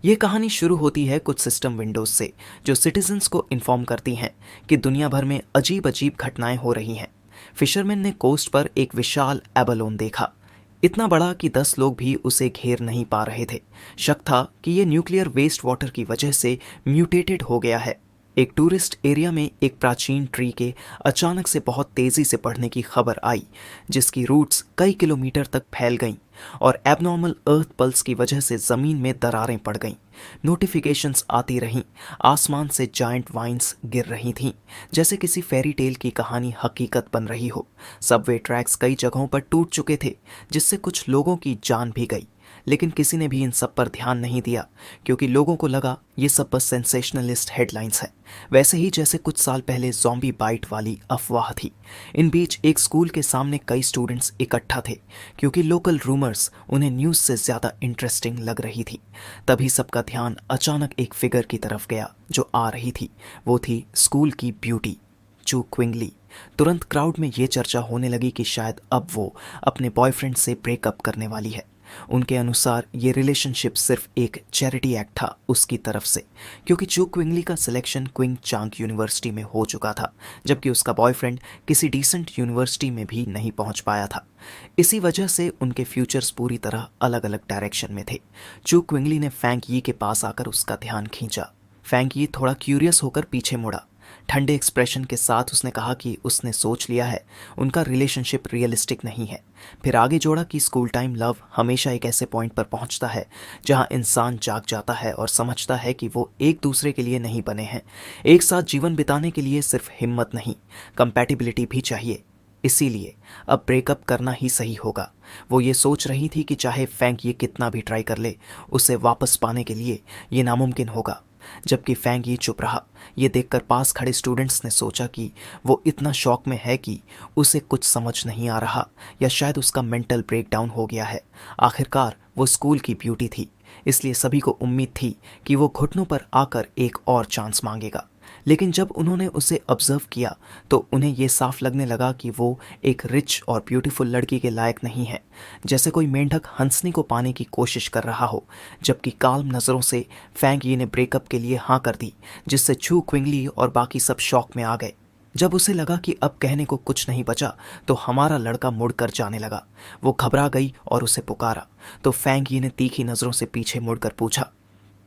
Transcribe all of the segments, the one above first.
ये कहानी शुरू होती है कुछ सिस्टम विंडोज से जो सिटीजन्स को इन्फॉर्म करती हैं कि दुनिया भर में अजीब अजीब घटनाएं हो रही हैं। फिशरमैन ने कोस्ट पर एक विशाल एबलोन देखा, इतना बड़ा कि 10 लोग भी उसे घेर नहीं पा रहे थे। शक था कि ये न्यूक्लियर वेस्ट वाटर की वजह से म्यूटेटेड हो गया है। एक टूरिस्ट एरिया में एक प्राचीन ट्री के अचानक से बहुत तेजी से बढ़ने की खबर आई, जिसकी रूट्स कई किलोमीटर तक फैल गईं और एबनॉर्मल अर्थ पल्स की वजह से जमीन में दरारें पड़ गईं। नोटिफिकेशंस आती रहीं, आसमान से जायंट वाइन्स गिर रही थीं, जैसे किसी फेरी टेल की कहानी हकीकत बन रही हो। सबवे ट्रैक्स कई जगहों पर टूट चुके थे, जिससे कुछ लोगों की जान भी गई। लेकिन किसी ने भी इन सब पर ध्यान नहीं दिया, क्योंकि लोगों को लगा ये सब बस सेंसेशनलिस्ट हेडलाइंस है, वैसे ही जैसे कुछ साल पहले ज़ॉम्बी बाइट वाली अफवाह थी। इन बीच एक स्कूल के सामने कई स्टूडेंट्स इकट्ठा थे, क्योंकि लोकल रूमर्स उन्हें न्यूज़ से ज़्यादा इंटरेस्टिंग लग रही थी। तभी सबका ध्यान अचानक एक फिगर की तरफ गया जो आ रही थी। वो थी स्कूल की ब्यूटी, चू क्विंगली। तुरंत क्राउड में ये चर्चा होने लगी कि शायद अब वो अपने बॉयफ्रेंड से ब्रेकअप करने वाली है। उनके अनुसार ये रिलेशनशिप सिर्फ एक चैरिटी एक्ट था उसकी तरफ से, क्योंकि चू क्विंगली का सिलेक्शन क्विंग चांग यूनिवर्सिटी में हो चुका था, जबकि उसका बॉयफ्रेंड किसी डिसेंट यूनिवर्सिटी में भी नहीं पहुंच पाया था। इसी वजह से उनके फ्यूचर्स पूरी तरह अलग अलग डायरेक्शन में थे। चू क्विंगली ने फैंग यी के पास आकर उसका ध्यान खींचा। फैंग यी थोड़ा क्यूरियस होकर पीछे मुड़ा। ठंडे एक्सप्रेशन के साथ उसने कहा कि उसने सोच लिया है, उनका रिलेशनशिप रियलिस्टिक नहीं है। फिर आगे जोड़ा कि स्कूल टाइम लव हमेशा एक ऐसे पॉइंट पर पहुंचता है जहां इंसान जाग जाता है और समझता है कि वो एक दूसरे के लिए नहीं बने हैं। एक साथ जीवन बिताने के लिए सिर्फ हिम्मत नहीं, कंपैटिबिलिटी भी चाहिए। इसीलिए अब ब्रेकअप करना ही सही होगा। वो ये सोच रही थी कि चाहे फैंग ये कितना भी ट्राई कर ले, उसे वापस पाने के लिए ये नामुमकिन होगा। जबकि फैंग ये चुप रहा। ये देखकर पास खड़े स्टूडेंट्स ने सोचा कि वो इतना शॉक में है कि उसे कुछ समझ नहीं आ रहा, या शायद उसका मेंटल ब्रेकडाउन हो गया है। आखिरकार वो स्कूल की ब्यूटी थी, इसलिए सभी को उम्मीद थी कि वो घुटनों पर आकर एक और चांस मांगेगा। लेकिन जब उन्होंने उसे ऑब्जर्व किया तो उन्हें ये साफ लगने लगा कि वो एक रिच और ब्यूटीफुल लड़की के लायक नहीं है, जैसे कोई मेंढक हंसनी को पाने की कोशिश कर रहा हो। जबकि काल्म नज़रों से फैंग यी ने ब्रेकअप के लिए हाँ कर दी, जिससे चू क्विंगली और बाकी सब शॉक में आ गए। जब उसे लगा कि अब कहने को कुछ नहीं बचा तो हमारा लड़का मुड़कर जाने लगा। वो घबरा गई और उसे पुकारा तो फैंग यी ने तीखी नज़रों से पीछे मुड़कर पूछा,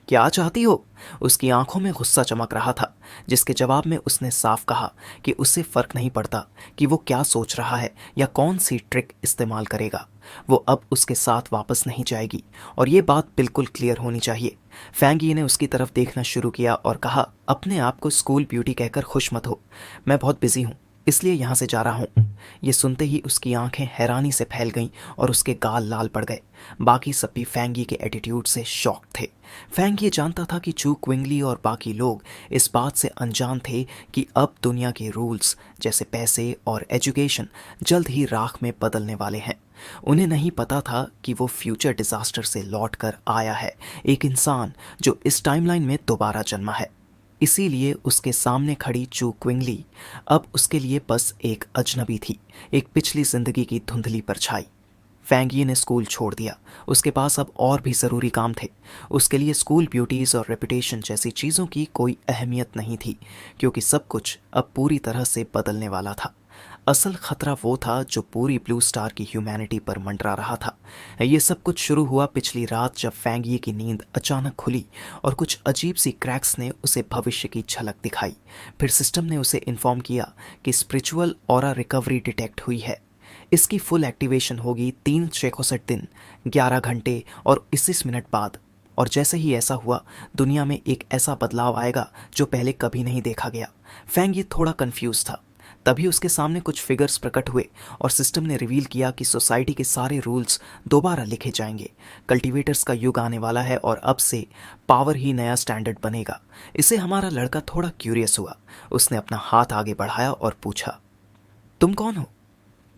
क्या चाहती हो? उसकी आंखों में गुस्सा चमक रहा था, जिसके जवाब में उसने साफ कहा कि उससे फर्क नहीं पड़ता कि वो क्या सोच रहा है या कौन सी ट्रिक इस्तेमाल करेगा। वो अब उसके साथ वापस नहीं जाएगी और ये बात बिल्कुल क्लियर होनी चाहिए। फैंग यी ने उसकी तरफ देखना शुरू किया और कहा, अपने आप को स्कूल ब्यूटी कहकर खुश मत हो। मैं बहुत बिजी हूँ, इसलिए यहाँ से जा रहा हूँ। ये सुनते ही उसकी आंखें हैरानी से फैल गईं और उसके गाल लाल पड़ गए। बाकी सब भी फैंग यी के एटीट्यूड से शॉक थे। फैंग ये जानता था कि चू क्विंगली और बाकी लोग इस बात से अनजान थे कि अब दुनिया के रूल्स जैसे पैसे और एजुकेशन जल्द ही राख में बदलने वाले हैं। उन्हें नहीं पता था कि वो फ्यूचर डिजास्टर से लौट कर आया है, एक इंसान जो इस टाइमलाइन में दोबारा जन्मा है। इसीलिए उसके सामने खड़ी चू क्विंगली अब उसके लिए बस एक अजनबी थी, एक पिछली जिंदगी की धुंधली परछाई। फैंग यी ने स्कूल छोड़ दिया। उसके पास अब और भी ज़रूरी काम थे। उसके लिए स्कूल ब्यूटीज़ और रेपुटेशन जैसी चीज़ों की कोई अहमियत नहीं थी, क्योंकि सब कुछ अब पूरी तरह से बदलने वाला था। असल खतरा वो था जो पूरी ब्लू स्टार की ह्यूमैनिटी पर मंडरा रहा था। ये सब कुछ शुरू हुआ पिछली रात, जब फैंग यी की नींद अचानक खुली और कुछ अजीब सी क्रैक्स ने उसे भविष्य की झलक दिखाई। फिर सिस्टम ने उसे इन्फॉर्म किया कि स्पिरिचुअल ऑरा रिकवरी डिटेक्ट हुई है। इसकी फुल एक्टिवेशन होगी 366 दिन 11 घंटे और 21 मिनट बाद। और जैसे ही ऐसा हुआ, दुनिया में एक ऐसा बदलाव आएगा जो पहले कभी नहीं देखा गया। फैंग ये थोड़ा कंफ्यूज था। तभी उसके सामने कुछ फिगर्स प्रकट हुए और सिस्टम ने रिवील किया कि सोसाइटी के सारे रूल्स दोबारा लिखे जाएंगे। कल्टीवेटर्स का युग आने वाला है और अब से पावर ही नया स्टैंडर्ड बनेगा। इसे हमारा लड़का थोड़ा क्यूरियस हुआ। उसने अपना हाथ आगे बढ़ाया और पूछा, तुम कौन हो?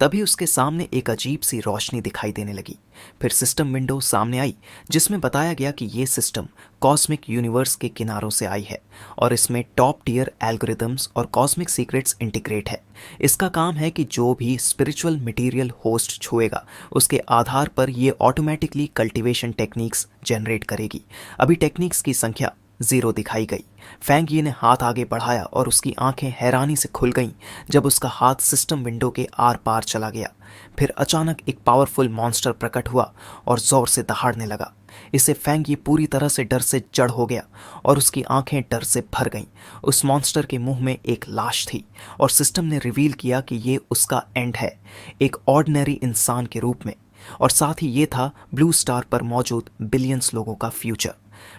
तभी उसके सामने एक अजीब सी रोशनी दिखाई देने लगी। फिर सिस्टम विंडो सामने आई जिसमें बताया गया कि ये सिस्टम कॉस्मिक यूनिवर्स के किनारों से आई है और इसमें टॉप टियर एल्गोरिदम्स और कॉस्मिक सीक्रेट्स इंटीग्रेट है। इसका काम है कि जो भी स्पिरिचुअल मटेरियल होस्ट छुएगा उसके आधार पर ये ऑटोमेटिकली कल्टीवेशन टेक्निक्स जनरेट करेगी। अभी टेक्निक्स की संख्या 0 दिखाई गई। फैंग यी ने हाथ आगे बढ़ाया और उसकी आंखें हैरानी से खुल गईं जब उसका हाथ सिस्टम विंडो के आर पार चला गया। फिर अचानक एक पावरफुल मॉन्स्टर प्रकट हुआ और जोर से दहाड़ने लगा। इसे फैंग यी पूरी तरह से डर से जड़ हो गया और उसकी आंखें डर से भर गईं। उस मॉन्स्टर के मुंह में एक लाश थी और सिस्टम ने रिवील किया कि ये उसका एंड है, एक ऑर्डिनरी इंसान के रूप में। और साथ ही ये था ब्लू स्टार पर मौजूद बिलियंस लोगों का फ्यूचर।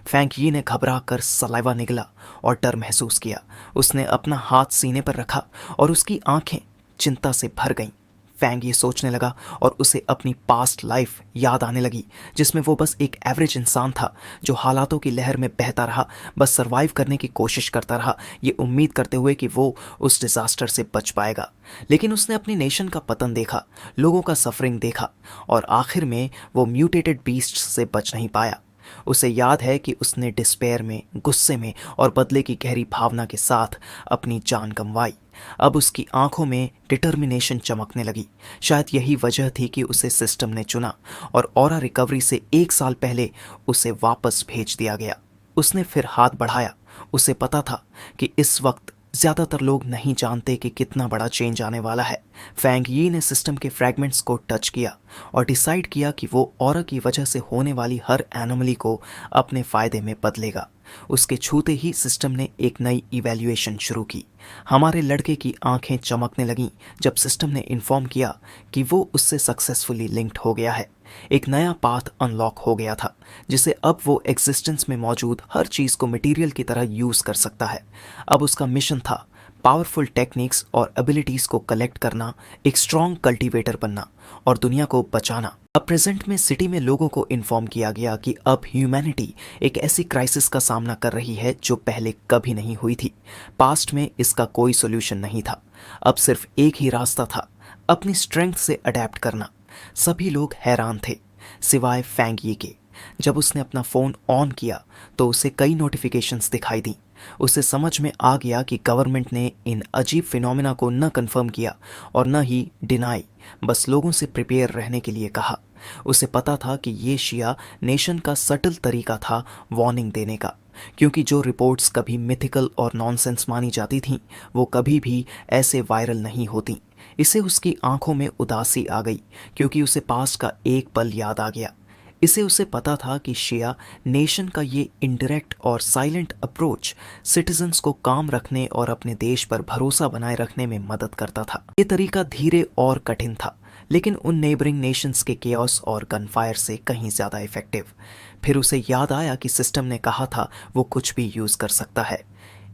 फैंग यी ने घबरा कर सलाइवा निगला और डर महसूस किया। उसने अपना हाथ सीने पर रखा और उसकी आंखें चिंता से भर गईं। फैंग ये सोचने लगा और उसे अपनी पास्ट लाइफ याद आने लगी जिसमें वो बस एक एवरेज इंसान था जो हालातों की लहर में बहता रहा, बस सरवाइव करने की कोशिश करता रहा, ये उम्मीद करते हुए कि वो उस डिजास्टर से बच पाएगा। लेकिन उसने अपनी नेशन का पतन देखा, लोगों का सफरिंग देखा और आखिर में वो म्यूटेटेड बीस्ट से बच नहीं पाया। उसे याद है कि उसने डिस्पेयर में, गुस्से में और बदले की गहरी भावना के साथ अपनी जान गंवाई। अब उसकी आंखों में डिटर्मिनेशन चमकने लगी। शायद यही वजह थी कि उसे सिस्टम ने चुना और ऑरा रिकवरी से 1 साल पहले उसे वापस भेज दिया गया। उसने फिर हाथ बढ़ाया। उसे पता था कि इस वक्त ज्यादातर लोग नहीं जानते कि कितना बड़ा चेंज आने वाला है। फैंग यी ने सिस्टम के फ्रैगमेंट्स को टच किया और डिसाइड किया कि वो ऑरा की वजह से होने वाली हर एनोमली को अपने फायदे में बदलेगा। उसके छूते ही सिस्टम ने एक नई इवैल्यूएशन शुरू की। हमारे लड़के की आंखें चमकने लगीं जब सिस्टम ने इन्फॉर्म किया कि वो उससे सक्सेसफुली लिंक्ड हो गया है। एक नया पाथ अनलॉक हो गया था जिसे अब वो एग्जिस्टेंस में मौजूद हर चीज को मटेरियल की तरह यूज कर सकता है। अब उसका मिशन था पावरफुल टेक्निक्स और एबिलिटीज को कलेक्ट करना, एक स्ट्रॉन्ग कल्टीवेटर बनना और दुनिया को बचाना। अब प्रेजेंट में सिटी में लोगों को इन्फॉर्म किया गया कि अब ह्यूमैनिटी एक ऐसी क्राइसिस का सामना कर रही है जो पहले कभी नहीं हुई थी। पास्ट में इसका कोई सोल्यूशन नहीं था। अब सिर्फ एक ही रास्ता था, अपनी स्ट्रेंथ से अडेप्ट करना। सभी लोग हैरान थे सिवाय फैंग यी के। जब उसने अपना फोन ऑन किया तो उसे कई नोटिफिकेशंस दिखाई दी। उसे समझ में आ गया कि गवर्नमेंट ने इन अजीब फिनोमिना को न कंफर्म किया और न ही डिनाई, बस लोगों से प्रिपेयर रहने के लिए कहा। उसे पता था कि ये शिया नेशन का सटल तरीका था वार्निंग देने का, क्योंकि जो रिपोर्ट्स कभी मिथिकल और नॉनसेंस मानी जाती थीं वो कभी भी ऐसे वायरल नहीं होती। इसे उसकी आंखों में उदासी आ गई क्योंकि उसे पास्ट का एक पल याद आ गया। उसे पता था कि शिया नेशन का ये इनडायरेक्ट और साइलेंट अप्रोच सिटीजन्स को काम रखने और अपने देश पर भरोसा बनाए रखने में मदद करता था। ये तरीका धीरे और कठिन था लेकिन उन नेबरिंग नेशंस के केओस और गनफायर से कहीं ज्यादा इफेक्टिव। फिर उसे याद आया कि सिस्टम ने कहा था वो कुछ भी यूज कर सकता है।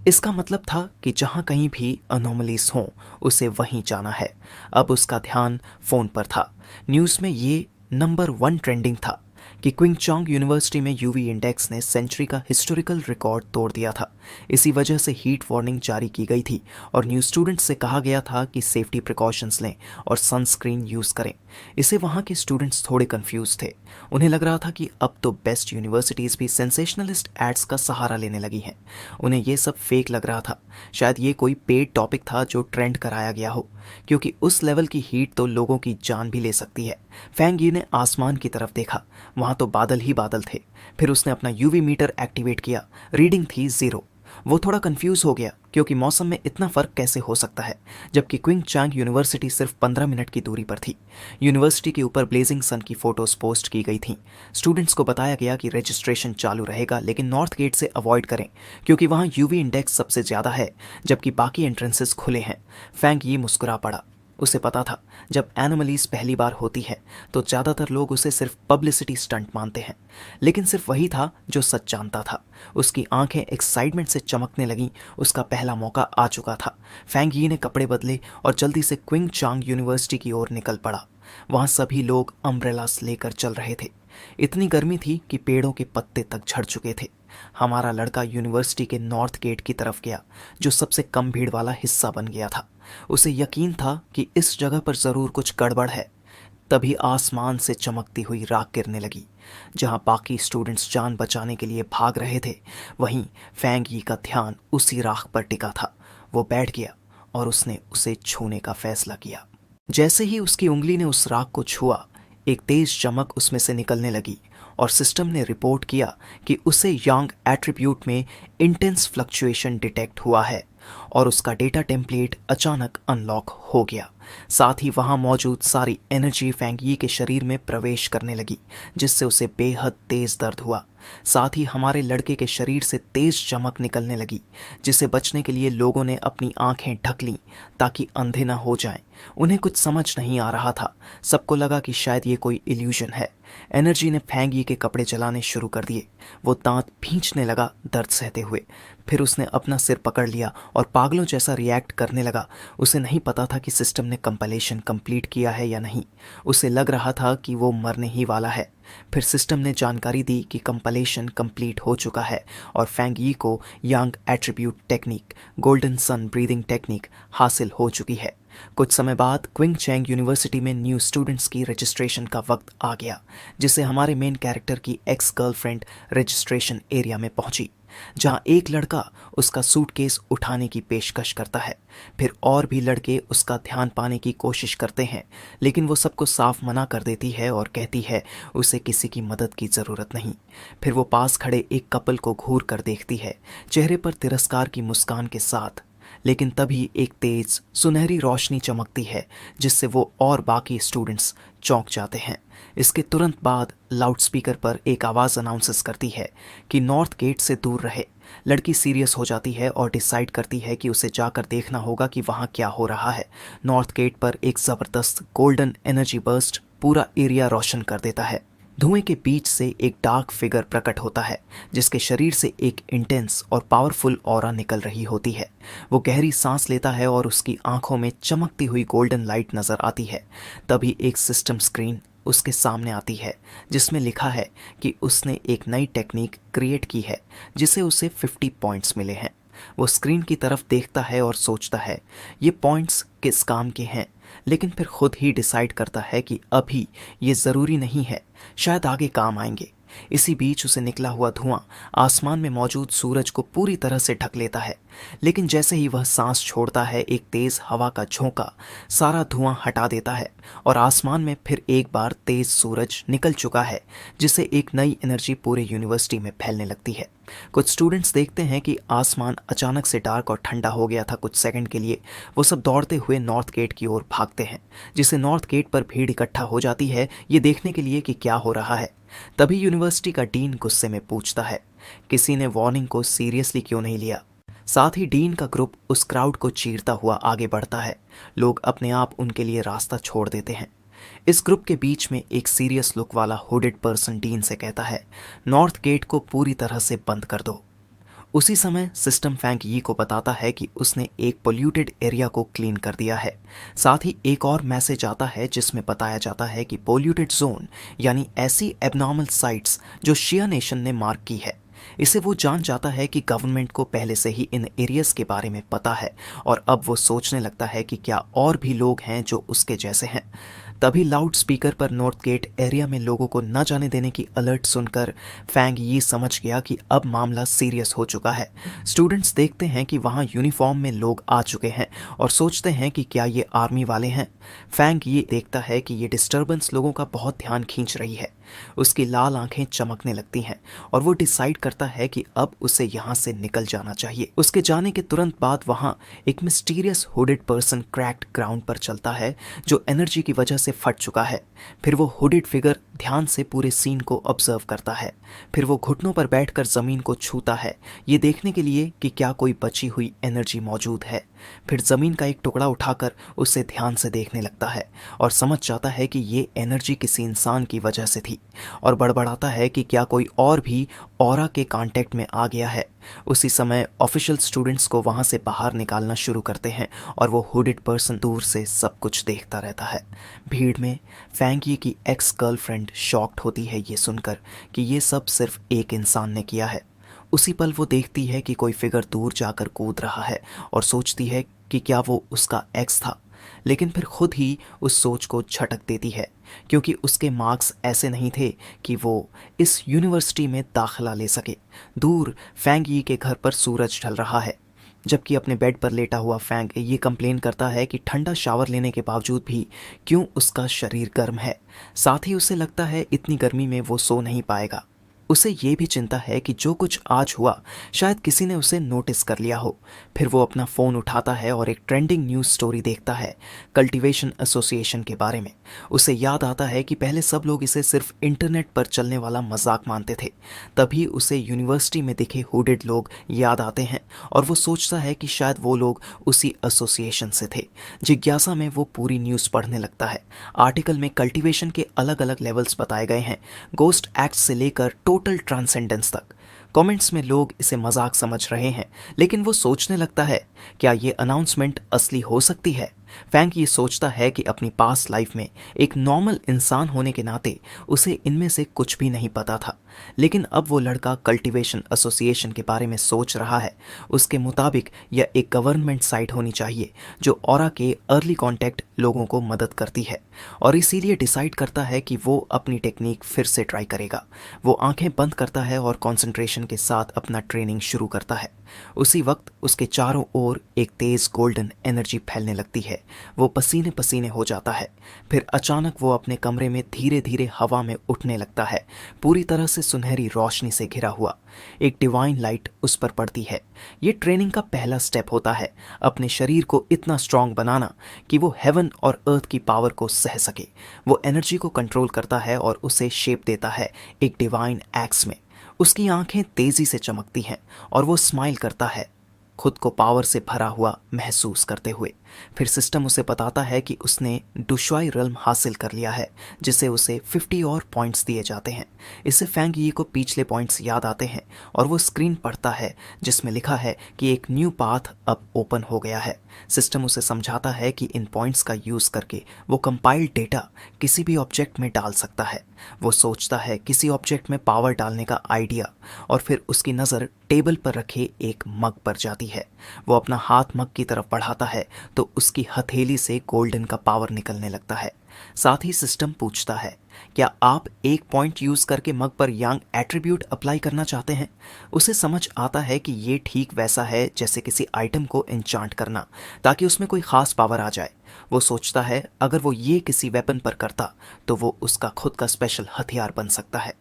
इसका मतलब था कि जहां कहीं भी अनोमलीज हों उसे वहीं जाना है। अब उसका ध्यान फोन पर था। न्यूज में ये नंबर 1 ट्रेंडिंग था कि क्विंगचोंग यूनिवर्सिटी में यूवी इंडेक्स ने सेंचुरी का हिस्टोरिकल रिकॉर्ड तोड़ दिया था। इसी वजह से हीट वार्निंग जारी की गई थी और न्यू स्टूडेंट्स से कहा गया था कि सेफ्टी प्रिकॉशंस लें और सनस्क्रीन यूज करें। इसे वहाँ के स्टूडेंट्स थोड़े कंफ्यूज थे। उन्हें लग रहा था कि अब तो बेस्ट यूनिवर्सिटीज भी सेंसेशनलिस्ट एड्स का सहारा लेने लगी हैं। उन्हें ये सब फेक लग रहा था। शायद ये कोई पेड टॉपिक था जो ट्रेंड कराया गया हो, क्योंकि उस लेवल की हीट तो लोगों की जान भी ले सकती है। फैंग यी ने आसमान की तरफ देखा, वहां तो बादल ही बादल थे। फिर उसने अपना यूवी मीटर एक्टिवेट किया। रीडिंग थी 0। वो थोड़ा कंफ्यूज हो गया क्योंकि मौसम में इतना फर्क कैसे हो सकता है, जबकि क्विंगचोंग यूनिवर्सिटी सिर्फ 15 मिनट की दूरी पर थी। यूनिवर्सिटी के ऊपर ब्लेजिंग सन की फोटोज पोस्ट की गई थीं। स्टूडेंट्स को बताया गया कि रजिस्ट्रेशन चालू रहेगा लेकिन नॉर्थ गेट से अवॉइड करें क्योंकि वहां यूवी इंडेक्स सबसे ज्यादा है, जबकि बाकी एंट्रेंसेस खुले हैं। फैंग यी मुस्कुरा पड़ा। उसे पता था जब एनोमलीज पहली बार होती है तो ज़्यादातर लोग उसे सिर्फ पब्लिसिटी स्टंट मानते हैं, लेकिन सिर्फ वही था जो सच जानता था। उसकी आंखें एक्साइटमेंट से चमकने लगीं। उसका पहला मौका आ चुका था। फैंग यी ने कपड़े बदले और जल्दी से क्विंगचोंग यूनिवर्सिटी की ओर निकल पड़ा। वहाँ सभी लोग अम्ब्रेलास लेकर चल रहे थे। इतनी गर्मी थी कि पेड़ों के पत्ते तक झड़ चुके थे। हमारा लड़का यूनिवर्सिटी के नॉर्थ गेट की तरफ गया, जो सबसे कम भीड़ वाला हिस्सा बन गया था। उसे यकीन था कि इस जगह पर ज़रूर कुछ गड़बड़ है। तभी आसमान से चमकती हुई राख गिरने लगी। जहां बाकी स्टूडेंट्स जान बचाने के लिए भाग रहे थे, वहीं फैंग यी का ध्यान उसी राख पर टिका था। वो बैठ गया और उसने उसे छूने का फैसला किया। जैसे ही उसकी उंगली ने उस राख को छुआ, एक तेज चमक उसमें से निकलने लगी और सिस्टम ने रिपोर्ट किया कि उसे यांग एट्रीब्यूट में इंटेंस फ्लक्चुएशन डिटेक्ट हुआ है और उसका डेटा टेम्पलेट अचानक अनलॉक हो गया। साथ ही वहां मौजूद सारी एनर्जी फैंग यी के शरीर में प्रवेश करने लगी, जिससे उसे बेहद तेज दर्द हुआ। साथ ही हमारे लड़के के शरीर से तेज चमक निकलने लगी, जिसे बचने के लिए लोगों ने अपनी आंखें ढक लीं ताकि अंधे न हो जाएं। उन्हें कुछ समझ नहीं आ रहा था। सबको लगा कि शायद ये कोई इल्यूजन है। एनर्जी ने फैंग यी के कपड़े जलाने शुरू कर दिए। वो दांत भींचने लगा दर्द सहते हुए। फिर उसने अपना सिर पकड़ लिया और पागलों जैसा रिएक्ट करने लगा। उसे नहीं पता था कि सिस्टम ने कंपाइलेशन कंप्लीट किया है या नहीं। उसे लग रहा था कि वो मरने ही वाला है। फिर सिस्टम ने जानकारी दी कि कंपाइलेशन कंप्लीट हो चुका है और फैंग यी को Yang attribute technique, golden sun breathing technique हासिल हो चुकी है। कुछ समय बाद क्विंग चैंग यूनिवर्सिटी में न्यू स्टूडेंट्स की रजिस्ट्रेशन का वक्त आ गया, जिससे हमारे मेन कैरेक्टर की एक्स गर्लफ्रेंड रजिस्ट्रेशन एरिया में पहुंची, जहां एक लड़का उसका सूटकेस उठाने की पेशकश करता है। फिर और भी लड़के उसका ध्यान पाने की कोशिश करते हैं, लेकिन वो सबको साफ मना कर देती है और कहती है उसे किसी की मदद की ज़रूरत नहीं। फिर वो पास खड़े एक कपल को घूर कर देखती है, चेहरे पर तिरस्कार की मुस्कान के साथ। लेकिन तभी एक तेज सुनहरी रोशनी चमकती है, जिससे वो और बाकी स्टूडेंट्स चौंक जाते हैं। इसके तुरंत बाद लाउडस्पीकर पर एक आवाज़ अनाउंसेस करती है कि नॉर्थ गेट से दूर रहे। लड़की सीरियस हो जाती है और डिसाइड करती है कि उसे जाकर देखना होगा कि वहाँ क्या हो रहा है। नॉर्थ गेट पर एक ज़बरदस्त गोल्डन एनर्जी बर्स्ट पूरा एरिया रोशन कर देता है। धुएं के बीच से एक डार्क फिगर प्रकट होता है, जिसके शरीर से एक इंटेंस और पावरफुल ऑरा निकल रही होती है। वो गहरी सांस लेता है और उसकी आंखों में चमकती हुई गोल्डन लाइट नजर आती है। तभी एक सिस्टम स्क्रीन उसके सामने आती है, जिसमें लिखा है कि उसने एक नई टेक्निक क्रिएट की है, जिसे उसे 50 पॉइंट्स मिले हैं। वो स्क्रीन की तरफ देखता है और सोचता है ये पॉइंट्स किस काम के हैं, लेकिन फिर खुद ही डिसाइड करता है कि अभी ये ज़रूरी नहीं है, शायद आगे काम आएंगे। इसी बीच उसे निकला हुआ धुआं आसमान में मौजूद सूरज को पूरी तरह से ढक लेता है, लेकिन जैसे ही वह सांस छोड़ता है, एक तेज हवा का झोंका सारा धुआं हटा देता है और आसमान में फिर एक बार तेज सूरज निकल चुका है, जिससे एक नई एनर्जी पूरे यूनिवर्सिटी में फैलने लगती है। कुछ स्टूडेंट्स देखते हैं कि आसमान अचानक से डार्क और ठंडा हो गया था। कुछ सेकंड के लिए वो सब दौड़ते हुए नॉर्थ गेट की ओर भागते हैं, जिससे नॉर्थ गेट पर भीड़ इकट्ठा हो जाती है ये देखने के लिए कि क्या हो रहा है। तभी यूनिवर्सिटी का डीन गुस्से में पूछता है किसी ने वार्निंग को सीरियसली क्यों नहीं लिया। साथ ही डीन का ग्रुप उस क्राउड को चीरता हुआ आगे बढ़ता है। लोग अपने आप उनके लिए रास्ता छोड़ देते हैं। इस ग्रुप के बीच में एक सीरियस लुक वाला हुडेड पर्सन डीन से कहता है नॉर्थ गेट को पूरी तरह से बंद कर दो। उसी समय सिस्टम फैंग यी को बताता है कि उसने एक पोल्यूटेड एरिया को क्लीन कर दिया है। साथ ही एक और मैसेज आता है जिसमें बताया जाता है कि पोल्यूटेड जोन यानी ऐसी एबनॉर्मल साइट्स जो शिया नेशन ने मार्क की है। इसे वो जान जाता है कि गवर्नमेंट को पहले से ही इन एरियाज के बारे में पता है और अब वो सोचने लगता है कि क्या और भी लोग हैं जो उसके जैसे हैं। तभी लाउड स्पीकर पर नॉर्थ गेट एरिया में लोगों को न जाने देने की अलर्ट सुनकर फैंग यी समझ गया कि अब मामला सीरियस हो चुका है। स्टूडेंट्स देखते हैं कि वहाँ यूनिफॉर्म में लोग आ चुके हैं और सोचते हैं कि क्या ये आर्मी वाले हैं। फैंग यी देखता है कि ये डिस्टर्बेंस लोगों का बहुत ध्यान खींच रही है। उसकी लाल आंखें चमकने लगती हैं और वो डिसाइड करता है कि अब उसे यहाँ से निकल जाना चाहिए। उसके जाने के तुरंत बाद वहाँ एक mysterious hooded person cracked ground पर चलता है जो एनर्जी की वजह से फट चुका है। फिर वो हुडेड फिगर ध्यान से पूरे सीन को ऑब्जर्व करता है। फिर वो घुटनों पर बैठकर जमीन को छूता है, ये देखने के लिए कि क्या कोई बची हुई एनर्जी मौजूद है। फिर जमीन का एक टुकड़ा उठाकर उसे ध्यान से देखने लगता है और समझ जाता है कि ये एनर्जी किसी इंसान की वजह से थी और बड़बड़ाता है कि क्या कोई और भी ऑरा के कांटेक्ट में आ गया है। उसी समय ऑफिशियल स्टूडेंट्स को वहां से बाहर निकालना शुरू करते हैं और वो हुडेड पर्सन दूर से सब कुछ देखता रहता है। भीड़ में फैंग यी की एक्स गर्लफ्रेंड माइंड शॉक्ड होती है ये सुनकर कि ये सब सिर्फ एक इंसान ने किया है। उसी पल वो देखती है कि कोई फिगर दूर जाकर कूद रहा है और सोचती है कि क्या वो उसका एक्स था, लेकिन फिर खुद ही उस सोच को झटक देती है क्योंकि उसके मार्क्स ऐसे नहीं थे कि वो इस यूनिवर्सिटी में दाखिला ले सके। दूर फैंग यी के घर पर सूरज ढल रहा है, जबकि अपने बेड पर लेटा हुआ फैंग ये कंप्लेन करता है कि ठंडा शावर लेने के बावजूद भी क्यों उसका शरीर गर्म है। साथ ही उसे लगता है इतनी गर्मी में वो सो नहीं पाएगा। उसे ये भी चिंता है कि जो कुछ आज हुआ शायद किसी ने उसे नोटिस कर लिया हो। फिर वो अपना फ़ोन उठाता है और एक ट्रेंडिंग न्यूज़ स्टोरी देखता है कल्टीवेशन एसोसिएशन के बारे में। उसे याद आता है कि पहले सब लोग इसे सिर्फ इंटरनेट पर चलने वाला मजाक मानते थे। तभी उसे यूनिवर्सिटी में दिखे हुडेड लोग याद आते हैं और वो सोचता है कि शायद वो लोग उसी एसोसिएशन से थे। जिज्ञासा में वो पूरी न्यूज़ पढ़ने लगता है। आर्टिकल में कल्टीवेशन के अलग अलग लेवल्स बताए गए हैं, गोस्ट एक्ट से लेकर टोटल ट्रांसेंडेंस तक। कमेंट्स में लोग इसे मजाक समझ रहे हैं, लेकिन वो सोचने लगता है क्या ये अनाउंसमेंट असली हो सकती है। फैंग ये सोचता है कि अपनी पास्ट लाइफ में एक नॉर्मल इंसान होने के नाते उसे इनमें से कुछ भी नहीं पता था, लेकिन अब वो लड़का कल्टीवेशन एसोसिएशन के बारे में सोच रहा है। उसके मुताबिक यह एक गवर्नमेंट साइट होनी चाहिए जो ऑरा के अर्ली कांटेक्ट लोगों को मदद करती है, और इसीलिए डिसाइड करता है कि वो अपनी टेक्निक फिर से ट्राई करेगा। वो आंखें बंद करता है और कंसंट्रेशन के साथ अपना ट्रेनिंग शुरू करता है। उसी वक्त उसके चारों ओर एक तेज गोल्डन एनर्जी फैलने लगती है। वो पसीने पसीने हो जाता है। फिर अचानक वो अपने कमरे में धीरे धीरे हवा में उठने लगता है, पूरी तरह से सुनहरी रोशनी से घिरा हुआ। एक डिवाइन लाइट उस पर पड़ती है। ये ट्रेनिंग का पहला स्टेप होता है, अपने शरीर को इतना स्ट्रांग बनाना कि वो हेवन और अर्थ की पावर को सह सके। वो एनर्जी को कंट्रोल करता है और उसे शेप देता है एक डिवाइन एक्स में। उसकी आंखें तेजी से चमकती हैं और वो स्माइल करता है, खुद को पावर से भरा हुआ महसूस करते हुए। फिर सिस्टम उसे बताता है कि उसने डुशुआई रल्म हासिल कर लिया है, जिसे उसे 50 और पॉइंट्स दिए जाते हैं। इससे फैंग यी को पिछले पॉइंट्स याद आते हैं और वो स्क्रीन पढ़ता है जिसमें लिखा है कि एक न्यू पाथ अब ओपन हो गया है। सिस्टम उसे समझाता है कि इन पॉइंट्स का यूज़ करके वो कंपाइल्ड डेटा किसी भी ऑब्जेक्ट में डाल सकता है। वो सोचता है किसी ऑब्जेक्ट में पावर डालने का आइडिया, और फिर उसकी नज़र टेबल पर रखे एक मग पर जाती है। वो अपना हाथ मग की तरफ बढ़ाता है तो उसकी हथेली से गोल्डन का पावर निकलने लगता है। साथ ही सिस्टम पूछता है, क्या आप एक पॉइंट यूज करके मग पर यांग एट्रीब्यूट अप्लाई करना चाहते हैं? उसे समझ आता है कि ये ठीक वैसा है जैसे किसी आइटम को एन्चांट करना ताकि उसमें कोई खास पावर आ जाए। वो सोचता है अगर वो ये किसी वेपन पर करता तो वो उसका खुद का स्पेशल हथियार बन सकता है,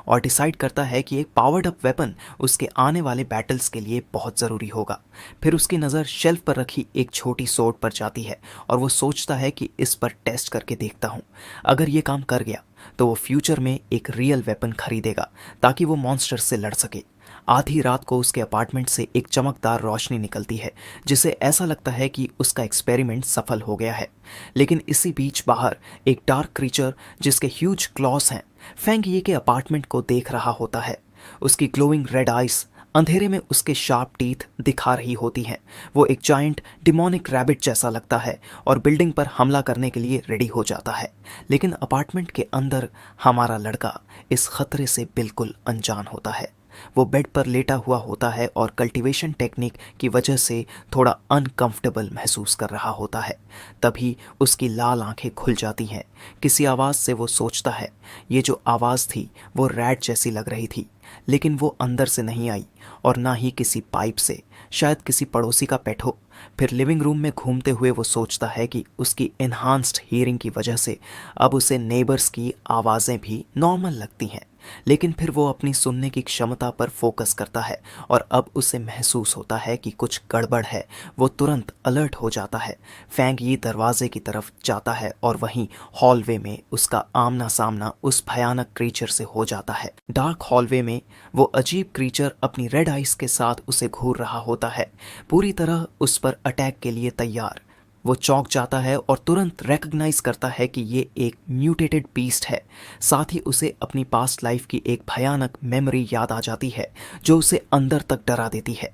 और डिसाइड करता है कि एक पावर्ड अप वेपन उसके आने वाले बैटल्स के लिए बहुत ज़रूरी होगा। फिर उसकी नज़र शेल्फ पर रखी एक छोटी सोर्ड पर जाती है और वो सोचता है कि इस पर टेस्ट करके देखता हूँ। अगर ये काम कर गया तो वो फ्यूचर में एक रियल वेपन खरीदेगा ताकि वो मॉन्स्टर से लड़ सके। आधी रात को उसके अपार्टमेंट से एक चमकदार रोशनी निकलती है जिससे ऐसा लगता है कि उसका एक्सपेरिमेंट सफल हो गया है। लेकिन इसी बीच बाहर एक डार्क क्रीचर जिसके ह्यूज क्लॉस हैं फैंग यी के अपार्टमेंट को देख रहा होता है। उसकी ग्लोइंग रेड आइज अंधेरे में उसके शार्प टीथ दिखा रही होती हैं। वो एक जायंट डिमोनिक रैबिट जैसा लगता है और बिल्डिंग पर हमला करने के लिए रेडी हो जाता है। लेकिन अपार्टमेंट के अंदर हमारा लड़का इस खतरे से बिल्कुल अनजान होता है। वो बेड पर लेटा हुआ होता है और कल्टीवेशन टेक्निक की वजह से थोड़ा अनकंफर्टेबल महसूस कर रहा होता है। तभी उसकी लाल आंखें खुल जाती हैं। किसी आवाज़ से वो सोचता है ये जो आवाज़ थी वो रैट जैसी लग रही थी, लेकिन वो अंदर से नहीं आई और ना ही किसी पाइप से, शायद किसी पड़ोसी का पेट हो। फिर लिविंग रूम में घूमते हुए वो सोचता है कि उसकी एनहांस्ड हियरिंग की वजह से अब उसे नेबर्स की आवाज़ें भी नॉर्मल लगती हैं। लेकिन फिर वो अपनी सुनने की क्षमता पर फोकस करता है और अब उसे महसूस होता है कि कुछ गड़बड़ है। वो तुरंत अलर्ट हो जाता है। फैंग यी दरवाजे की तरफ जाता है और वहीं हॉलवे में उसका आमना सामना उस भयानक क्रीचर से हो जाता है। डार्क हॉलवे में वो अजीब क्रीचर अपनी रेड आइज के साथ उसे घूर रहा होता है, पूरी तरह उस पर अटैक के लिए तैयार। वो चौंक जाता है और तुरंत रिकॉग्नाइज करता है कि ये एक म्यूटेटेड बीस्ट है। साथ ही उसे अपनी पास्ट लाइफ की एक भयानक मेमोरी याद आ जाती है जो उसे अंदर तक डरा देती है।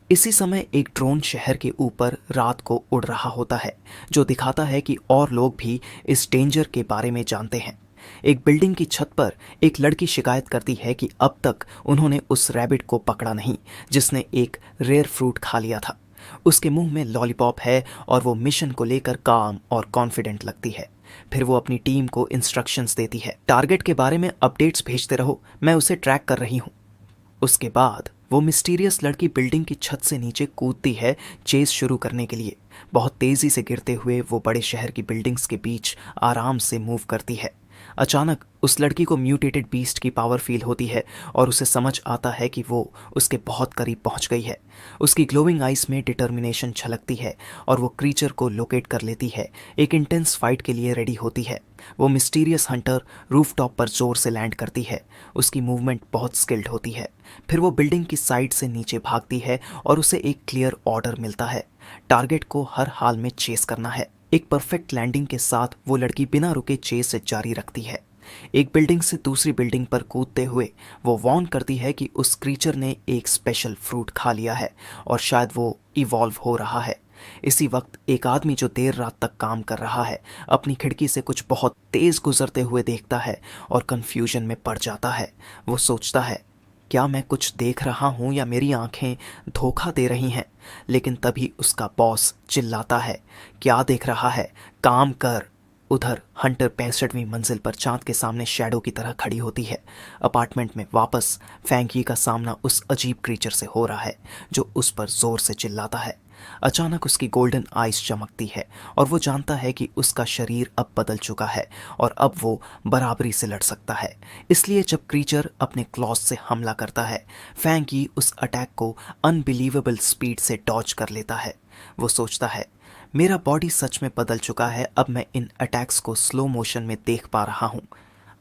इसी समय एक ड्रोन शहर के ऊपर रात को उड़ रहा होता है जो दिखाता है कि और लोग भी इस डेंजर के बारे में जानते हैं। एक बिल्डिंग की छत पर एक लड़की शिकायत करती है कि अब तक उन्होंने उस रैबिट को पकड़ा नहीं जिसने एक रेयर फ्रूट खा लिया था। उसके मुंह में लॉलीपॉप है और वो मिशन को लेकर काम और कॉन्फिडेंट लगती है। फिर वो अपनी टीम को इंस्ट्रक्शंस देती है, टारगेट के बारे में अपडेट्स भेजते रहो, मैं उसे ट्रैक कर रही हूँ। उसके बाद वो मिस्टीरियस लड़की बिल्डिंग की छत से नीचे कूदती है चेस शुरू करने के लिए। बहुत तेजी से गिरते हुए वो बड़े शहर की बिल्डिंग्स के बीच आराम से मूव करती है। अचानक उस लड़की को म्यूटेटेड बीस्ट की पावर फील होती है और उसे समझ आता है कि वो उसके बहुत करीब पहुंच गई है। उसकी ग्लोइंग आइज में डिटर्मिनेशन छलकती है और वो क्रीचर को लोकेट कर लेती है। एक इंटेंस फाइट के लिए रेडी होती है। वो मिस्टीरियस हंटर रूफटॉप पर जोर से लैंड करती है। उसकी मूवमेंट बहुत स्किल्ड होती है। फिर वो बिल्डिंग की साइड से नीचे भागती है और उसे एक क्लियर ऑर्डर मिलता है, टारगेट को हर हाल में चेस करना है। एक परफेक्ट लैंडिंग के साथ वो लड़की बिना रुके चेस से जारी रखती है। एक बिल्डिंग से दूसरी बिल्डिंग पर कूदते हुए वो वार्न करती है कि उस क्रीचर ने एक स्पेशल फ्रूट खा लिया है और शायद वो इवॉल्व हो रहा है। इसी वक्त एक आदमी जो देर रात तक काम कर रहा है अपनी खिड़की से कुछ बहुत तेज गुजरते हुए देखता है और कंफ्यूजन में पड़ जाता है। वो सोचता है, क्या मैं कुछ देख रहा हूँ या मेरी आंखें धोखा दे रही हैं? लेकिन तभी उसका बॉस चिल्लाता है, क्या देख रहा है, काम कर। उधर हंटर 65वीं मंजिल पर चांद के सामने शैडो की तरह खड़ी होती है। अपार्टमेंट में वापस फैंकी का सामना उस अजीब क्रीचर से हो रहा है जो उस पर जोर से चिल्लाता है। अचानक उसकी गोल्डन आइज चमकती है और वो जानता है कि उसका शरीर अब बदल चुका है और अब वो बराबरी से लड़ सकता है। इसलिए जब क्रीचर अपने क्लॉज से हमला करता है, फैंकी उस अटैक को अनबिलीवेबल स्पीड से डॉज कर लेता है। वो सोचता है, मेरा बॉडी सच में बदल चुका है, अब मैं इन अटैक्स को स्लो मोशन में देख पा रहा हूँ।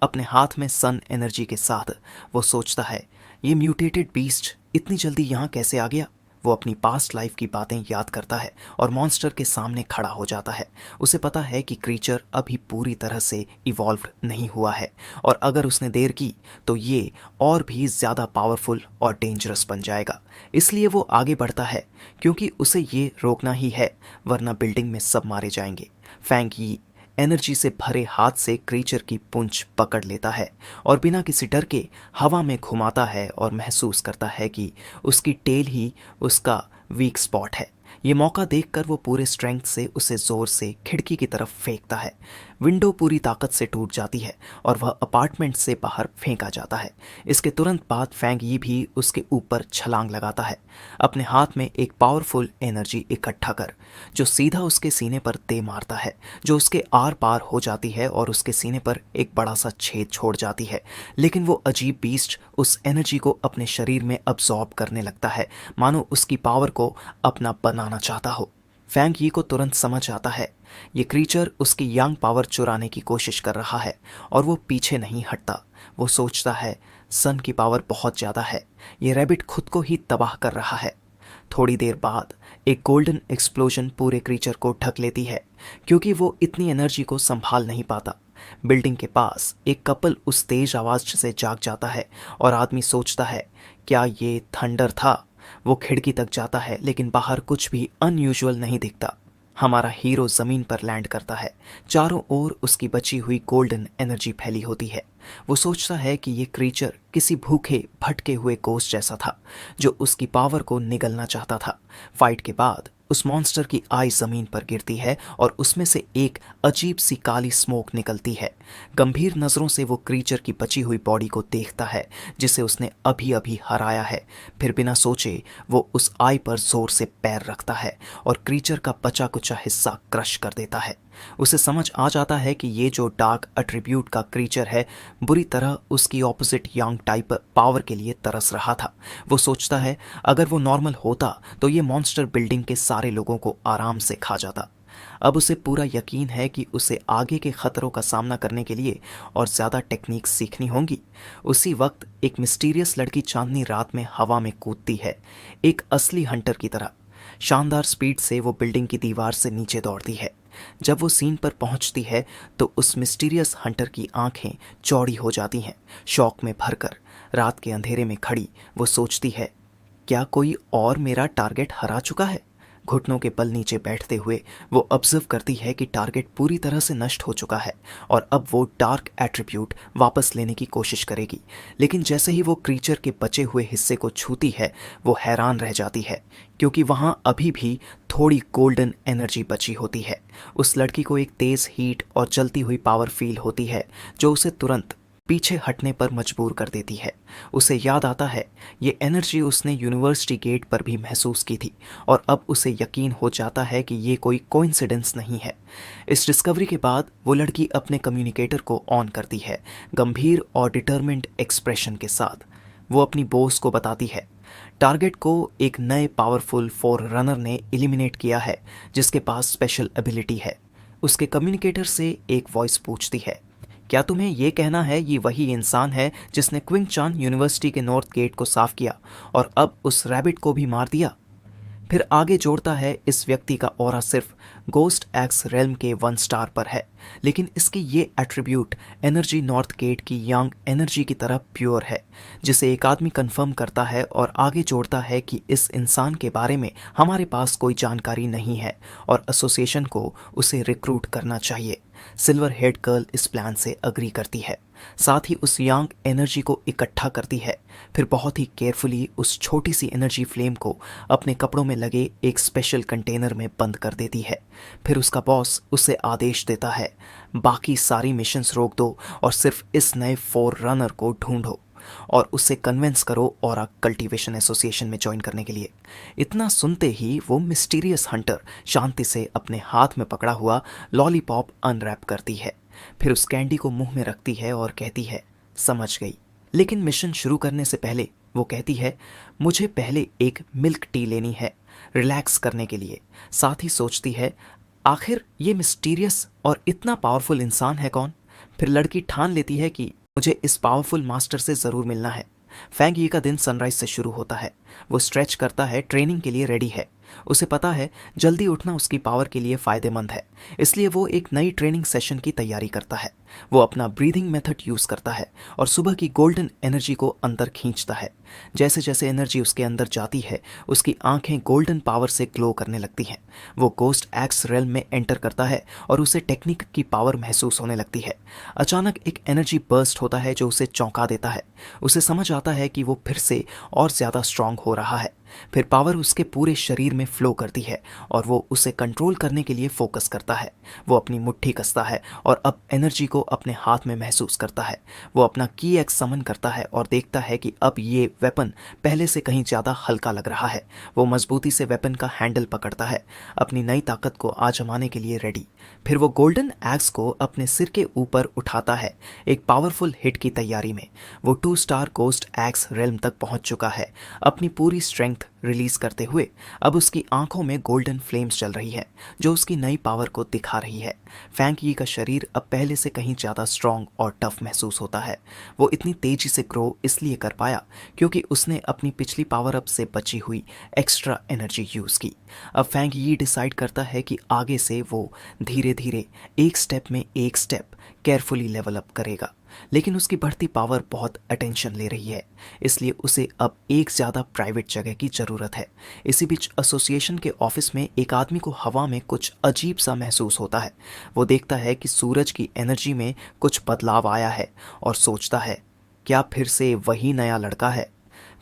अपने हाथ में सन एनर्जी के साथ वो सोचता है, ये म्यूटेटेड बीस्ट इतनी जल्दी यहाँ कैसे आ गया? वो अपनी पास्ट लाइफ की बातें याद करता है और मॉन्स्टर के सामने खड़ा हो जाता है। उसे पता है कि क्रीचर अभी पूरी तरह से इवॉल्व नहीं हुआ है और अगर उसने देर की तो ये और भी ज़्यादा पावरफुल और डेंजरस बन जाएगा। इसलिए वो आगे बढ़ता है क्योंकि उसे ये रोकना ही है, वरना बिल्डिंग में सब मारे जाएंगे। फैंकी एनर्जी से भरे हाथ से क्रीचर की पूंछ पकड़ लेता है और बिना किसी डर के हवा में घुमाता है और महसूस करता है कि उसकी टेल ही उसका वीक स्पॉट है। ये मौका देखकर वो पूरे स्ट्रेंथ से उसे जोर से खिड़की की तरफ फेंकता है। विंडो पूरी ताकत से टूट जाती है और वह अपार्टमेंट से बाहर फेंका जाता है। इसके तुरंत बाद फैंग यी भी उसके ऊपर छलांग लगाता है, अपने हाथ में एक पावरफुल एनर्जी इकट्ठा कर जो सीधा उसके सीने पर दे मारता है, जो उसके आर पार हो जाती है और उसके सीने पर एक बड़ा सा छेद छोड़ जाती है। लेकिन वो अजीब बीस्ट उस एनर्जी को अपने शरीर में अब्सॉर्ब करने लगता है, मानो उसकी पावर को अपना बनाना चाहता हो। फैंग यी को तुरंत समझ आता है ये क्रीचर उसकी यंग पावर चुराने की कोशिश कर रहा है और वो पीछे नहीं हटता। वो सोचता है, सन की पावर बहुत ज़्यादा है, ये रैबिट खुद को ही तबाह कर रहा है। थोड़ी देर बाद एक गोल्डन एक्सप्लोजन पूरे क्रीचर को ढक लेती है क्योंकि वो इतनी एनर्जी को संभाल नहीं पाता। बिल्डिंग के पास एक कपल उस तेज आवाज से जाग जाता है और आदमी सोचता है, क्या ये थंडर था? वो खिड़की तक जाता है लेकिन बाहर कुछ भी अनयूजुअल नहीं दिखता। हमारा हीरो जमीन पर लैंड करता है। चारों ओर उसकी बची हुई गोल्डन एनर्जी फैली होती है। वो सोचता है कि ये क्रीचर किसी भूखे भटके हुए गोश्त जैसा था जो उसकी पावर को निगलना चाहता था। फाइट के बाद उस मॉन्स्टर की आई जमीन पर गिरती है और उसमें से एक अजीब सी काली स्मोक निकलती है। गंभीर नजरों से वो क्रीचर की बची हुई बॉडी को देखता है जिसे उसने अभी अभी हराया है। फिर बिना सोचे वो उस आई पर जोर से पैर रखता है और क्रीचर का बचा कुचा हिस्सा क्रश कर देता है। उसे समझ आ जाता है कि ये जो डार्क एट्रीब्यूट का क्रीचर है बुरी तरह उसकी ऑपोजिट यंग टाइप पावर के लिए तरस रहा था। वो सोचता है अगर वो नॉर्मल होता तो ये मॉन्स्टर बिल्डिंग के सारे लोगों को आराम से खा जाता। अब उसे पूरा यकीन है कि उसे आगे के खतरों का सामना करने के लिए और ज़्यादा टेक्निक्स सीखनी होंगी। उसी वक्त एक मिस्टीरियस लड़की चांदनी रात में हवा में कूदती है, एक असली हंटर की तरह। शानदार स्पीड से वो बिल्डिंग की दीवार से नीचे दौड़ती है। जब वो सीन पर पहुंचती है तो उस मिस्टीरियस हंटर की आंखें चौड़ी हो जाती हैं। शौक में भरकर रात के अंधेरे में खड़ी वो सोचती है, क्या कोई और मेरा टारगेट हरा चुका है? घुटनों के बल नीचे बैठते हुए वो ऑब्जर्व करती है कि टारगेट पूरी तरह से नष्ट हो चुका है और अब वो डार्क एट्रीब्यूट वापस लेने की कोशिश करेगी। लेकिन जैसे ही वो क्रीचर के बचे हुए हिस्से को छूती है, वो हैरान रह जाती है क्योंकि वहां अभी भी थोड़ी गोल्डन एनर्जी बची होती है। उस लड़की को एक तेज हीट और जलती हुई पावर फील होती है जो उसे तुरंत पीछे हटने पर मजबूर कर देती है। उसे याद आता है ये एनर्जी उसने यूनिवर्सिटी गेट पर भी महसूस की थी और अब उसे यकीन हो जाता है कि ये कोई कोइंसिडेंस नहीं है। इस डिस्कवरी के बाद वो लड़की अपने कम्युनिकेटर को ऑन करती है। गंभीर और डिटर्मिन्ड एक्सप्रेशन के साथ वो अपनी बॉस को बताती है टारगेट को एक नए पावरफुल फोर रनर ने एलिमिनेट किया है जिसके पास स्पेशल एबिलिटी है। उसके कम्युनिकेटर से एक वॉइस पूछती है, क्या तुम्हें यह कहना है ये वही इंसान है जिसने क्विंग चान यूनिवर्सिटी के नॉर्थ गेट को साफ किया और अब उस रैबिट को भी मार दिया? फिर आगे जोड़ता है, इस व्यक्ति का ऑरा सिर्फ गोस्ट एक्स रेल्म के 1 स्टार पर है, लेकिन इसकी ये एट्रीब्यूट एनर्जी नॉर्थ गेट की यंग एनर्जी की तरह प्योर है, जिसे एक आदमी कंफर्म करता है और आगे जोड़ता है कि इस इंसान के बारे में हमारे पास कोई जानकारी नहीं है और एसोसिएशन को उसे रिक्रूट करना चाहिए। सिल्वर हेड गर्ल इस प्लान से अग्री करती है, साथ ही उस यंग एनर्जी को इकट्ठा करती है। फिर बहुत ही केयरफुली उस छोटी सी एनर्जी फ्लेम को अपने कपड़ों में लगे एक स्पेशल कंटेनर में बंद कर देती है। फिर उसका बॉस उसे आदेश देता है, बाकी सारी मिशंस रोक दो और सिर्फ इस नए फोर रनर को ढूंढो और उससे कन्विंस करो और कल्टीवेशन एसोसिएशन में ज्वाइन करने के लिए। इतना सुनते ही वो मिस्टीरियस हंटर शांति से अपने हाथ में पकड़ा हुआ लॉलीपॉप अनरैप करती है। फिर उस कैंडी को मुंह में रखती है और कहती है, समझ गई। लेकिन मिशन शुरू करने से पहले वो कहती है, मुझे पहले एक मिल्क टी लेनी है रिलैक्स करने के लिए। साथ ही सोचती है, आखिर ये मिस्टीरियस और इतना पावरफुल इंसान है कौन? फिर लड़की ठान लेती है कि मुझे इस पावरफुल मास्टर से ज़रूर मिलना है। फैंग यी का दिन सनराइज से शुरू होता है। वो स्ट्रेच करता है, ट्रेनिंग के लिए रेडी है। उसे पता है जल्दी उठना उसकी पावर के लिए फ़ायदेमंद है, इसलिए वो एक नई ट्रेनिंग सेशन की तैयारी करता है। वो अपना ब्रीदिंग मेथड यूज़ करता है और सुबह की गोल्डन एनर्जी को अंदर खींचता है। जैसे जैसे एनर्जी उसके अंदर जाती है, उसकी आंखें गोल्डन पावर से ग्लो करने लगती हैं। वो गोस्ट एक्स रेल्म में एंटर करता है और उसे टेक्निक की पावर महसूस होने लगती है। अचानक एक एनर्जी बर्स्ट होता है जो उसे चौंका देता है। उसे समझ आता है कि वो फिर से और ज़्यादा स्ट्रांग हो रहा है। फिर पावर उसके पूरे शरीर में फ्लो करती है और वो उसे कंट्रोल करने के लिए फोकस करता है। वो अपनी मुट्ठी कसता है और अब एनर्जी को अपने हाथ में महसूस करता है। वो अपना की एक्स समन करता है और देखता है कि अब ये वेपन पहले से कहीं ज़्यादा हल्का लग रहा है। वो मजबूती से वेपन का हैंडल पकड़ता है, अपनी नई ताकत को आजमाने के लिए रेडी। फिर वो गोल्डन एक्स को अपने सिर के ऊपर उठाता है, एक पावरफुल हिट की तैयारी में। वो 2 स्टार गोस्ट एक्स रेल्म तक पहुंच चुका है, अपनी पूरी स्ट्रेंथ रिलीज करते हुए। अब उसकी आंखों में गोल्डन फ्लेम्स चल रही है जो उसकी नई पावर को दिखा रही है। फैंग यी का शरीर अब पहले से कहीं ज़्यादा स्ट्रांग और टफ महसूस होता है। वो इतनी तेजी से ग्रो इसलिए कर पाया क्योंकि उसने अपनी पिछली पावर अप से बची हुई एक्स्ट्रा एनर्जी यूज़ की। अब फैंग यी डिसाइड करता है कि आगे से वो धीरे धीरे एक स्टेप में एक स्टेप केयरफुली लेवल अप करेगा। लेकिन उसकी बढ़ती पावर बहुत अटेंशन ले रही है, इसलिए उसे अब एक ज़्यादा प्राइवेट जगह की ज़रूरत है। इसी बीच एसोसिएशन के ऑफिस में एक आदमी को हवा में कुछ अजीब सा महसूस होता है। वो देखता है कि सूरज की एनर्जी में कुछ बदलाव आया है और सोचता है, क्या फिर से वही नया लड़का है?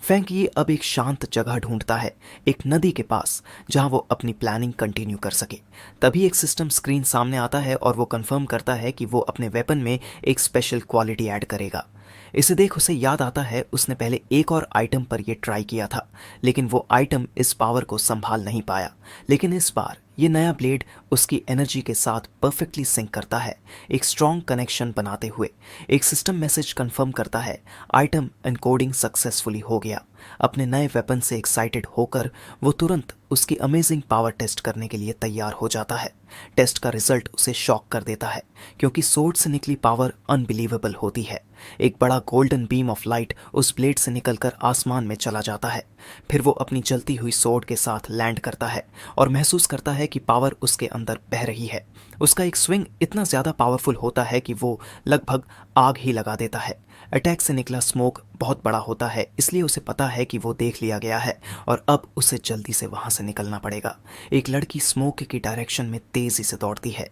फैंग यी अब एक शांत जगह ढूंढता है, एक नदी के पास, जहां वो अपनी प्लानिंग कंटिन्यू कर सके। तभी एक सिस्टम स्क्रीन सामने आता है और वो कंफर्म करता है कि वो अपने वेपन में एक स्पेशल क्वालिटी ऐड करेगा। इसे देख उसे याद आता है उसने पहले एक और आइटम पर यह ट्राई किया था, लेकिन वो आइटम इस पावर को संभाल नहीं पाया। लेकिन इस बार ये नया ब्लेड उसकी एनर्जी के साथ परफेक्टली सिंक करता है, एक स्ट्रॉन्ग कनेक्शन बनाते हुए। एक सिस्टम मैसेज कंफर्म करता है, आइटम एनकोडिंग सक्सेसफुली हो गया। अपने नए वेपन से एक्साइटेड होकर वो तुरंत उसकी अमेजिंग पावर टेस्ट करने के लिए तैयार हो जाता है। टेस्ट का रिजल्ट उसे शॉक कर देता है क्योंकि सोर्ड से निकली पावर अनबिलीवेबल होती है। एक बड़ा गोल्डन बीम ऑफ लाइट उस ब्लेड से निकलकर आसमान में चला जाता है। फिर वो अपनी जलती हुई सोर्ड के साथ लैंड करता है और महसूस करता है कि पावर उसके अंदर बह रही है। उसका एक स्विंग इतना ज़्यादा पावरफुल होता है कि वो लगभग आग ही लगा देता है। अटैक से निकला स्मोक बहुत बड़ा होता है, इसलिए उसे पता है कि वो देख लिया गया है और अब उसे जल्दी से वहां से निकलना पड़ेगा। एक लड़की स्मोक की डायरेक्शन में तेजी से दौड़ती है।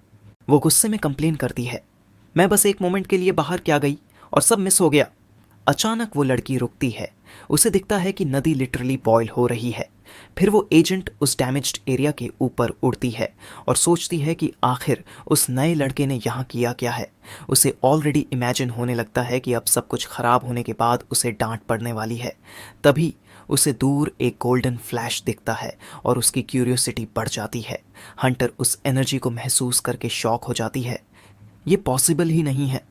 वो गुस्से में कंप्लेन करती है, मैं बस एक मोमेंट के लिए बाहर क्या गई और सब मिस हो गया। अचानक वो लड़की रुकती है। उसे दिखता है कि नदी लिटरली बॉयल हो रही है। फिर वो एजेंट उस डैमेज्ड एरिया के ऊपर उड़ती है और सोचती है कि आखिर उस नए लड़के ने यहाँ किया क्या है। उसे ऑलरेडी इमेजिन होने लगता है कि अब सब कुछ खराब होने के बाद उसे डांट पड़ने वाली है। तभी उसे दूर एक गोल्डन फ्लैश दिखता है और उसकी क्यूरियोसिटी बढ़ जाती है। हंटर उस एनर्जी को महसूस करके शॉक हो जाती है। ये पॉसिबल ही नहीं है।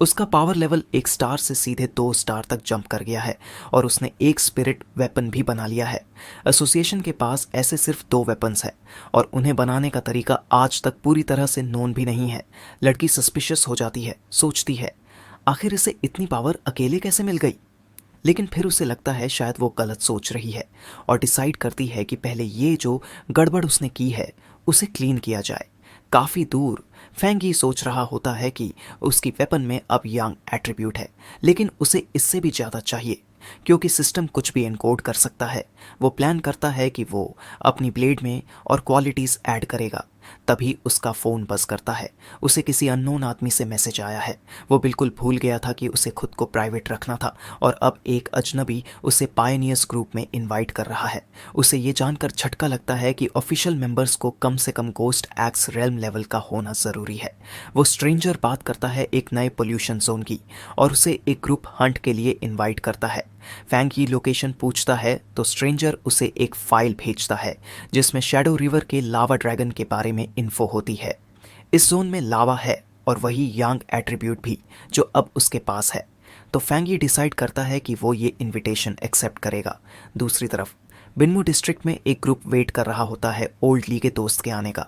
उसका पावर लेवल एक स्टार से सीधे 2 स्टार तक जंप कर गया है और उसने एक स्पिरिट वेपन भी बना लिया है। एसोसिएशन के पास ऐसे सिर्फ 2 वेपन्स हैं और उन्हें बनाने का तरीका आज तक पूरी तरह से नोन भी नहीं है। लड़की सस्पिशियस हो जाती है, सोचती है आखिर इसे इतनी पावर अकेले कैसे मिल गई। लेकिन फिर उसे लगता है शायद वो गलत सोच रही है और डिसाइड करती है कि पहले ये जो गड़बड़ उसने की है उसे क्लीन किया जाए। काफ़ी दूर फैंग ये सोच रहा होता है कि उसकी वेपन में अब यांग एट्रीब्यूट है, लेकिन उसे इससे भी ज़्यादा चाहिए क्योंकि सिस्टम कुछ भी एनकोड कर सकता है। वो प्लान करता है कि वो अपनी ब्लेड में और क्वालिटीज़ ऐड करेगा। तभी उसका फ़ोन बज़ करता है। उसे किसी अननोन आदमी से मैसेज आया है। वो बिल्कुल भूल गया था कि उसे खुद को प्राइवेट रखना था और अब एक अजनबी उसे पायनियर्स ग्रुप में इनवाइट कर रहा है। उसे ये जानकर झटका लगता है कि ऑफिशियल मेंबर्स को कम से कम गोस्ट एक्स रेल्म लेवल का होना ज़रूरी है। वो स्ट्रेंजर बात करता है एक नए पोल्यूशन जोन की और उसे एक ग्रुप हंट के लिए इनवाइट करता है। फैंग की लोकेशन पूछता है तो स्ट्रेंजर उसे एक फाइल भेजता है जिसमें शैडो रिवर के लावा ड्रैगन के बारे में इन्फो होती है। इस जोन में लावा है और वही यांग एट्रीब्यूट भी जो अब उसके पास है। तो फैंग ये डिसाइड करता है कि वो ये इनविटेशन एक्सेप्ट करेगा। दूसरी तरफ बिन्मू डिस्ट्रिक्ट में एक ग्रुप वेट कर रहा होता है ओल्ड ली के दोस्त के आने का।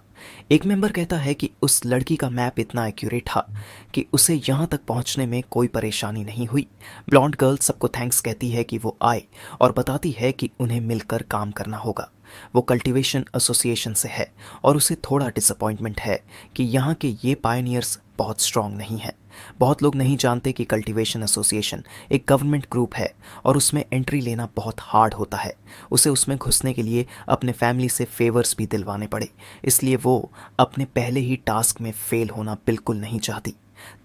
एक मेंबर कहता है कि उस लड़की का मैप इतना एक्यूरेट था कि उसे यहाँ तक पहुँचने में कोई परेशानी नहीं हुई। ब्लॉन्ड गर्ल सबको थैंक्स कहती है कि वो आए और बताती है कि उन्हें मिलकर काम करना होगा। वो कल्टीवेशन एसोसिएशन से है और उसे थोड़ा डिसअपॉइंटमेंट है कि यहाँ के ये पायनियर्स बहुत स्ट्रांग नहीं हैं। बहुत लोग नहीं जानते कि कल्टीवेशन एसोसिएशन एक गवर्नमेंट ग्रुप है और उसमें एंट्री लेना बहुत हार्ड होता है। उसे उसमें घुसने के लिए अपने फैमिली से फेवर्स भी दिलवाने पड़े, इसलिए वो अपने पहले ही टास्क में फेल होना बिल्कुल नहीं चाहती।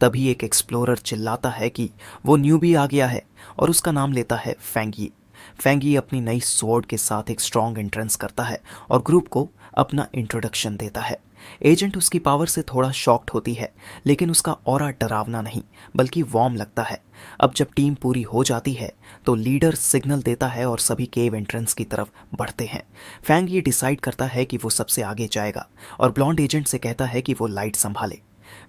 तभी एक एक्सप्लोरर चिल्लाता है कि वो न्यूबी आ गया है और उसका नाम लेता है फैंगी। फैंगी अपनी नई स्वॉर्ड के साथ एक स्ट्रॉन्ग एंट्रेंस करता है और ग्रुप को अपना इंट्रोडक्शन देता है। एजेंट उसकी पावर से थोड़ा शॉक्ड होती है, लेकिन उसका ऑरा डरावना नहीं बल्कि वार्म लगता है। अब जब टीम पूरी हो जाती है तो लीडर सिग्नल देता है और सभी केव एंट्रेंस की तरफ बढ़ते हैं। फैंग ये डिसाइड करता है कि वो सबसे आगे जाएगा और ब्लॉन्ड एजेंट से कहता है कि वो लाइट संभाले।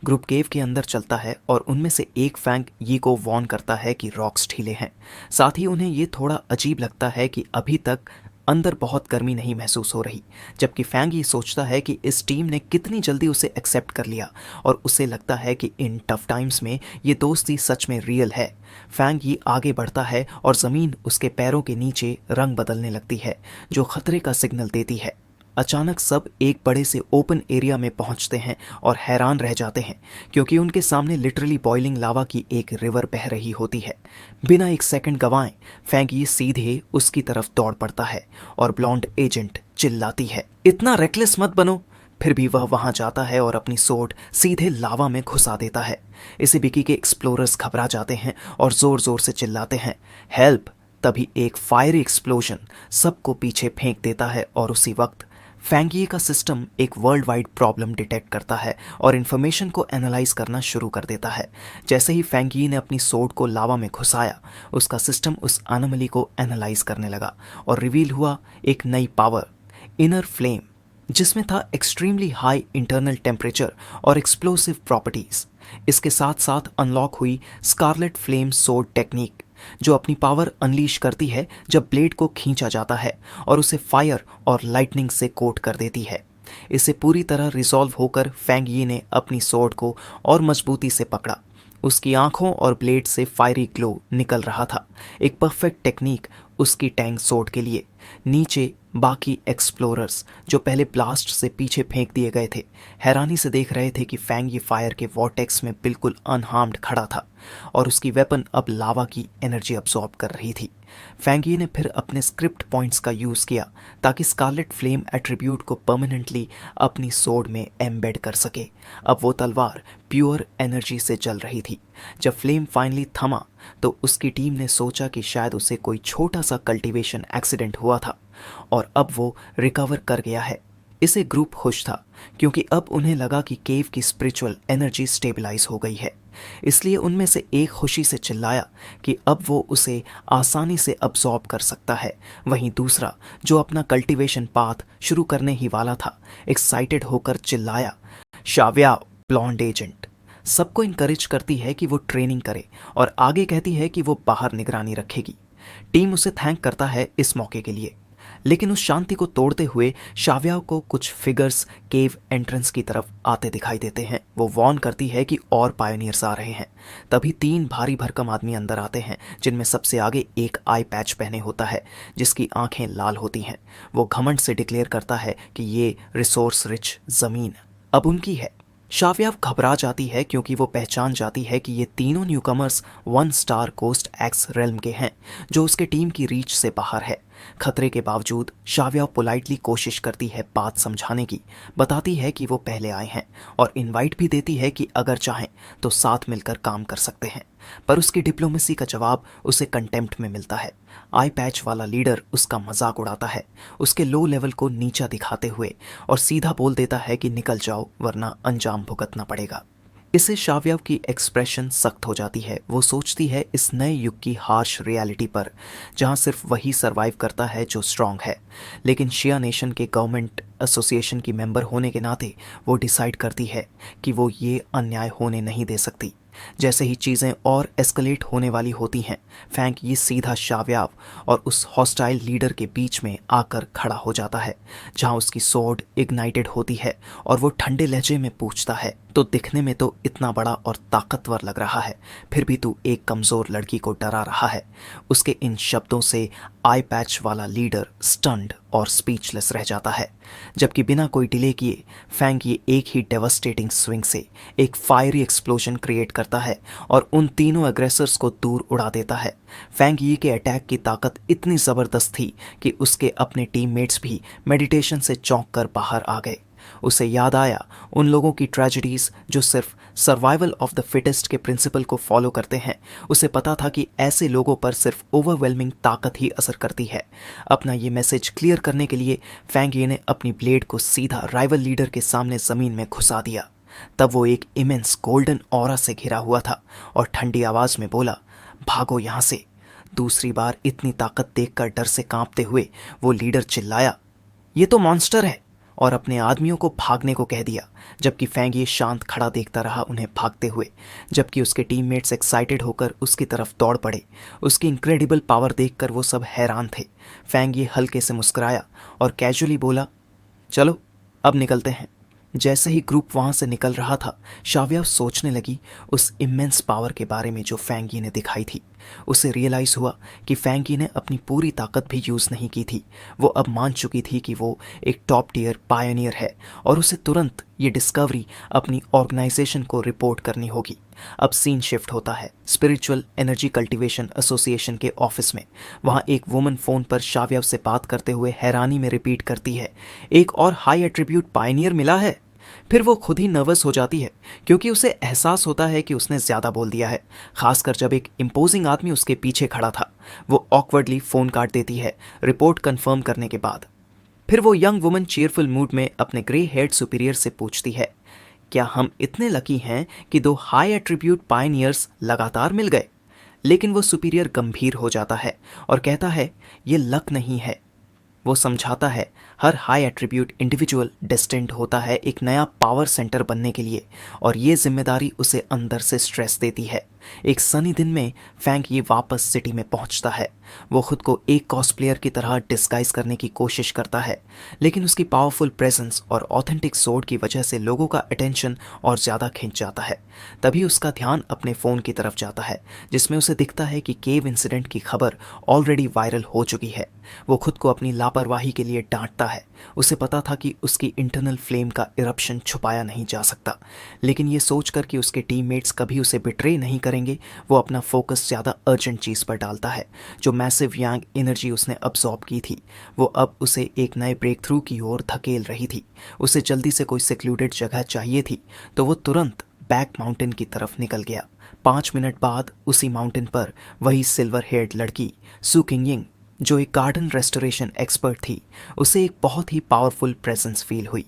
ग्रुप केव के अंदर चलता है और उनमें से एक फैंग यी को वॉर्न करता है कि रॉक्स ढीले हैं। साथ ही उन्हें ये थोड़ा अजीब लगता है कि अभी तक अंदर बहुत गर्मी नहीं महसूस हो रही, जबकि फैंग ये सोचता है कि इस टीम ने कितनी जल्दी उसे एक्सेप्ट कर लिया और उसे लगता है कि इन टफ टाइम्स में ये दोस्ती सच में रियल है। फैंग ये आगे बढ़ता है और ज़मीन उसके पैरों के नीचे रंग बदलने लगती है जो खतरे का सिग्नल देती है। अचानक सब एक बड़े से ओपन एरिया में पहुंचते हैं और हैरान रह जाते हैं क्योंकि उनके सामने लिटरली बॉइलिंग लावा की एक रिवर बह रही होती है। बिना एक सेकंड गंवाए फैंग ये सीधे उसकी तरफ दौड़ पड़ता है और ब्लॉन्ड एजेंट चिल्लाती है, इतना रेकलेस मत बनो। फिर भी वह वहां जाता है और अपनी सोर्ड सीधे लावा में घुसा देता है। इसे बिकी के एक्सप्लोरर्स घबरा जाते हैं और जोर जोर से चिल्लाते हैं, हेल्प। तभी एक फायरी एक्सप्लोजन सबको पीछे फेंक देता है और उसी वक्त फैंगी का सिस्टम एक वर्ल्ड वाइड प्रॉब्लम डिटेक्ट करता है और इन्फॉर्मेशन को एनालाइज करना शुरू कर देता है। जैसे ही फैंगी ने अपनी सोर्ड को लावा में घुसाया, उसका सिस्टम उस एनोमली को एनालाइज करने लगा और रिवील हुआ एक नई पावर, इनर फ्लेम, जिसमें था एक्सट्रीमली हाई इंटरनल टेम्परेचर और एक्सप्लोसिव प्रॉपर्टीज। इसके साथ साथ अनलॉक हुई स्कारलेट फ्लेम सोर्ड टेक्निक, जो अपनी पावर अनलीश करती है जब ब्लेड को खींचा जाता है और उसे फायर और लाइटनिंग से कोट कर देती है। इसे पूरी तरह रिजॉल्व होकर फैंग यी ने अपनी सोर्ड को और मजबूती से पकड़ा। उसकी आंखों और ब्लेड से फायरी ग्लो निकल रहा था, एक परफेक्ट टेक्निक उसकी टैंग सोर्ड के लिए। नीचे बाकी एक्सप्लोरर्स जो पहले ब्लास्ट से पीछे फेंक दिए गए थे, हैरानी से देख रहे थे कि फैंग ये फायर के वॉर्टेक्स में बिल्कुल अनहार्म्ड खड़ा था और उसकी वेपन अब लावा की एनर्जी अब्सॉर्ब कर रही थी। फैंगी ने फिर अपने स्क्रिप्ट पॉइंट्स का यूज़ किया ताकि स्कारलेट फ्लेम एट्रीब्यूट को परमानेंटली अपनी सोड में एम्बेड कर सके। अब वो तलवार प्योर एनर्जी से जल रही थी। जब फ्लेम फाइनली थमा तो उसकी टीम ने सोचा कि शायद उसे कोई छोटा सा कल्टीवेशन एक्सीडेंट हुआ था और अब वो रिकवर कर गया है। इसे ग्रुप खुश था क्योंकि अब उन्हें लगा कि केव की स्पिरिचुअल एनर्जी स्टेबलाइज हो गई है। इसलिए उनमें से एक खुशी से चिल्लाया कि अब वो उसे आसानी से अब्सॉर्ब कर सकता है। वहीं दूसरा, जो अपना कल्टीवेशन पाथ शुरू करने ही वाला था, एक्साइटेड होकर चिल्लाया, शाव्या ब्लॉन्ड एजेंट। सबको इनकरेज करती है कि वो ट्रेनिंग करे और आगे कहती है कि वो बाहर निगरानी रखेगी। टीम उसे थैंक करता है इस मौके के लिए। लेकिन उस शांति को तोड़ते हुए शाव्या को कुछ फिगर्स केव एंट्रेंस की तरफ आते दिखाई देते हैं। वो वॉर्न करती है कि और पायोनियर्स आ रहे हैं। तभी 3 भारी भरकम आदमी अंदर आते हैं, जिनमें सबसे आगे एक आई पैच पहने होता है जिसकी आंखें लाल होती हैं। वो घमंड से डिक्लेयर करता है कि ये रिसोर्स रिच जमीन अब उनकी है। शाव्या घबरा जाती है क्योंकि वो पहचान जाती है कि ये तीनों newcomers 1 star coast X realm के हैं, जो उसके टीम की रीच से बाहर है। खतरे के बावजूद शाव्या पोलाइटली कोशिश करती है बात समझाने की, बताती है कि वो पहले आए हैं और इनवाइट भी देती है कि अगर चाहें तो साथ मिलकर काम कर सकते हैं। पर उसकी डिप्लोमेसी का जवाब उसे कंटेम्प्ट में मिलता है। आई पैच वाला लीडर उसका मजाक उड़ाता है, उसके लो लेवल को नीचा दिखाते हुए, और सीधा बोल देता है कि निकल जाओ वरना अंजाम भुगतना पड़ेगा। इससे शाव्या की एक्सप्रेशन सख्त हो जाती है। वो सोचती है इस नए युग की हार्श रियलिटी पर, जहां सिर्फ वही सरवाइव करता है जो स्ट्रांग है। लेकिन शिया नेशन के गवर्नमेंट एसोसिएशन की मेंबर होने के नाते वो डिसाइड करती है कि वो ये अन्याय होने नहीं दे सकती। जैसे ही चीज़ें और एस्केलेट होने वाली होती हैं, फैंक ये सीधा शाव्या और उस हॉस्टाइल लीडर के बीच में आकर खड़ा हो जाता है, जहां उसकी सोर्ड इग्नाइटेड होती है और वो ठंडे लहजे में पूछता है, तो दिखने में तो इतना बड़ा और ताकतवर लग रहा है, फिर भी तू एक कमज़ोर लड़की को डरा रहा है। उसके इन शब्दों से आई पैच वाला लीडर स्टन्ड और स्पीचलेस रह जाता है। जबकि बिना कोई डिले किए फैंग ये एक ही डेवास्टेटिंग स्विंग से एक फायरी एक्सप्लोजन क्रिएट करता है और उन तीनों एग्रेसर्स को दूर उड़ा देता है। फैंग यी के अटैक की ताकत इतनी ज़बरदस्त थी कि उसके अपने टीममेट्स भी मेडिटेशन से चौंक कर बाहर आ गए। उसे याद आया उन लोगों की ट्रेजेडीज जो सिर्फ सर्वाइवल ऑफ द फिटेस्ट के प्रिंसिपल को फॉलो करते हैं। उसे पता था कि ऐसे लोगों पर सिर्फ ओवरवेलमिंग ताकत ही असर करती है। अपना ये मैसेज क्लियर करने के लिए फैंग ये ने अपनी ब्लेड को सीधा राइवल लीडर के सामने ज़मीन में घुसा दिया। तब वो एक इमेंस गोल्डन ऑरा से घिरा हुआ था और ठंडी आवाज़ में बोला, भागो यहाँ से। दूसरी बार इतनी ताकत देखकर डर से कांपते हुए वो लीडर चिल्लाया, ये तो मॉन्स्टर है, और अपने आदमियों को भागने को कह दिया। जबकि फैंग ये शांत खड़ा देखता रहा उन्हें भागते हुए, जबकि उसके टीममेट्स एक्साइटेड होकर उसकी तरफ दौड़ पड़े। उसकी इनक्रेडिबल पावर देखकर वो सब हैरान थे। फैंग ये हल्के से मुस्कुराया और कैजुअली बोला, चलो अब निकलते हैं। जैसे ही ग्रुप वहाँ से निकल रहा था, शाव्या सोचने लगी उस इमेंस पावर के बारे में जो फैंगी ने दिखाई थी। उसे रियलाइज़ हुआ कि फैंगी ने अपनी पूरी ताकत भी यूज़ नहीं की थी। वो अब मान चुकी थी कि वो एक टॉप टियर पायनियर है और उसे तुरंत ये डिस्कवरी अपनी ऑर्गेनाइजेशन को रिपोर्ट करनी होगी। अब सीन शिफ्ट होता है स्पिरिचुअल एनर्जी कल्टीवेशन एसोसिएशन के ऑफिस में। वहाँ एक वुमन फ़ोन पर शाव्या से बात करते हुए हैरानी में रिपीट करती है, एक और हाई एट्रीब्यूट पायनियर मिला है। फिर वो खुद ही नर्वस हो जाती है क्योंकि उसे एहसास होता है कि उसने ज़्यादा बोल दिया है, खासकर जब एक इम्पोजिंग आदमी उसके पीछे खड़ा था। वो ऑकवर्डली फ़ोन काट देती है रिपोर्ट कंफर्म करने के बाद। फिर वो यंग वुमन चीयरफुल मूड में अपने ग्रे हेड सुपीरियर से पूछती है, क्या हम इतने लकी हैं कि 2 हाई एट्रीब्यूट पायनियर्स लगातार मिल गए? लेकिन वो सुपीरियर गंभीर हो जाता है और कहता है, ये लक नहीं है। वो समझाता है हर हाई एट्रीब्यूट इंडिविजुअल डेस्टिन्ड होता है एक नया पावर सेंटर बनने के लिए, और ये जिम्मेदारी उसे अंदर से स्ट्रेस देती है। एक सनी दिन में फैंग ये वापस सिटी में पहुंचता है। वो खुद को एक कॉस्प्लेयर की तरह डिस्गाइज करने की कोशिश करता है, लेकिन उसकी पावरफुल प्रेजेंस और ऑथेंटिक सोर्ड की वजह से लोगों का अटेंशन और ज़्यादा खिंच जाता है। तभी उसका ध्यान अपने फ़ोन की तरफ जाता है, जिसमें उसे दिखता है कि केव इंसिडेंट की खबर ऑलरेडी वायरल हो चुकी है। वो खुद को अपनी लापरवाही के लिए डांटता है। उसे पता था कि उसकी इंटरनल फ्लेम का इरप्शन छुपाया नहीं जा सकता, लेकिन ये सोचकर कि उसके टीममेट्स कभी उसे बिट्रे नहीं करेंगे, वो अपना फोकस ज़्यादा अर्जेंट चीज़ पर डालता है। जो मैसिव यांग एनर्जी उसने अब्जॉर्ब की थी, वो अब उसे एक नए ब्रेक थ्रू की ओर धकेल रही थी। उसे जल्दी से कोई सेक्लूडेड जगह चाहिए थी, तो वो तुरंत बैक माउंटेन की तरफ निकल गया। 5 मिनट बाद उसी माउंटेन पर वही सिल्वर हेयर्ड लड़की सू किंगयिंग, जो एक गार्डन रेस्टोरेशन एक्सपर्ट थी, उसे एक बहुत ही पावरफुल प्रेजेंस फील हुई।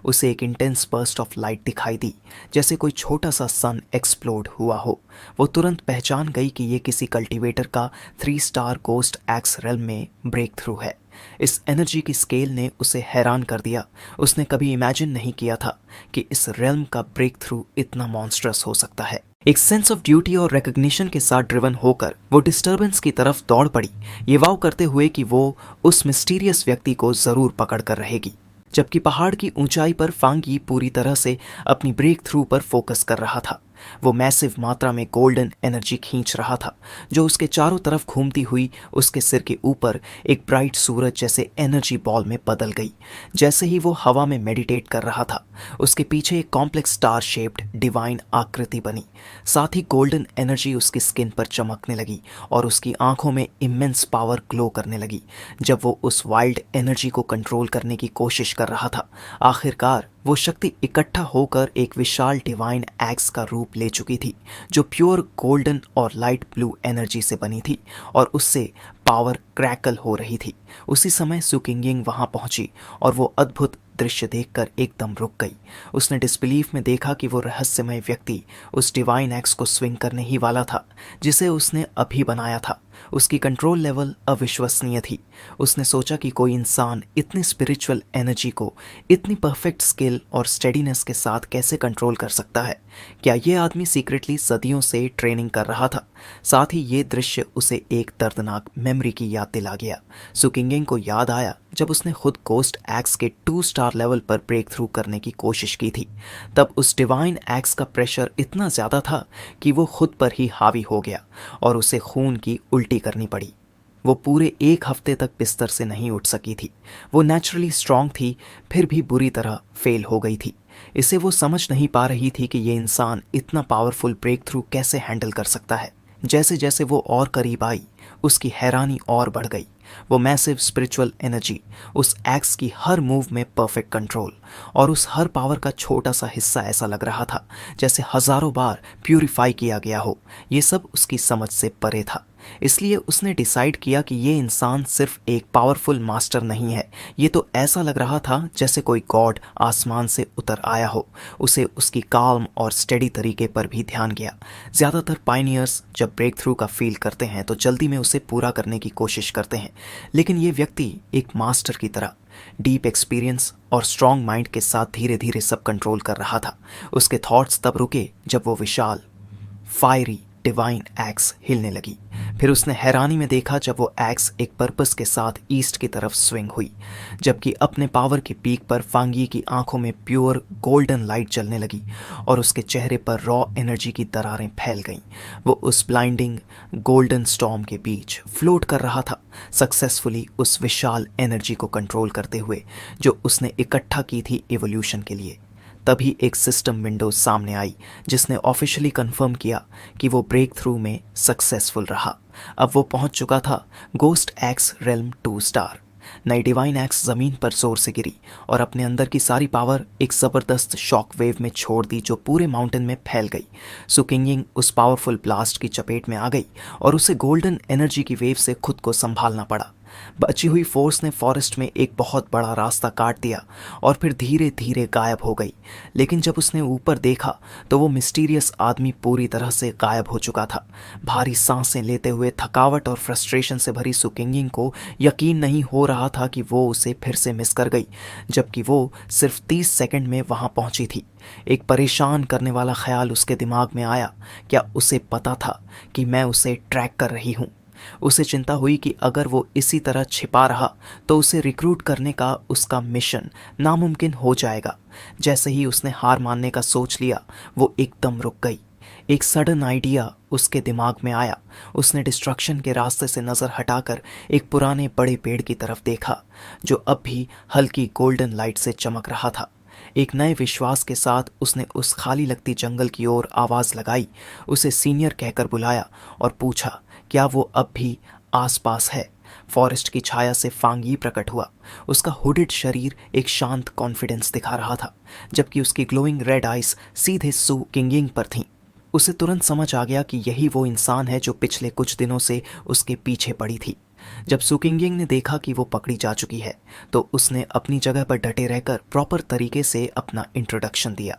उसे एक इंटेंस बर्स्ट ऑफ लाइट दिखाई दी, जैसे कोई छोटा सा सन एक्सप्लोड हुआ हो। वो तुरंत पहचान गई कि ये किसी कल्टीवेटर का 3 स्टार गोस्ट एक्स रेल्म में ब्रेक थ्रू है। इस एनर्जी की स्केल ने उसे हैरान कर दिया। उसने कभी इमेजिन नहीं किया था कि इस रेल्म का ब्रेक थ्रू इतना मॉन्स्ट्रस हो सकता है। एक सेंस ऑफ ड्यूटी और रिकग्निशन के साथ ड्रिवन होकर वो डिस्टर्बेंस की तरफ दौड़ पड़ी, ये वाव करते हुए कि वो उस मिस्टीरियस व्यक्ति को जरूर पकड़ कर रहेगी। जबकि पहाड़ की ऊंचाई पर फांगी पूरी तरह से अपनी ब्रेक थ्रू पर फोकस कर रहा था। वो मैसिव मात्रा में गोल्डन एनर्जी खींच रहा था, जो उसके चारों तरफ घूमती हुई उसके सिर के ऊपर एक ब्राइट सूरज जैसे एनर्जी बॉल में बदल गई। जैसे ही वो हवा में मेडिटेट कर रहा था, उसके पीछे एक कॉम्प्लेक्स स्टार शेप्ड डिवाइन आकृति बनी। साथ ही गोल्डन एनर्जी उसकी स्किन पर चमकने लगी और उसकी आंखों में इमेंस पावर ग्लो करने लगी। जब वो उस वाइल्ड एनर्जी को कंट्रोल करने की कोशिश कर रहा था, आखिरकार वो शक्ति इकट्ठा होकर एक विशाल डिवाइन एक्स का रूप ले चुकी थी, जो प्योर गोल्डन और लाइट ब्लू एनर्जी से बनी थी और उससे पावर क्रैकल हो रही थी। उसी समय सू किंगयिंग वहां पहुंची और वो अद्भुत दृश्य देखकर एकदम रुक गई। उसने डिसबिलीफ में देखा कि वो रहस्यमय व्यक्ति उस डिवाइन एक्स को स्विंग करने ही वाला था, जिसे उसने अभी बनाया था। उसकी कंट्रोल लेवल अविश्वसनीय थी। उसने सोचा कि कोई इंसान इतनी स्पिरिचुअल एनर्जी को इतनी परफेक्ट स्किल और स्टेडीनेस के साथ कैसे कंट्रोल कर सकता है। क्या ये आदमी सीक्रेटली सदियों से ट्रेनिंग कर रहा था? साथ ही ये दृश्य उसे एक दर्दनाक मेमोरी की याद दिला गया। सू किंगयिंग को याद आया जब उसने खुद गोस्ट एक्स के 2 स्टार लेवल पर ब्रेक थ्रू करने की कोशिश की थी। तब उस डिवाइन एक्स का प्रेशर इतना ज़्यादा था कि वो खुद पर ही हावी हो गया और उसे खून की उल्टी करनी पड़ी। वो पूरे 1 हफ्ते तक बिस्तर से नहीं उठ सकी थी। वो नेचुरली स्ट्रांग थी, फिर भी बुरी तरह फेल हो गई थी। इसे वो समझ नहीं पा रही थी कि ये इंसान इतना पावरफुल ब्रेक थ्रू कैसे हैंडल कर सकता है। जैसे जैसे वो और करीब आई, उसकी हैरानी और बढ़ गई। वो मैसिव स्पिरिचुअल एनर्जी, उस एक्स की हर मूव में परफेक्ट कंट्रोल और उस हर पावर का छोटा सा हिस्सा ऐसा लग रहा था जैसे हजारों बार प्यूरिफाई किया गया हो। ये सब उसकी समझ से परे था। इसलिए उसने डिसाइड किया कि ये इंसान सिर्फ एक पावरफुल मास्टर नहीं है, ये तो ऐसा लग रहा था जैसे कोई गॉड आसमान से उतर आया हो। उसे उसकी काल्म और स्टेडी तरीके पर भी ध्यान गया। ज़्यादातर पायनियर्स जब ब्रेक थ्रू का फील करते हैं तो जल्दी में उसे पूरा करने की कोशिश करते हैं, लेकिन ये व्यक्ति एक मास्टर की तरह डीप एक्सपीरियंस और स्ट्रॉन्ग माइंड के साथ धीरे धीरे सब कंट्रोल कर रहा था। उसके थॉट्स तब रुके जब वो विशाल फायरी डिवाइन एक्स हिलने लगी। फिर उसने हैरानी में देखा जब वो एक्स एक पर्पस के साथ ईस्ट की तरफ स्विंग हुई, जबकि अपने पावर के पीक पर फांगी की आंखों में प्योर गोल्डन लाइट जलने लगी और उसके चेहरे पर रॉ एनर्जी की दरारें फैल गईं। वो उस ब्लाइंडिंग गोल्डन स्टॉर्म के बीच फ्लोट कर रहा था, सक्सेसफुली उस विशाल एनर्जी को कंट्रोल करते हुए जो उसने इकट्ठा की थी इवोल्यूशन के लिए। तभी एक सिस्टम विंडो सामने आई जिसने ऑफिशियली कंफर्म किया कि वो ब्रेक थ्रू में सक्सेसफुल रहा। अब वो पहुंच चुका था गोस्ट एक्स रेल्म 2 स्टार। नई डिवाइन एक्स जमीन पर जोर से गिरी और अपने अंदर की सारी पावर एक जबरदस्त शॉक वेव में छोड़ दी जो पूरे माउंटेन में फैल गई। सू किंगयिंग उस पावरफुल ब्लास्ट की चपेट में आ गई और उसे गोल्डन एनर्जी की वेव से खुद को संभालना पड़ा। बची हुई फोर्स ने फॉरेस्ट में एक बहुत बड़ा रास्ता काट दिया और फिर धीरे धीरे गायब हो गई। लेकिन जब उसने ऊपर देखा तो वो मिस्टीरियस आदमी पूरी तरह से गायब हो चुका था। भारी सांसें लेते हुए थकावट और फ्रस्ट्रेशन से भरी सू किंगयिंग को यकीन नहीं हो रहा था कि वो उसे फिर से मिस कर गई, जबकि वो सिर्फ 30 सेकंड में वहां पहुंची थी। एक परेशान करने वाला ख्याल उसके दिमाग में आया, क्या उसे पता था कि मैं उसे ट्रैक कर रही हूँ? उसे चिंता हुई कि अगर वो इसी तरह छिपा रहा तो उसे रिक्रूट करने का उसका मिशन नामुमकिन हो जाएगा। जैसे ही उसने हार मानने का सोच लिया, वो एकदम रुक गई। एक सडन आइडिया उसके दिमाग में आया। उसने डिस्ट्रक्शन के रास्ते से नज़र हटाकर एक पुराने बड़े पेड़ की तरफ देखा जो अब भी हल्की गोल्डन लाइट से चमक रहा था। एक नए विश्वास के साथ उसने उस खाली लगती जंगल की ओर आवाज़ लगाई, उसे सीनियर कहकर बुलाया और पूछा क्या वो अब भी आसपास है। फॉरेस्ट की छाया से फांगी प्रकट हुआ। उसका हुडेड शरीर एक शांत कॉन्फिडेंस दिखा रहा था, जबकि उसकी ग्लोइंग रेड आइज सीधे सू किंगिंग पर थीं। उसे तुरंत समझ आ गया कि यही वो इंसान है जो पिछले कुछ दिनों से उसके पीछे पड़ी थी। जब सुकिंगिंग ने देखा कि वो पकड़ी जा चुकी है तो उसने अपनी जगह पर डटे रहकर प्रॉपर तरीके से अपना इंट्रोडक्शन दिया।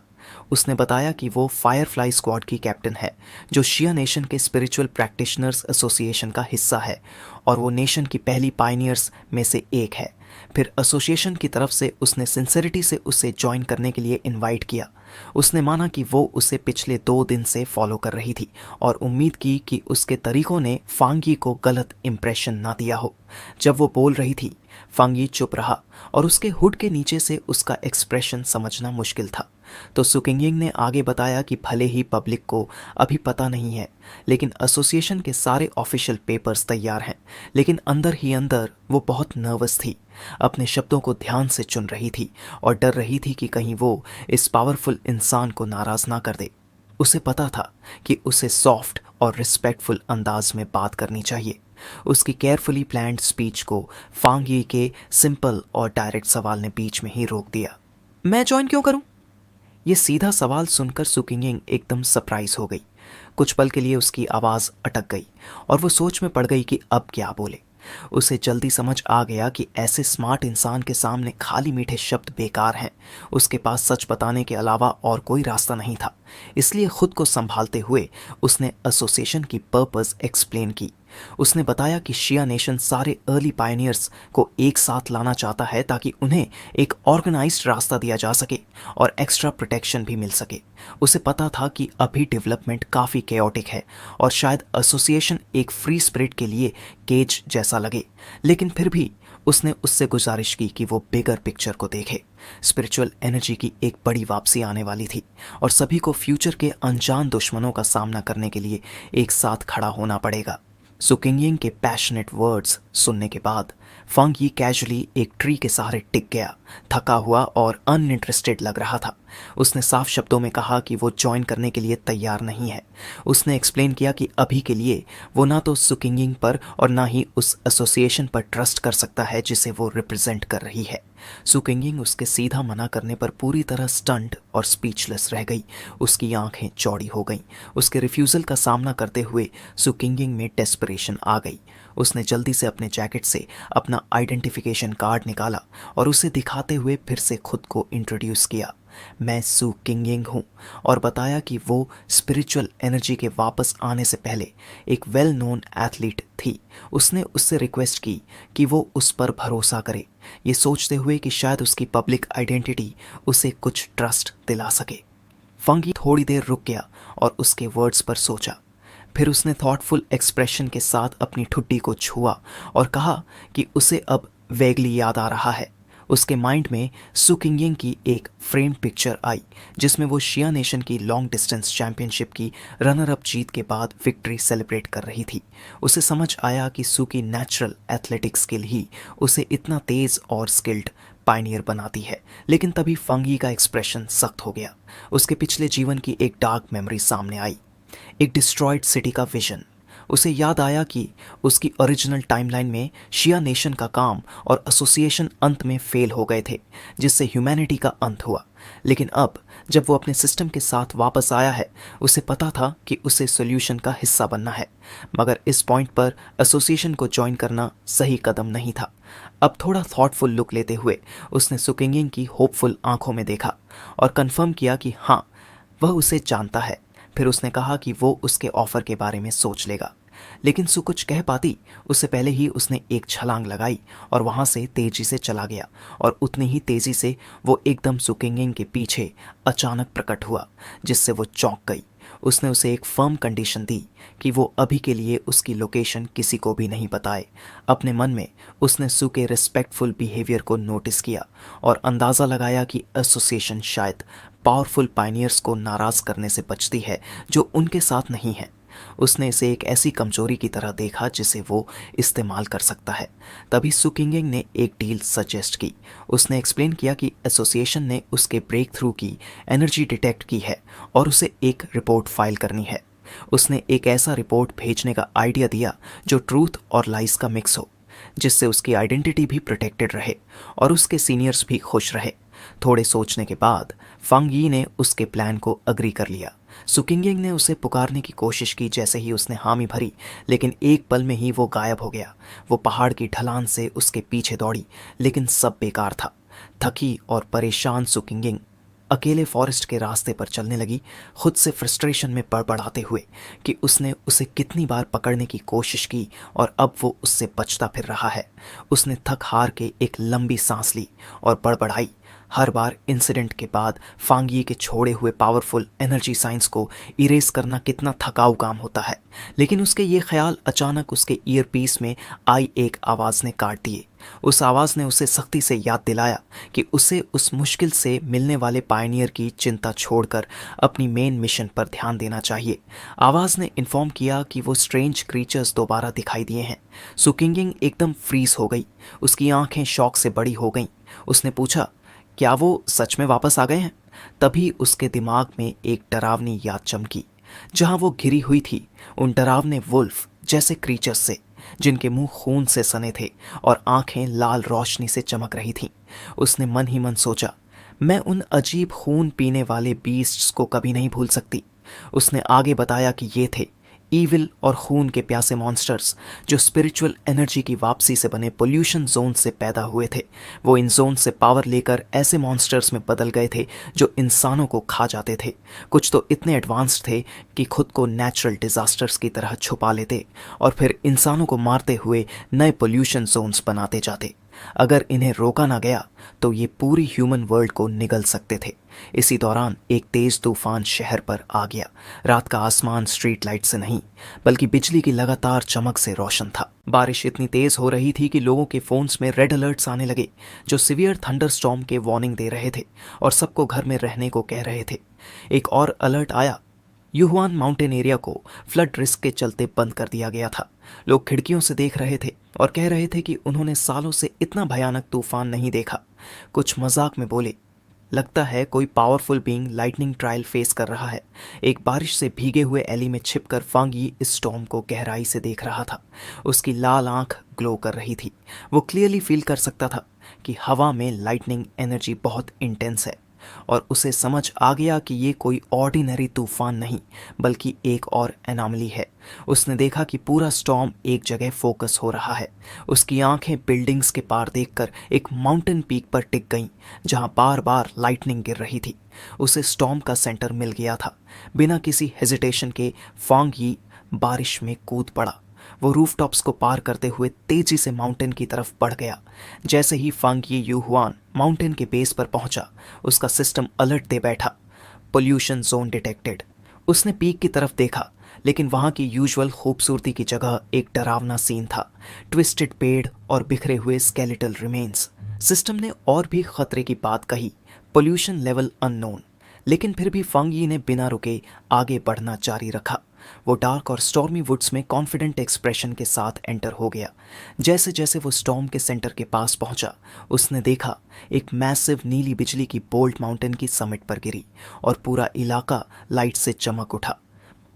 उसने बताया कि वो फायरफ्लाई स्क्वाड की कैप्टन है जो शिया नेशन के स्पिरिचुअल प्रैक्टिशनर्स एसोसिएशन का हिस्सा है और वो नेशन की पहली पायनियर्स में से एक है। फिर एसोसिएशन की तरफ से उसने सिंसेरिटी से उसे ज्वाइन करने के लिए इनवाइट किया। उसने माना कि वो उसे पिछले 2 दिन से फॉलो कर रही थी और उम्मीद की कि उसके तरीकों ने फांगी को गलत इंप्रेशन ना दिया हो। जब वो बोल रही थी फांगी चुप रहा और उसके हुड के नीचे से उसका एक्सप्रेशन समझना मुश्किल था। तो सुकिंगिंग ने आगे बताया कि भले ही पब्लिक को अभी पता नहीं है, लेकिन एसोसिएशन के सारे ऑफिशियल पेपर्स तैयार हैं। लेकिन अंदर ही अंदर वो बहुत नर्वस थी, अपने शब्दों को ध्यान से चुन रही थी और डर रही थी कि कहीं वो इस पावरफुल इंसान को नाराज ना कर दे। उसे पता था कि उसे सॉफ्ट और रिस्पेक्टफुल अंदाज में बात करनी चाहिए। उसकी केयरफुली प्लान्ड स्पीच को फांगी के सिंपल और डायरेक्ट सवाल ने बीच में ही रोक दिया। मैं ज्वाइन क्यों करूं? ये सीधा सवाल सुनकर सुकिंगिंग एकदम सरप्राइज हो गई। कुछ पल के लिए उसकी आवाज़ अटक गई और वो सोच में पड़ गई कि अब क्या बोले। उसे जल्दी समझ आ गया कि ऐसे स्मार्ट इंसान के सामने खाली मीठे शब्द बेकार हैं। उसके पास सच बताने के अलावा और कोई रास्ता नहीं था। इसलिए खुद को संभालते हुए उसने एसोसिएशन की पर्पस एक्सप्लेन की। उसने बताया कि शिया नेशन सारे अर्ली पायनियर्स को एक साथ लाना चाहता है ताकि उन्हें एक ऑर्गेनाइज्ड रास्ता दिया जा सके और एक्स्ट्रा प्रोटेक्शन भी मिल सके। उसे पता था कि अभी डेवलपमेंट काफ़ी केओटिक है और शायद एसोसिएशन एक फ्री स्पिरिट के लिए केज जैसा लगे, लेकिन फिर भी उसने उससे गुजारिश की कि वो बिगर पिक्चर को देखे। स्पिरिचुअल एनर्जी की एक बड़ी वापसी आने वाली थी और सभी को फ्यूचर के अनजान दुश्मनों का सामना करने के लिए एक साथ खड़ा होना पड़ेगा। सुकिंगिंग के पैशनेट वर्ड्स सुनने के बाद फंगी कैजुअली एक ट्री के सहारे टिक गया, थका हुआ और अनइंटरेस्टेड लग रहा था। उसने साफ शब्दों में कहा कि वो ज्वाइन करने के लिए तैयार नहीं है। उसने एक्सप्लेन किया कि अभी के लिए वो ना तो सुकिंगिंग पर और ना ही उस एसोसिएशन पर ट्रस्ट कर सकता है जिसे वो रिप्रेजेंट कर रही है। सुकिंगिंग उसके सीधा मना करने पर पूरी तरह स्टंट और स्पीचलेस रह गई। उसकी आंखें चौड़ी हो गईं। उसके रिफ्यूज़ल का सामना करते हुए सुकिंगिंग में डेस्परेशन आ गई। उसने जल्दी से अपने जैकेट से अपना आइडेंटिफिकेशन कार्ड निकाला और उसे दिखाते हुए फिर से खुद को इंट्रोड्यूस किया। मैं सू किंगिंग हूँ, और बताया कि वो स्पिरिचुअल एनर्जी के वापस आने से पहले एक वेल नोन एथलीट थी। उसने उससे रिक्वेस्ट की कि वो उस पर भरोसा करे, ये सोचते हुए कि शायद उसकी पब्लिक आइडेंटिटी उसे कुछ ट्रस्ट दिला सके। फंगी थोड़ी देर रुक गया और उसके वर्ड्स पर सोचा। फिर उसने थॉटफुल एक्सप्रेशन के साथ अपनी ठुड्डी को छुआ और कहा कि उसे अब वेगली याद आ रहा है। उसके माइंड में सुकिंगिंग की एक फ्रेम पिक्चर आई जिसमें वो शिया नेशन की लॉन्ग डिस्टेंस चैंपियनशिप की रनर अप जीत के बाद विक्ट्री सेलिब्रेट कर रही थी। उसे समझ आया कि सू की नेचुरल एथलेटिक स्किल ही उसे इतना तेज और स्किल्ड पायनियर बनाती है। लेकिन तभी फंगी का एक्सप्रेशन सख्त हो गया। उसके पिछले जीवन की एक डार्क मेमोरी सामने आई, एक डिस्ट्रॉयड सिटी का विजन। उसे याद आया कि उसकी ओरिजिनल टाइमलाइन में शिया नेशन का काम और एसोसिएशन अंत में फेल हो गए थे, जिससे ह्यूमैनिटी का अंत हुआ। लेकिन अब जब वो अपने सिस्टम के साथ वापस आया है, उसे पता था कि उसे सॉल्यूशन का हिस्सा बनना है। मगर इस पॉइंट पर एसोसिएशन को ज्वाइन करना सही कदम नहीं था। अब थोड़ा थॉटफुल लुक लेते हुए उसने सुकिंगिंग की होपफुल आंखों में देखा और कंफर्म किया कि हाँ, वह उसे जानता है। फिर उसने कहा कि वो उसके ऑफर के बारे में सोच लेगा। लेकिन सू कुछ कह पाती उससे पहले ही उसने एक छलांग लगाई और वहां से तेजी से चला गया, और उतनी ही तेजी से वो एकदम सुकिंगिंग के पीछे अचानक प्रकट हुआ, जिससे वो चौंक गई। उसने उसे एक फर्म कंडीशन दी कि वो अभी के लिए उसकी लोकेशन किसी को भी नहीं बताए। अपने मन में उसने सू के रिस्पेक्टफुल बिहेवियर को नोटिस किया और अंदाज़ा लगाया कि एसोसिएशन शायद पावरफुल पायनियर्स को नाराज़ करने से बचती है जो उनके साथ नहीं है। उसने इसे एक ऐसी कमजोरी की तरह देखा जिसे वो इस्तेमाल कर सकता है। तभी सुकिंगिंग ने एक डील सजेस्ट की। उसने एक्सप्लेन किया कि एसोसिएशन ने उसके ब्रेक थ्रू की एनर्जी डिटेक्ट की है और उसे एक रिपोर्ट फाइल करनी है। उसने एक ऐसा रिपोर्ट भेजने का आइडिया दिया जो ट्रूथ और लाइस का मिक्स हो, जिससे उसकी आइडेंटिटी भी प्रोटेक्टेड रहे और उसके सीनियर्स भी खुश रहे। थोड़े सोचने के बाद फंग यी ने उसके प्लान को अग्री कर लिया। सुकिंगिंग ने उसे पुकारने की कोशिश की। जैसे ही उसने हामी भरी, लेकिन एक पल में ही वो गायब हो गया। वो पहाड़ की ढलान से उसके पीछे दौड़ी, लेकिन सब बेकार था। थकी और परेशान सुकिंगिंग अकेले फॉरेस्ट के रास्ते पर चलने लगी, खुद से फ्रस्ट्रेशन में बड़बड़ाते हुए कि उसने उसे कितनी बार पकड़ने की कोशिश की और अब वो उससे बचता फिर रहा है। उसने थक हार के एक लंबी सांस ली और बड़बड़ाई, हर बार इंसिडेंट के बाद फांग यी के छोड़े हुए पावरफुल एनर्जी साइंस को इरेज करना कितना थकाऊ काम होता है। लेकिन उसके ये ख्याल अचानक उसके ईयरपीस में आई एक आवाज़ ने काट दिए। उस आवाज़ ने उसे सख्ती से याद दिलाया कि उसे उस मुश्किल से मिलने वाले पायनियर की चिंता छोड़कर अपनी मेन मिशन पर ध्यान देना चाहिए। आवाज़ ने इन्फॉर्म किया कि वो स्ट्रेंज क्रीचर्स दोबारा दिखाई दिए हैं। सुकिंगिंग एकदम फ्रीज हो गई, उसकी आंखें शॉक से बड़ी हो गईं। उसने पूछा, क्या वो सच में वापस आ गए हैं? तभी उसके दिमाग में एक डरावनी याद चमकी। जहां वो घिरी हुई थी उन डरावने वुल्फ जैसे क्रीचर्स से, जिनके मुंह खून से सने थे और आंखें लाल रोशनी से चमक रही थीं। उसने मन ही मन सोचा, मैं उन अजीब खून पीने वाले बीस्ट्स को कभी नहीं भूल सकती। उसने आगे बताया कि ये थे ईविल और खून के प्यासे मॉन्स्टर्स जो स्पिरिचुअल एनर्जी की वापसी से बने पोल्यूशन जोन से पैदा हुए थे। वो इन जोन से पावर लेकर ऐसे मॉन्स्टर्स में बदल गए थे जो इंसानों को खा जाते थे। कुछ तो इतने एडवांस्ड थे कि खुद को नेचुरल डिजास्टर्स की तरह छुपा लेते और फिर इंसानों को मारते हुए नए पोल्यूशन जोन्स बनाते जाते। अगर इन्हें रोका ना गया तो ये पूरी ह्यूमन वर्ल्ड को निगल सकते थे। इसी दौरान एक तेज तूफान शहर पर आ गया। रात का आसमान स्ट्रीट लाइट से नहीं बल्कि बिजली की लगातार चमक से रोशन था। बारिश इतनी तेज हो रही थी कि लोगों के फोन्स में रेड अलर्ट्स आने लगे जो सिवियर थंडरस्टॉर्म के वार्निंग दे रहे थे और सबको घर में रहने को कह रहे थे। एक और अलर्ट आया, यूहुआन माउंटेन एरिया को फ्लड रिस्क के चलते बंद कर दिया गया था। लोग खिड़कियों से देख रहे थे और कह रहे थे कि उन्होंने सालों से इतना भयानक तूफान नहीं देखा। कुछ मजाक में बोले, लगता है कोई powerful being lightning trial face कर रहा है। एक बारिश से भीगे हुए एली में छिपकर फांग यी इस स्टॉर्म को गहराई से देख रहा था। उसकी लाल आंख ग्लो कर रही थी। वो क्लियरली फील कर सकता था कि हवा में लाइटनिंग एनर्जी बहुत इंटेंस है और उसे समझ आ गया कि ये कोई ऑर्डिनरी तूफान नहीं बल्कि एक और एनॉमली है। उसने देखा कि पूरा स्टॉर्म एक जगह फोकस हो रहा है। उसकी आंखें बिल्डिंग्स के पार देखकर एक माउंटेन पीक पर टिक गईं जहां बार बार लाइटनिंग गिर रही थी। उसे स्टॉर्म का सेंटर मिल गया था। बिना किसी हेजिटेशन के फांग यी बारिश में कूद पड़ा। वो रूफटॉप्स को पार करते हुए तेजी से माउंटेन की तरफ बढ़ गया। जैसे ही फांग यी यूहुआन माउंटेन के बेस पर पहुंचा, उसका सिस्टम अलर्ट दे बैठा। Pollution zone detected. उसने पीक की तरफ देखा, लेकिन वहां की यूजुअल खूबसूरती की जगह एक डरावना सीन था। ट्विस्टेड पेड़ और बिखरे हुए स्केलेटल रिमेन्स। सिस्टम ने और भी खतरे की बात कही, पोल्यूशन लेवल अननोन। लेकिन फिर भी फांग यी ने बिना रुके आगे बढ़ना जारी रखा। वो डार्क और स्टॉर्मी वुड्स में कॉन्फिडेंट एक्सप्रेशन के साथ एंटर हो गया। जैसे जैसे वो स्टॉर्म के सेंटर के पास पहुंचा, उसने देखा एक मैसिव नीली बिजली की बोल्ट माउंटेन की समिट पर गिरी और पूरा इलाका लाइट से चमक उठा।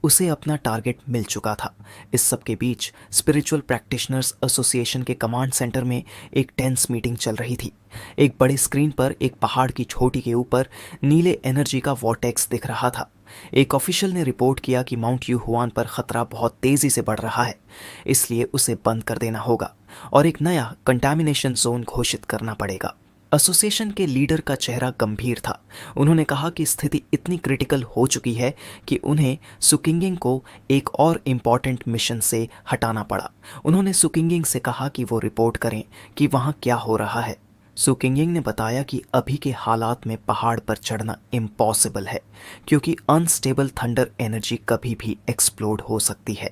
उसे अपना टारगेट मिल चुका था। इस सब के बीच स्पिरिचुअल प्रैक्टिशनर्स एसोसिएशन के कमांड सेंटर में एक टेंस मीटिंग चल रही थी। एक बड़े स्क्रीन पर एक पहाड़ की चोटी के ऊपर नीले एनर्जी का वॉर्टेक्स दिख रहा था। एक ऑफिशियल ने रिपोर्ट किया कि माउंट यूहुआन पर खतरा बहुत तेजी से बढ़ रहा है, इसलिए उसे बंद कर देना होगा और एक नया कंटामिनेशन जोन घोषित करना पड़ेगा। एसोसिएशन के लीडर का चेहरा गंभीर था। उन्होंने कहा कि स्थिति इतनी क्रिटिकल हो चुकी है कि उन्हें सुकिंगिंग को एक और इम्पॉर्टेंट मिशन से हटाना पड़ा। उन्होंने सुकिंगिंग से कहा कि वो रिपोर्ट करें कि वहाँ क्या हो रहा है। सो किंगिंग ने बताया कि अभी के हालात में पहाड़ पर चढ़ना इम्पॉसिबल है क्योंकि अनस्टेबल थंडर एनर्जी कभी भी एक्सप्लोड हो सकती है।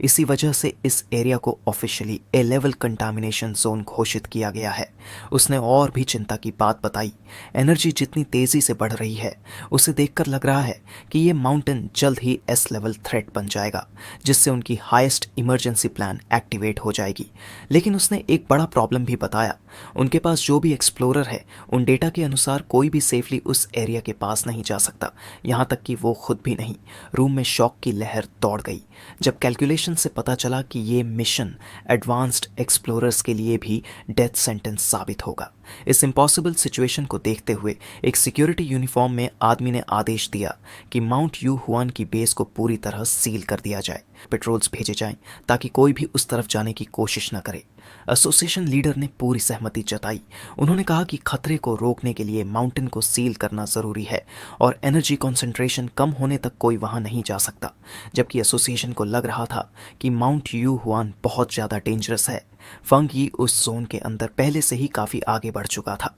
इसी वजह से इस एरिया को ऑफिशियली ए लेवल कंटामिनेशन जोन घोषित किया गया है। उसने और भी चिंता की बात बताई, एनर्जी जितनी तेज़ी से बढ़ रही है उसे देखकर लग रहा है कि ये माउंटेन जल्द ही एस लेवल थ्रेट बन जाएगा, जिससे उनकी हाईएस्ट इमरजेंसी प्लान एक्टिवेट हो जाएगी। लेकिन उसने एक बड़ा प्रॉब्लम भी बताया, उनके पास जो भी एक्सप्लोरर है उन डेटा के अनुसार कोई भी सेफली उस एरिया के पास नहीं जा सकता, यहाँ तक कि वो खुद भी नहीं। रूम में शॉक की लहर दौड़ गई जब कैलकुलेशन से पता चला कि ये मिशन एडवांस्ड एक्सप्लोरर्स के लिए भी डेथ सेंटेंस साबित होगा। इस इम्पॉसिबल सिचुएशन को देखते हुए एक सिक्योरिटी यूनिफॉर्म में आदमी ने आदेश दिया कि माउंट यू हुआन की बेस को पूरी तरह सील कर दिया जाए, पेट्रोल्स भेजे जाएं ताकि कोई भी उस तरफ जाने की कोशिश न करे। एसोसिएशन लीडर ने पूरी सहमति जताई। उन्होंने कहा कि खतरे को रोकने के लिए माउंटेन को सील करना जरूरी है और एनर्जी कॉन्सेंट्रेशन कम होने तक कोई वहां नहीं जा सकता। जबकि एसोसिएशन को लग रहा था कि माउंट यू हुआन बहुत ज़्यादा डेंजरस है, फंग यी उस जोन के अंदर पहले से ही काफ़ी आगे बढ़ चुका था।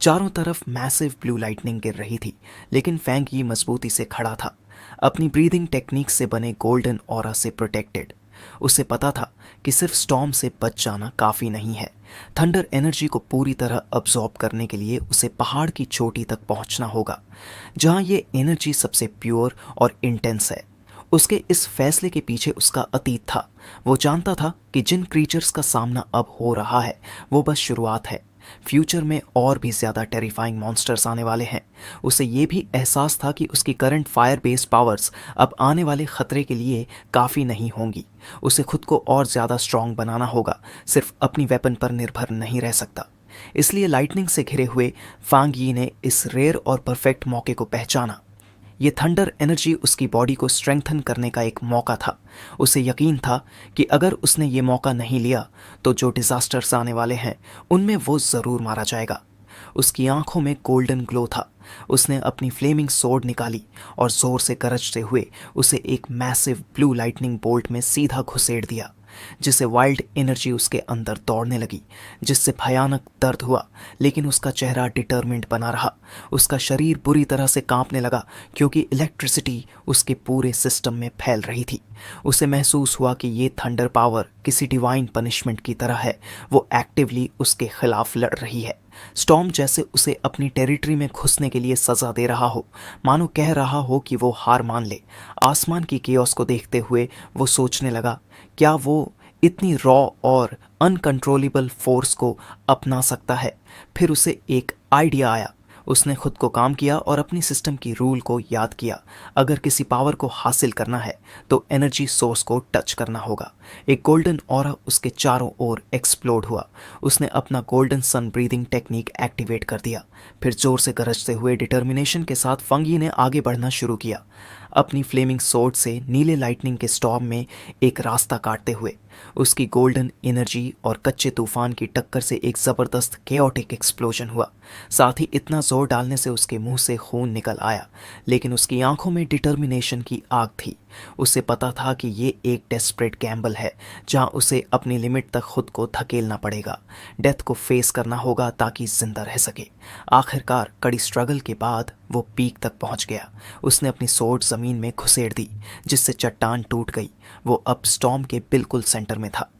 चारों तरफ मैसिव ब्लू लाइटनिंग गिर रही थी, लेकिन फैंग यी मजबूती से खड़ा था, अपनी ब्रीदिंग टेक्निक से बने गोल्डन ऑरा से प्रोटेक्टेड। उसे पता था कि सिर्फ स्टॉर्म से बच जाना काफ़ी नहीं है। थंडर एनर्जी को पूरी तरह अब्जॉर्ब करने के लिए उसे पहाड़ की चोटी तक पहुंचना होगा, जहां ये एनर्जी सबसे प्योर और इंटेंस है। उसके इस फैसले के पीछे उसका अतीत था। वो जानता था कि जिन क्रीचर्स का सामना अब हो रहा है वो बस शुरुआत है। फ्यूचर में और भी ज़्यादा टेरिफाइंग मॉन्स्टर्स आने वाले हैं। उसे ये भी एहसास था कि उसकी करंट फायर बेस्ड पावर्स अब आने वाले खतरे के लिए काफ़ी नहीं होंगी। उसे खुद को और ज़्यादा स्ट्रॉन्ग बनाना होगा, सिर्फ अपनी वेपन पर निर्भर नहीं रह सकता। इसलिए लाइटनिंग से घिरे हुए फांग यी ने इस रेयर और परफेक्ट मौके को पहचाना। ये थंडर एनर्जी उसकी बॉडी को स्ट्रेंथन करने का एक मौका था। उसे यकीन था कि अगर उसने ये मौका नहीं लिया तो जो डिजास्टर्स आने वाले हैं उनमें वो ज़रूर मारा जाएगा। उसकी आंखों में गोल्डन ग्लो था। उसने अपनी फ्लेमिंग सोर्ड निकाली और जोर से गरजते हुए उसे एक मैसिव ब्लू लाइटनिंग बोल्ट में सीधा घुसेड़ दिया, जिसे वाइल्ड एनर्जी उसके अंदर दौड़ने लगी, जिससे भयानक दर्द हुआ। लेकिन उसका चेहरा डिटर्मिन्ड बना रहा। उसका शरीर बुरी तरह से कांपने लगा क्योंकि इलेक्ट्रिसिटी उसके पूरे सिस्टम में फैल रही थी। उसे महसूस हुआ कि ये थंडर पावर किसी डिवाइन पनिशमेंट की तरह है, वो एक्टिवली उसके खिलाफ लड़ रही है। स्टॉर्म जैसे उसे अपनी टेरिटरी में घुसने के लिए सजा दे रहा हो, मानो कह रहा हो कि वो हार मान ले। आसमान की केओस को देखते हुए वो सोचने लगा, क्या वो इतनी रॉ और अनकंट्रोलेबल फोर्स को अपना सकता है? फिर उसे एक आइडिया आया। उसने खुद को काम किया और अपनी सिस्टम की रूल को याद किया। अगर किसी पावर को हासिल करना है तो एनर्जी सोर्स को टच करना होगा। एक गोल्डन ऑरा उसके चारों ओर एक्सप्लोड हुआ। उसने अपना golden sun breathing technique activate कर दिया। फिर जोर से गरजते हुए डिटर्मिनेशन के साथ फंग यी ने आगे बढ़ना शुरू किया, अपनी फ्लेमिंग सोर्ड से नीले लाइटनिंग के स्टॉर्म में एक रास्ता काटते हुए। उसकी गोल्डन एनर्जी और कच्चे तूफान की टक्कर से एक ज़बरदस्त केओटिक एक्सप्लोजन हुआ। साथ ही इतना जोर डालने से उसके मुंह से खून निकल आया, लेकिन उसकी आंखों में डिटर्मिनेशन की आग थी। उसे पता था कि ये एक डेस्परेट गैम्बल है, जहां उसे अपनी लिमिट तक खुद को धकेलना पड़ेगा। डेथ को फेस करना होगा ताकि जिंदा रह सके। आखिरकार कड़ी स्ट्रगल के बाद वो पीक तक पहुंच गया। उसने अपनी सोर्ड ज़मीन में घुसेड़ दी, जिससे चट्टान टूट गई। वो अब स्टॉर्म के बिल्कुल सेंटर में था।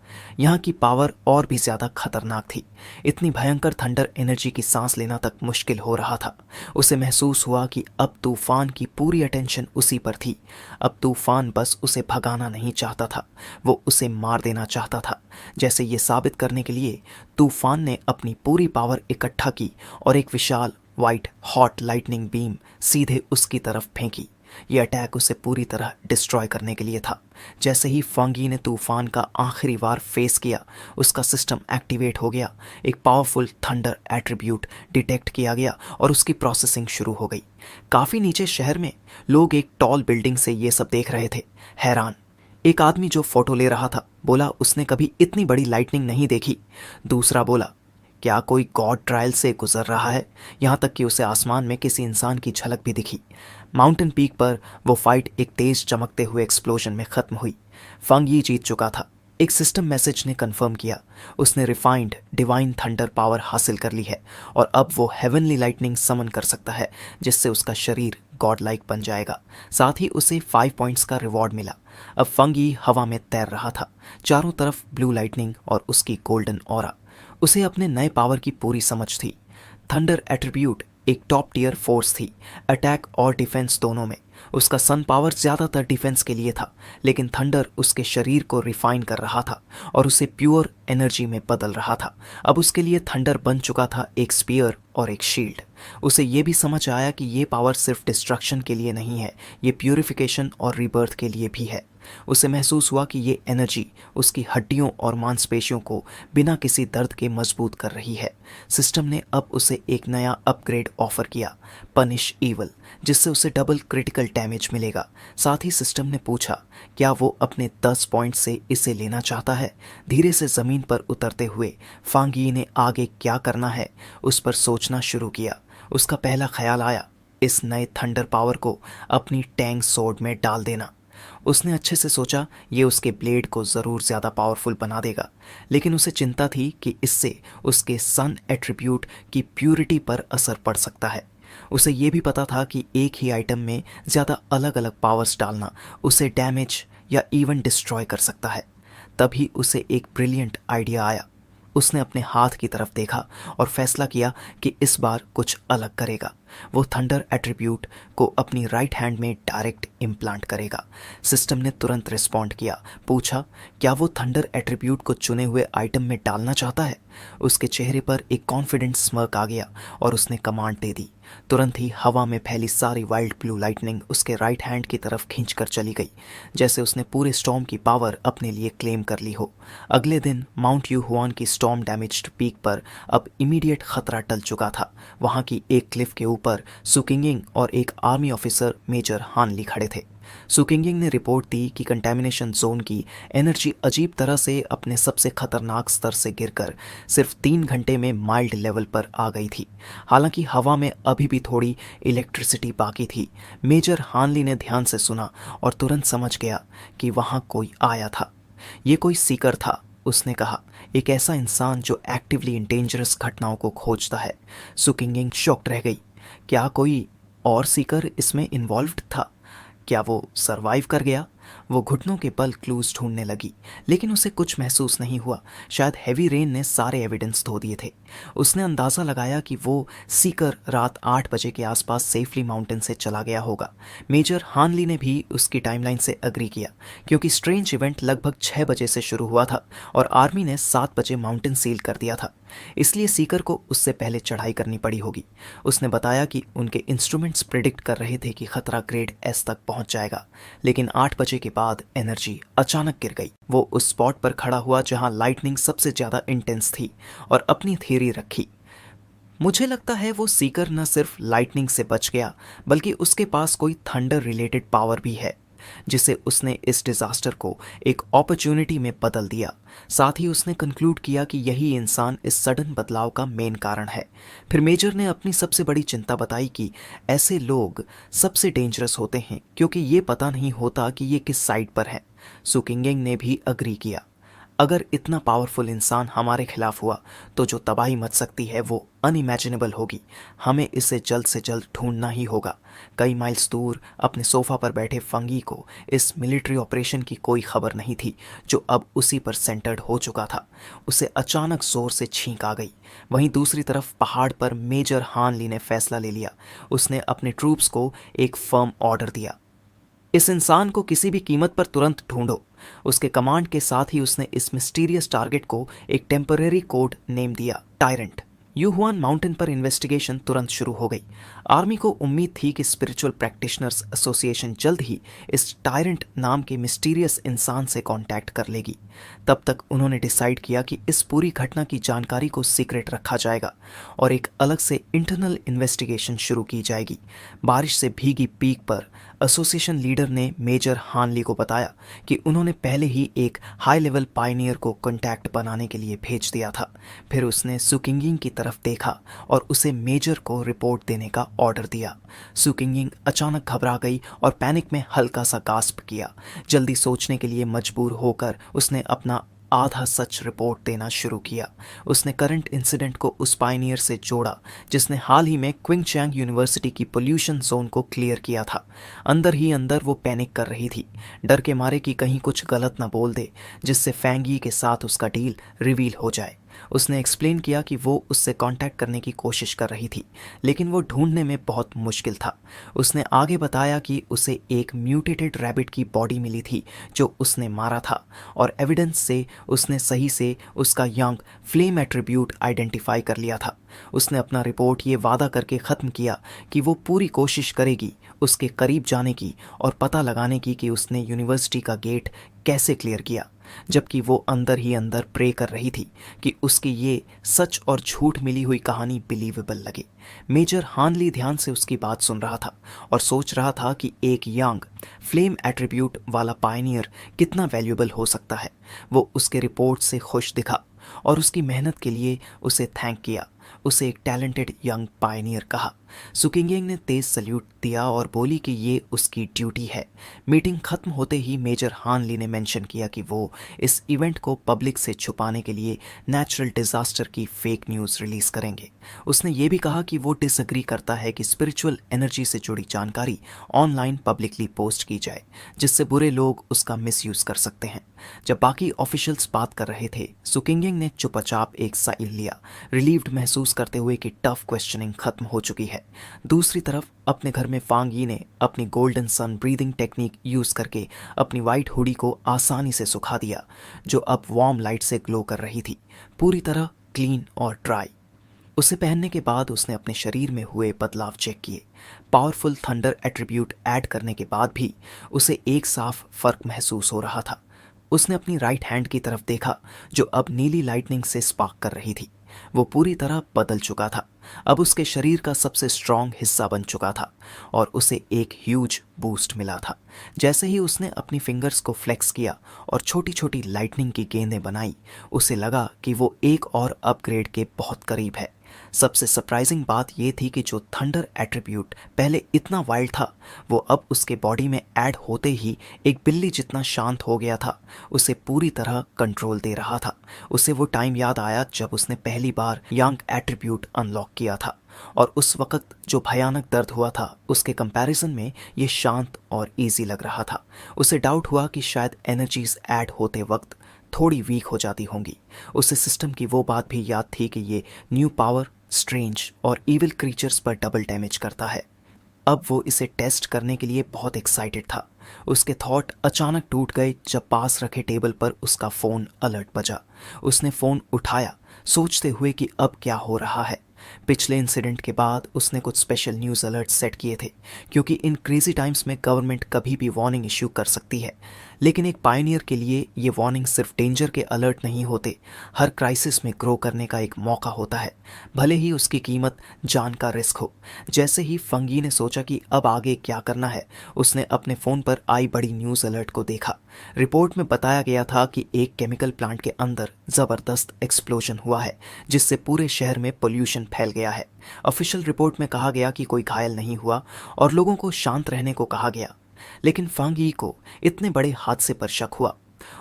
यहाँ की पावर और भी ज़्यादा खतरनाक थी। इतनी भयंकर थंडर एनर्जी की सांस लेना तक मुश्किल हो रहा था। उसे महसूस हुआ कि अब तूफान की पूरी अटेंशन उसी पर थी। अब तूफान बस उसे भगाना नहीं चाहता था, वो उसे मार देना चाहता था। जैसे ये साबित करने के लिए तूफान ने अपनी पूरी पावर इकट्ठा की और एक विशाल वाइट हॉट लाइटनिंग बीम सीधे उसकी तरफ फेंकी। यह अटैक उसे पूरी तरह डिस्ट्रॉय करने के लिए था। जैसे ही फंग यी ने तूफान का आखिरी बार फेस किया, उसका सिस्टम एक्टिवेट हो गया। एक पावरफुल थंडर एट्रीब्यूट डिटेक्ट किया गया और उसकी प्रोसेसिंग शुरू हो गई। काफ़ी नीचे शहर में लोग एक टॉल बिल्डिंग से ये सब देख रहे थे, हैरान। एक आदमी जो फोटो ले रहा था बोला उसने कभी इतनी बड़ी लाइटनिंग नहीं देखी। दूसरा बोला, क्या कोई गॉड ट्रायल से गुजर रहा है? यहाँ तक कि उसे आसमान में किसी इंसान की झलक भी दिखी। माउंटेन पीक पर वो फाइट एक तेज चमकते हुए एक्सप्लोजन में खत्म हुई। फंग यी जीत चुका था। एक सिस्टम मैसेज ने कंफर्म किया, उसने रिफाइंड डिवाइन थंडर पावर हासिल कर ली है और अब वो हेवनली लाइटनिंग समन कर सकता है, जिससे उसका शरीर गॉड लाइक बन जाएगा। साथ ही उसे 5 पॉइंट्स का रिवॉर्ड मिला। अब फंगी हवा में तैर रहा था, चारों तरफ ब्लू लाइटनिंग और उसकी गोल्डन ऑरा। उसे अपने नए पावर की पूरी समझ थी। थंडर एट्रीब्यूट एक टॉप टियर फोर्स थी, अटैक और डिफेंस दोनों में। उसका सन पावर ज़्यादातर डिफेंस के लिए था, लेकिन थंडर उसके शरीर को रिफाइन कर रहा था और उसे प्योर एनर्जी में बदल रहा था। अब उसके लिए थंडर बन चुका था एक स्पीयर और एक शील्ड। उसे ये भी समझ आया कि ये पावर सिर्फ डिस्ट्रक्शन के लिए नहीं है, ये प्यूरिफिकेशन और रीबर्थ के लिए भी है। उसे महसूस हुआ कि ये एनर्जी उसकी हड्डियों और मांसपेशियों को बिना किसी दर्द के मजबूत कर रही है। सिस्टम ने अब उसे एक नया अपग्रेड ऑफर किया, पनिश ईवल, जिससे उसे डबल क्रिटिकल डैमेज मिलेगा। साथ ही सिस्टम ने पूछा क्या वो अपने 10 पॉइंट से इसे लेना चाहता है। धीरे से ज़मीन पर उतरते हुए फांगी ने आगे क्या करना है उस पर सोचना शुरू किया। उसका पहला ख्याल आया, इस नए थंडर पावर को अपनी टैंग सोर्ड में डाल देना। उसने अच्छे से सोचा ये उसके ब्लेड को ज़रूर ज़्यादा पावरफुल बना देगा, लेकिन उसे चिंता थी कि इससे उसके सन एट्रीब्यूट की प्यूरिटी पर असर पड़ सकता है। उसे ये भी पता था कि एक ही आइटम में ज़्यादा अलग अलग पावर्स डालना उसे डैमेज या इवन डिस्ट्रॉय कर सकता है। तभी उसे एक ब्रिलियंट आइडिया आया। उसने अपने हाथ की तरफ देखा और फैसला किया कि इस बार कुछ अलग करेगा। वो थंडर एट्रीब्यूट को अपनी राइट हैंड में डायरेक्ट इम्प्लांट करेगा। सिस्टम ने तुरंत रिस्पॉन्ड किया, पूछा क्या वो थंडर एट्रीब्यूट को चुने हुए आइटम में डालना चाहता है। उसके चेहरे पर एक कॉन्फिडेंट स्मर्क आ गया और उसने कमांड दे दी। तुरंत ही हवा में फैली सारी वाइल्ड ब्लू लाइटनिंग उसके राइट हैंड की तरफ खींचकर चली गई, जैसे उसने पूरे स्टॉर्म की पावर अपने लिए क्लेम कर ली हो। अगले दिन माउंट यू हुआन की स्टॉर्म डैमेज्ड पीक पर अब इमीडिएट खतरा टल चुका था। वहां की एक क्लिफ के ऊपर सुकिंगिंग और एक आर्मी ऑफिसर मेजर हानली खड़े थे। सुकिंगिंग ने रिपोर्ट दी कि कंटेमिनेशन जोन की एनर्जी अजीब तरह से अपने सबसे खतरनाक स्तर से गिरकर सिर्फ 3 घंटे में माइल्ड लेवल पर आ गई थी। हालांकि हवा में अभी भी थोड़ी इलेक्ट्रिसिटी बाकी थी। मेजर हानली ने ध्यान से सुना और तुरंत समझ गया कि वहां कोई आया था। ये कोई सीकर था, उसने कहा, एक ऐसा इंसान जो एक्टिवली इन डेंजरस घटनाओं को खोजता है। सुकिंगिंग शॉक्ड रह गई। क्या कोई और सीकर इसमें इन्वॉल्व्ड था? क्या वो सरवाइव कर गया? वो घुटनों के बल क्लूज ढूंढने लगी, लेकिन उसे कुछ महसूस नहीं हुआ। शायद हैवी रेन ने सारे एविडेंस धो दिए थे। उसने अंदाज़ा लगाया कि वो सीकर रात 8 बजे के आसपास सेफली माउंटेन से चला गया होगा। मेजर हानली ने भी उसकी टाइमलाइन से अग्री किया, क्योंकि स्ट्रेंज इवेंट लगभग 6 बजे से शुरू हुआ था और आर्मी ने 7 बजे माउंटेन सील कर दिया था। इसलिए सीकर को उससे पहले चढ़ाई करनी पड़ी होगी। उसने बताया कि उनके इंस्ट्रूमेंट्स प्रिडिक्ट कर रहे थे कि खतरा ग्रेड एस तक पहुंच जाएगा, लेकिन 8 बजे के बाद एनर्जी अचानक गिर गई। वो उस स्पॉट पर खड़ा हुआ जहां लाइटनिंग सबसे ज्यादा इंटेंस थी और अपनी थियरी रखी। मुझे लगता है वो सीकर न सिर्फ लाइटनिंग से बच गया, बल्कि उसके पास कोई थंडर रिलेटेड पावर भी है, जिसे उसने इस डिजास्टर को एक अपॉर्चुनिटी में बदल दिया। साथ ही उसने कंक्लूड किया कि यही इंसान इस सडन बदलाव का मेन कारण है। फिर मेजर ने अपनी सबसे बड़ी चिंता बताई कि ऐसे लोग सबसे डेंजरस होते हैं, क्योंकि ये पता नहीं होता कि ये किस साइड पर है। सुकिंगिंग ने भी अग्री किया, अगर इतना पावरफुल इंसान हमारे खिलाफ हुआ तो जो तबाही मच सकती है वो अनइमेजिनेबल होगी। हमें इसे जल्द से जल्द ढूंढना ही होगा। कई माइल्स दूर अपने सोफा पर बैठे फंगी को इस मिलिट्री ऑपरेशन की कोई खबर नहीं थी, जो अब उसी पर सेंटर्ड हो चुका था। उसे अचानक जोर से छींक आ गई। वहीं दूसरी तरफ पहाड़ पर मेजर हानली ने फैसला ले लिया। उसने अपने ट्रूप्स को एक फर्म ऑर्डर दिया, इस इंसान को किसी भी कीमत पर तुरंत ढूंढो। उसके कमांड के साथ ही उसने इस मिस्टीरियस टारगेट को एक टेम्पररी कोड नेम दिया, टायरेंट। यूहुआन माउंटेन पर इन्वेस्टिगेशन तुरंत शुरू हो गई। आर्मी को उम्मीद थी कि स्पिरिचुअल प्रैक्टिशनर्स एसोसिएशन जल्द ही इस टायरेंट नाम के मिस्टीरियस इंसान से कांटेक्ट कर लेगी। तब तक उन्होंने डिसाइड किया कि इस पूरी घटना की जानकारी को सीक्रेट रखा जाएगा और एक अलग से इंटरनल इन्वेस्टिगेशन शुरू की जाएगी। बारिश से भीगी पीक पर एसोसिएशन लीडर ने मेजर हानली को बताया कि उन्होंने पहले ही एक हाई लेवल पायनियर को कॉन्टैक्ट बनाने के लिए भेज दिया था। फिर उसने सुकिंगिंग की तरफ देखा और उसे मेजर को रिपोर्ट देने का ऑर्डर दिया। सुकिंगिंग अचानक घबरा गई और पैनिक में हल्का सा गास्प किया। जल्दी सोचने के लिए मजबूर होकर उसने अपना आधा सच रिपोर्ट देना शुरू किया। उसने करंट इंसिडेंट को उस पायनियर से जोड़ा जिसने हाल ही में क्विंगचैंग यूनिवर्सिटी की पोल्यूशन जोन को क्लियर किया था। अंदर ही अंदर वो पैनिक कर रही थी, डर के मारे कि कहीं कुछ गलत ना बोल दे जिससे फैंगी के साथ उसका डील रिवील हो जाए। उसने एक्सप्लेन किया कि वो उससे कांटेक्ट करने की कोशिश कर रही थी, लेकिन वो ढूंढने में बहुत मुश्किल था। उसने आगे बताया कि उसे एक म्यूटेटेड रैबिट की बॉडी मिली थी जो उसने मारा था, और एविडेंस से उसने सही से उसका यंग फ्लेम एट्रीब्यूट आइडेंटिफाई कर लिया था। उसने अपना रिपोर्ट ये वादा करके ख़त्म किया कि वो पूरी कोशिश करेगी उसके करीब जाने की और पता लगाने की कि उसने यूनिवर्सिटी का गेट कैसे क्लियर किया, जबकि वो अंदर ही अंदर प्रे कर रही थी कि उसकी ये सच और झूठ मिली हुई कहानी बिलीवेबल लगे। मेजर हानली ध्यान से उसकी बात सुन रहा था और सोच रहा था कि एक यंग फ्लेम एट्रीब्यूट वाला पायनियर कितना वैल्यूएबल हो सकता है। वो उसके रिपोर्ट से खुश दिखा और उसकी मेहनत के लिए उसे थैंक किया। उसे एक टैलेंटेड यंग पायनियर कहा। सुकिंगिंग ने तेज सल्यूट दिया और बोली कि ये उसकी ड्यूटी है। मीटिंग खत्म होते ही मेजर हानली ने मेंशन किया कि वो इस इवेंट को पब्लिक से छुपाने के लिए नेचुरल डिजास्टर की फेक न्यूज़ रिलीज करेंगे। उसने ये भी कहा कि वो डिसएग्री करता है कि स्पिरिचुअल एनर्जी से जुड़ी जानकारी ऑनलाइन पब्लिकली पोस्ट की जाए, जिससे बुरे लोग उसका मिसयूज कर सकते हैं। जब बाकी ऑफिशियल्स बात कर रहे थे, सुकिंगिंग ने चुपचाप एक साइल लिया, रिलीव्ड महसूस करते हुए कि टफ क्वेश्चनिंग खत्म हो चुकी है। दूसरी तरफ अपने घर में फांग यी ने अपनी golden sun breathing technique use करके अपनी वाइट हुडी को आसानी से सुखा दिया, जो अब वार्म लाइट से ग्लो कर रही थी, पूरी तरह क्लीन और ड्राई। उसे पहनने के बाद उसने अपने शरीर में हुए बदलाव चेक किए। पावरफुल थंडर एट्रीब्यूट ऐड करने के बाद भी उसे एक साफ फर्क महसूस हो रहा था। उसने अपनी राइट हैंड की तरफ देखा जो अब नीली लाइटनिंग से स्पार्क कर रही थी। वो पूरी तरह बदल चुका था, अब उसके शरीर का सबसे स्ट्रॉन्ग हिस्सा बन चुका था और उसे एक ह्यूज बूस्ट मिला था। जैसे ही उसने अपनी फिंगर्स को फ्लेक्स किया और छोटी छोटी लाइटनिंग की गेंदें बनाई, उसे लगा कि वो एक और अपग्रेड के बहुत करीब है। सबसे सरप्राइजिंग बात यह थी कि जो थंडर एट्रीब्यूट पहले इतना वाइल्ड था, वो अब उसके बॉडी में ऐड होते ही एक बिल्ली जितना शांत हो गया था, उसे पूरी तरह कंट्रोल दे रहा था। उसे वो टाइम याद आया जब उसने पहली बार यंग एट्रीब्यूट अनलॉक किया था, और उस वक्त जो भयानक दर्द हुआ था उसके कंपैरिजन में ये शांत और इजी लग रहा था। उसे डाउट हुआ कि शायद एनर्जीज ऐड होते वक्त थोड़ी वीक हो जाती होंगी। उसे सिस्टम की वो बात भी याद थी कि ये न्यू पावर स्ट्रेंज और इविल क्रीचर्स पर डबल डैमेज करता है। अब वो इसे टेस्ट करने के लिए बहुत एक्साइटेड था। उसके थॉट अचानक टूट गए जब पास रखे टेबल पर उसका फ़ोन अलर्ट बजा। उसने फ़ोन उठाया, सोचते हुए कि अब क्या हो रहा है। पिछले इंसिडेंट के बाद उसने कुछ स्पेशल न्यूज़ अलर्ट सेट किए थे, क्योंकि इन क्रेजी टाइम्स में गवर्नमेंट कभी भी वार्निंग इश्यू कर सकती है। लेकिन एक पायनियर के लिए ये वार्निंग सिर्फ डेंजर के अलर्ट नहीं होते, हर क्राइसिस में ग्रो करने का एक मौका होता है, भले ही उसकी कीमत जान का रिस्क हो। जैसे ही फंगी ने सोचा कि अब आगे क्या करना है, उसने अपने फ़ोन पर आई बड़ी न्यूज़ अलर्ट को देखा। रिपोर्ट में बताया गया था कि एक केमिकल प्लांट के अंदर ज़बरदस्त एक्सप्लोजन हुआ है, जिससे पूरे शहर में पोल्यूशन फैल गया है। ऑफिशियल रिपोर्ट में कहा गया कि कोई घायल नहीं हुआ और लोगों को शांत रहने को कहा गया। लेकिन फांगी को इतने बड़े हादसे पर शक हुआ।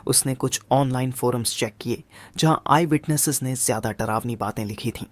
उसने कुछ ऑनलाइन फोरम्स चेक किए जहां आई विटनेसेस ने ज़्यादा डरावनी बातें लिखी थीं।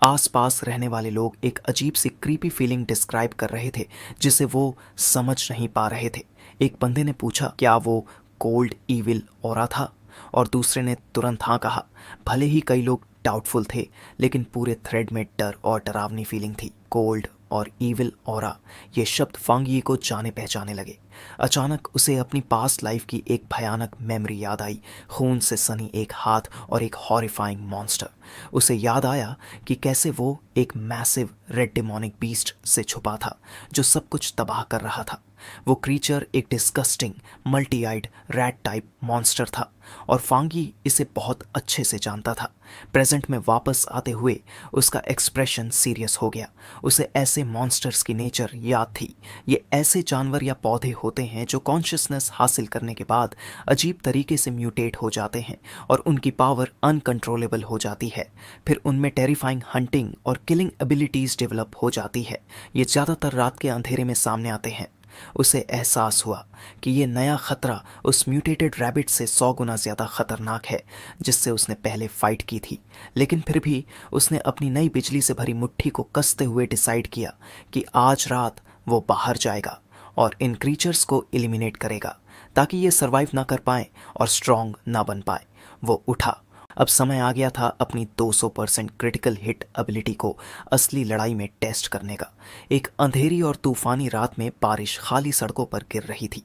आसपास रहने वाले लोग एक अजीब सी क्रीपी फीलिंग डिस्क्राइब कर रहे थे जिसे वो समझ नहीं पा रहे थे। एक बंदे ने पूछा क्या वो कोल्ड ईविल ऑरा था, और दूसरे ने तुरंत हाँ कहा। भले ही कई लोग डाउटफुल थे, लेकिन पूरे थ्रेड में डर और डरावनी फीलिंग थी। कोल्ड और ईविल ऑरा, ये शब्द फांगी को जाने पहचाने लगे। अचानक उसे अपनी पास्ट लाइफ की एक भयानक मेमोरी याद आई, खून से सनी एक हाथ और एक हॉरिफाइंग मॉन्स्टर। उसे याद आया कि कैसे वो एक मैसिव रेड डेमोनिक बीस्ट से छुपा था जो सब कुछ तबाह कर रहा था। वो क्रीचर एक disgusting multi eyed rat type monster था और फांगी इसे बहुत अच्छे से जानता था। प्रेजेंट में वापस आते हुए उसका एक्सप्रेशन सीरियस हो गया। उसे ऐसे मॉन्स्टर्स की नेचर याद थी। ये ऐसे जानवर या पौधे होते हैं जो कॉन्शियसनेस हासिल करने के बाद अजीब तरीके से म्यूटेट हो जाते हैं और उनकी पावर अनकंट्रोलेबल हो जाती है। फिर उनमें टेरिफाइंग हंटिंग और किलिंग एबिलिटीज डेवलप हो जाती है। ये ज़्यादातर रात के अंधेरे में सामने आते हैं। उसे एहसास हुआ कि ये नया खतरा उस म्यूटेटेड रैबिट से 100 गुना ज़्यादा खतरनाक है जिससे उसने पहले फाइट की थी। लेकिन फिर भी उसने अपनी नई बिजली से भरी मुट्ठी को कसते हुए डिसाइड किया कि आज रात वो बाहर जाएगा और इन क्रीचर्स को एलिमिनेट करेगा ताकि ये सरवाइव ना कर पाए और स्ट्रॉन्ग ना बन पाए। वो उठा। अब समय आ गया था अपनी 200% क्रिटिकल हिट एबिलिटी को असली लड़ाई में टेस्ट करने का। एक अंधेरी और तूफानी रात में बारिश खाली सड़कों पर गिर रही थी।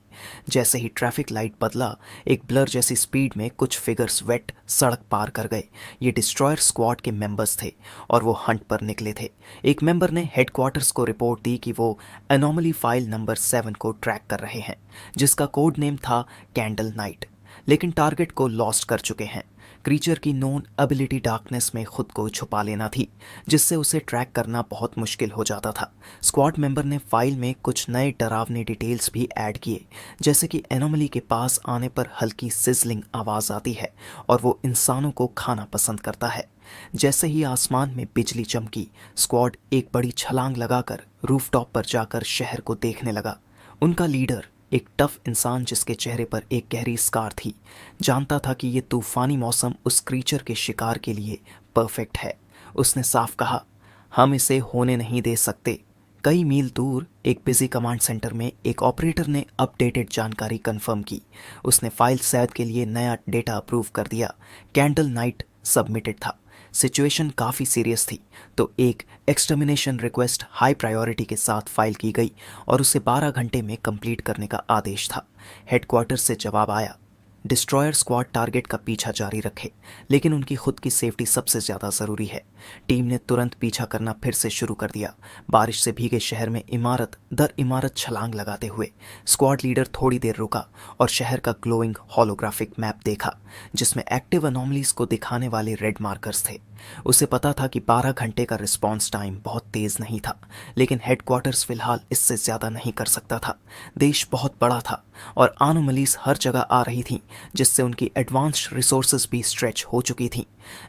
जैसे ही ट्रैफिक लाइट बदला, एक ब्लर जैसी स्पीड में कुछ फिगर्स वेट सड़क पार कर गए। ये डिस्ट्रॉयर स्क्वाड के मेंबर्स थे और वो हंट पर निकले थे। एक मेंबर ने हेडक्वार्टर्स को रिपोर्ट दी कि वो एनोमली फाइल नंबर 7 को ट्रैक कर रहे हैं, जिसका कोड नेम था कैंडल नाइट, लेकिन टारगेट को लॉस्ट कर चुके हैं। क्रीचर की नोन एबिलिटी डार्कनेस में खुद को छुपा लेना थी, जिससे उसे ट्रैक करना बहुत मुश्किल हो जाता था। स्क्वाड मेंबर ने फाइल में कुछ नए डरावने डिटेल्स भी ऐड किए, जैसे कि एनोमली के पास आने पर हल्की सिजलिंग आवाज़ आती है और वो इंसानों को खाना पसंद करता है। जैसे ही आसमान में बिजली चमकी, स्क्वाड एक बड़ी छलांग लगाकर रूफटॉप पर जाकर शहर को देखने लगा। उनका लीडर, एक टफ इंसान जिसके चेहरे पर एक गहरी स्कार थी, जानता था कि ये तूफानी मौसम उस क्रीचर के शिकार के लिए परफेक्ट है। उसने साफ कहा, हम इसे होने नहीं दे सकते। कई मील दूर एक बिजी कमांड सेंटर में एक ऑपरेटर ने अपडेटेड जानकारी कंफर्म की। उसने फाइल 7 के लिए नया डेटा अप्रूव कर दिया। कैंडल नाइट सबमिटेड था। सिचुएशन काफ़ी सीरियस थी, तो एक एक्सटर्मिनेशन रिक्वेस्ट हाई प्रायोरिटी के साथ फाइल की गई और उसे 12 घंटे में कंप्लीट करने का आदेश था। हेडक्वार्टर से जवाब आया, डिस्ट्रॉयर स्क्वाड टारगेट का पीछा जारी रखे, लेकिन उनकी खुद की सेफ्टी सबसे ज़्यादा ज़रूरी है। टीम ने तुरंत पीछा करना फिर से शुरू कर दिया। बारिश से भीगे शहर में इमारत दर इमारत छलांग लगाते हुए स्क्वाड लीडर थोड़ी देर रुका और शहर का ग्लोइंग होलोग्राफिक मैप देखा, जिसमें एक्टिव अनोमलीज को दिखाने वाले रेड मार्कर्स थे। उसे पता था कि 12 घंटे का रिस्पॉन्स टाइम बहुत तेज़ नहीं था, लेकिन हेडक्वार्टर्स फिलहाल इससे ज़्यादा नहीं कर सकता था। देश बहुत बड़ा था और अनोमलीज हर जगह आ रही थीं, जिससे उनकी एडवांस्ड रिसोर्सेज भी स्ट्रेच हो चुकी थीं।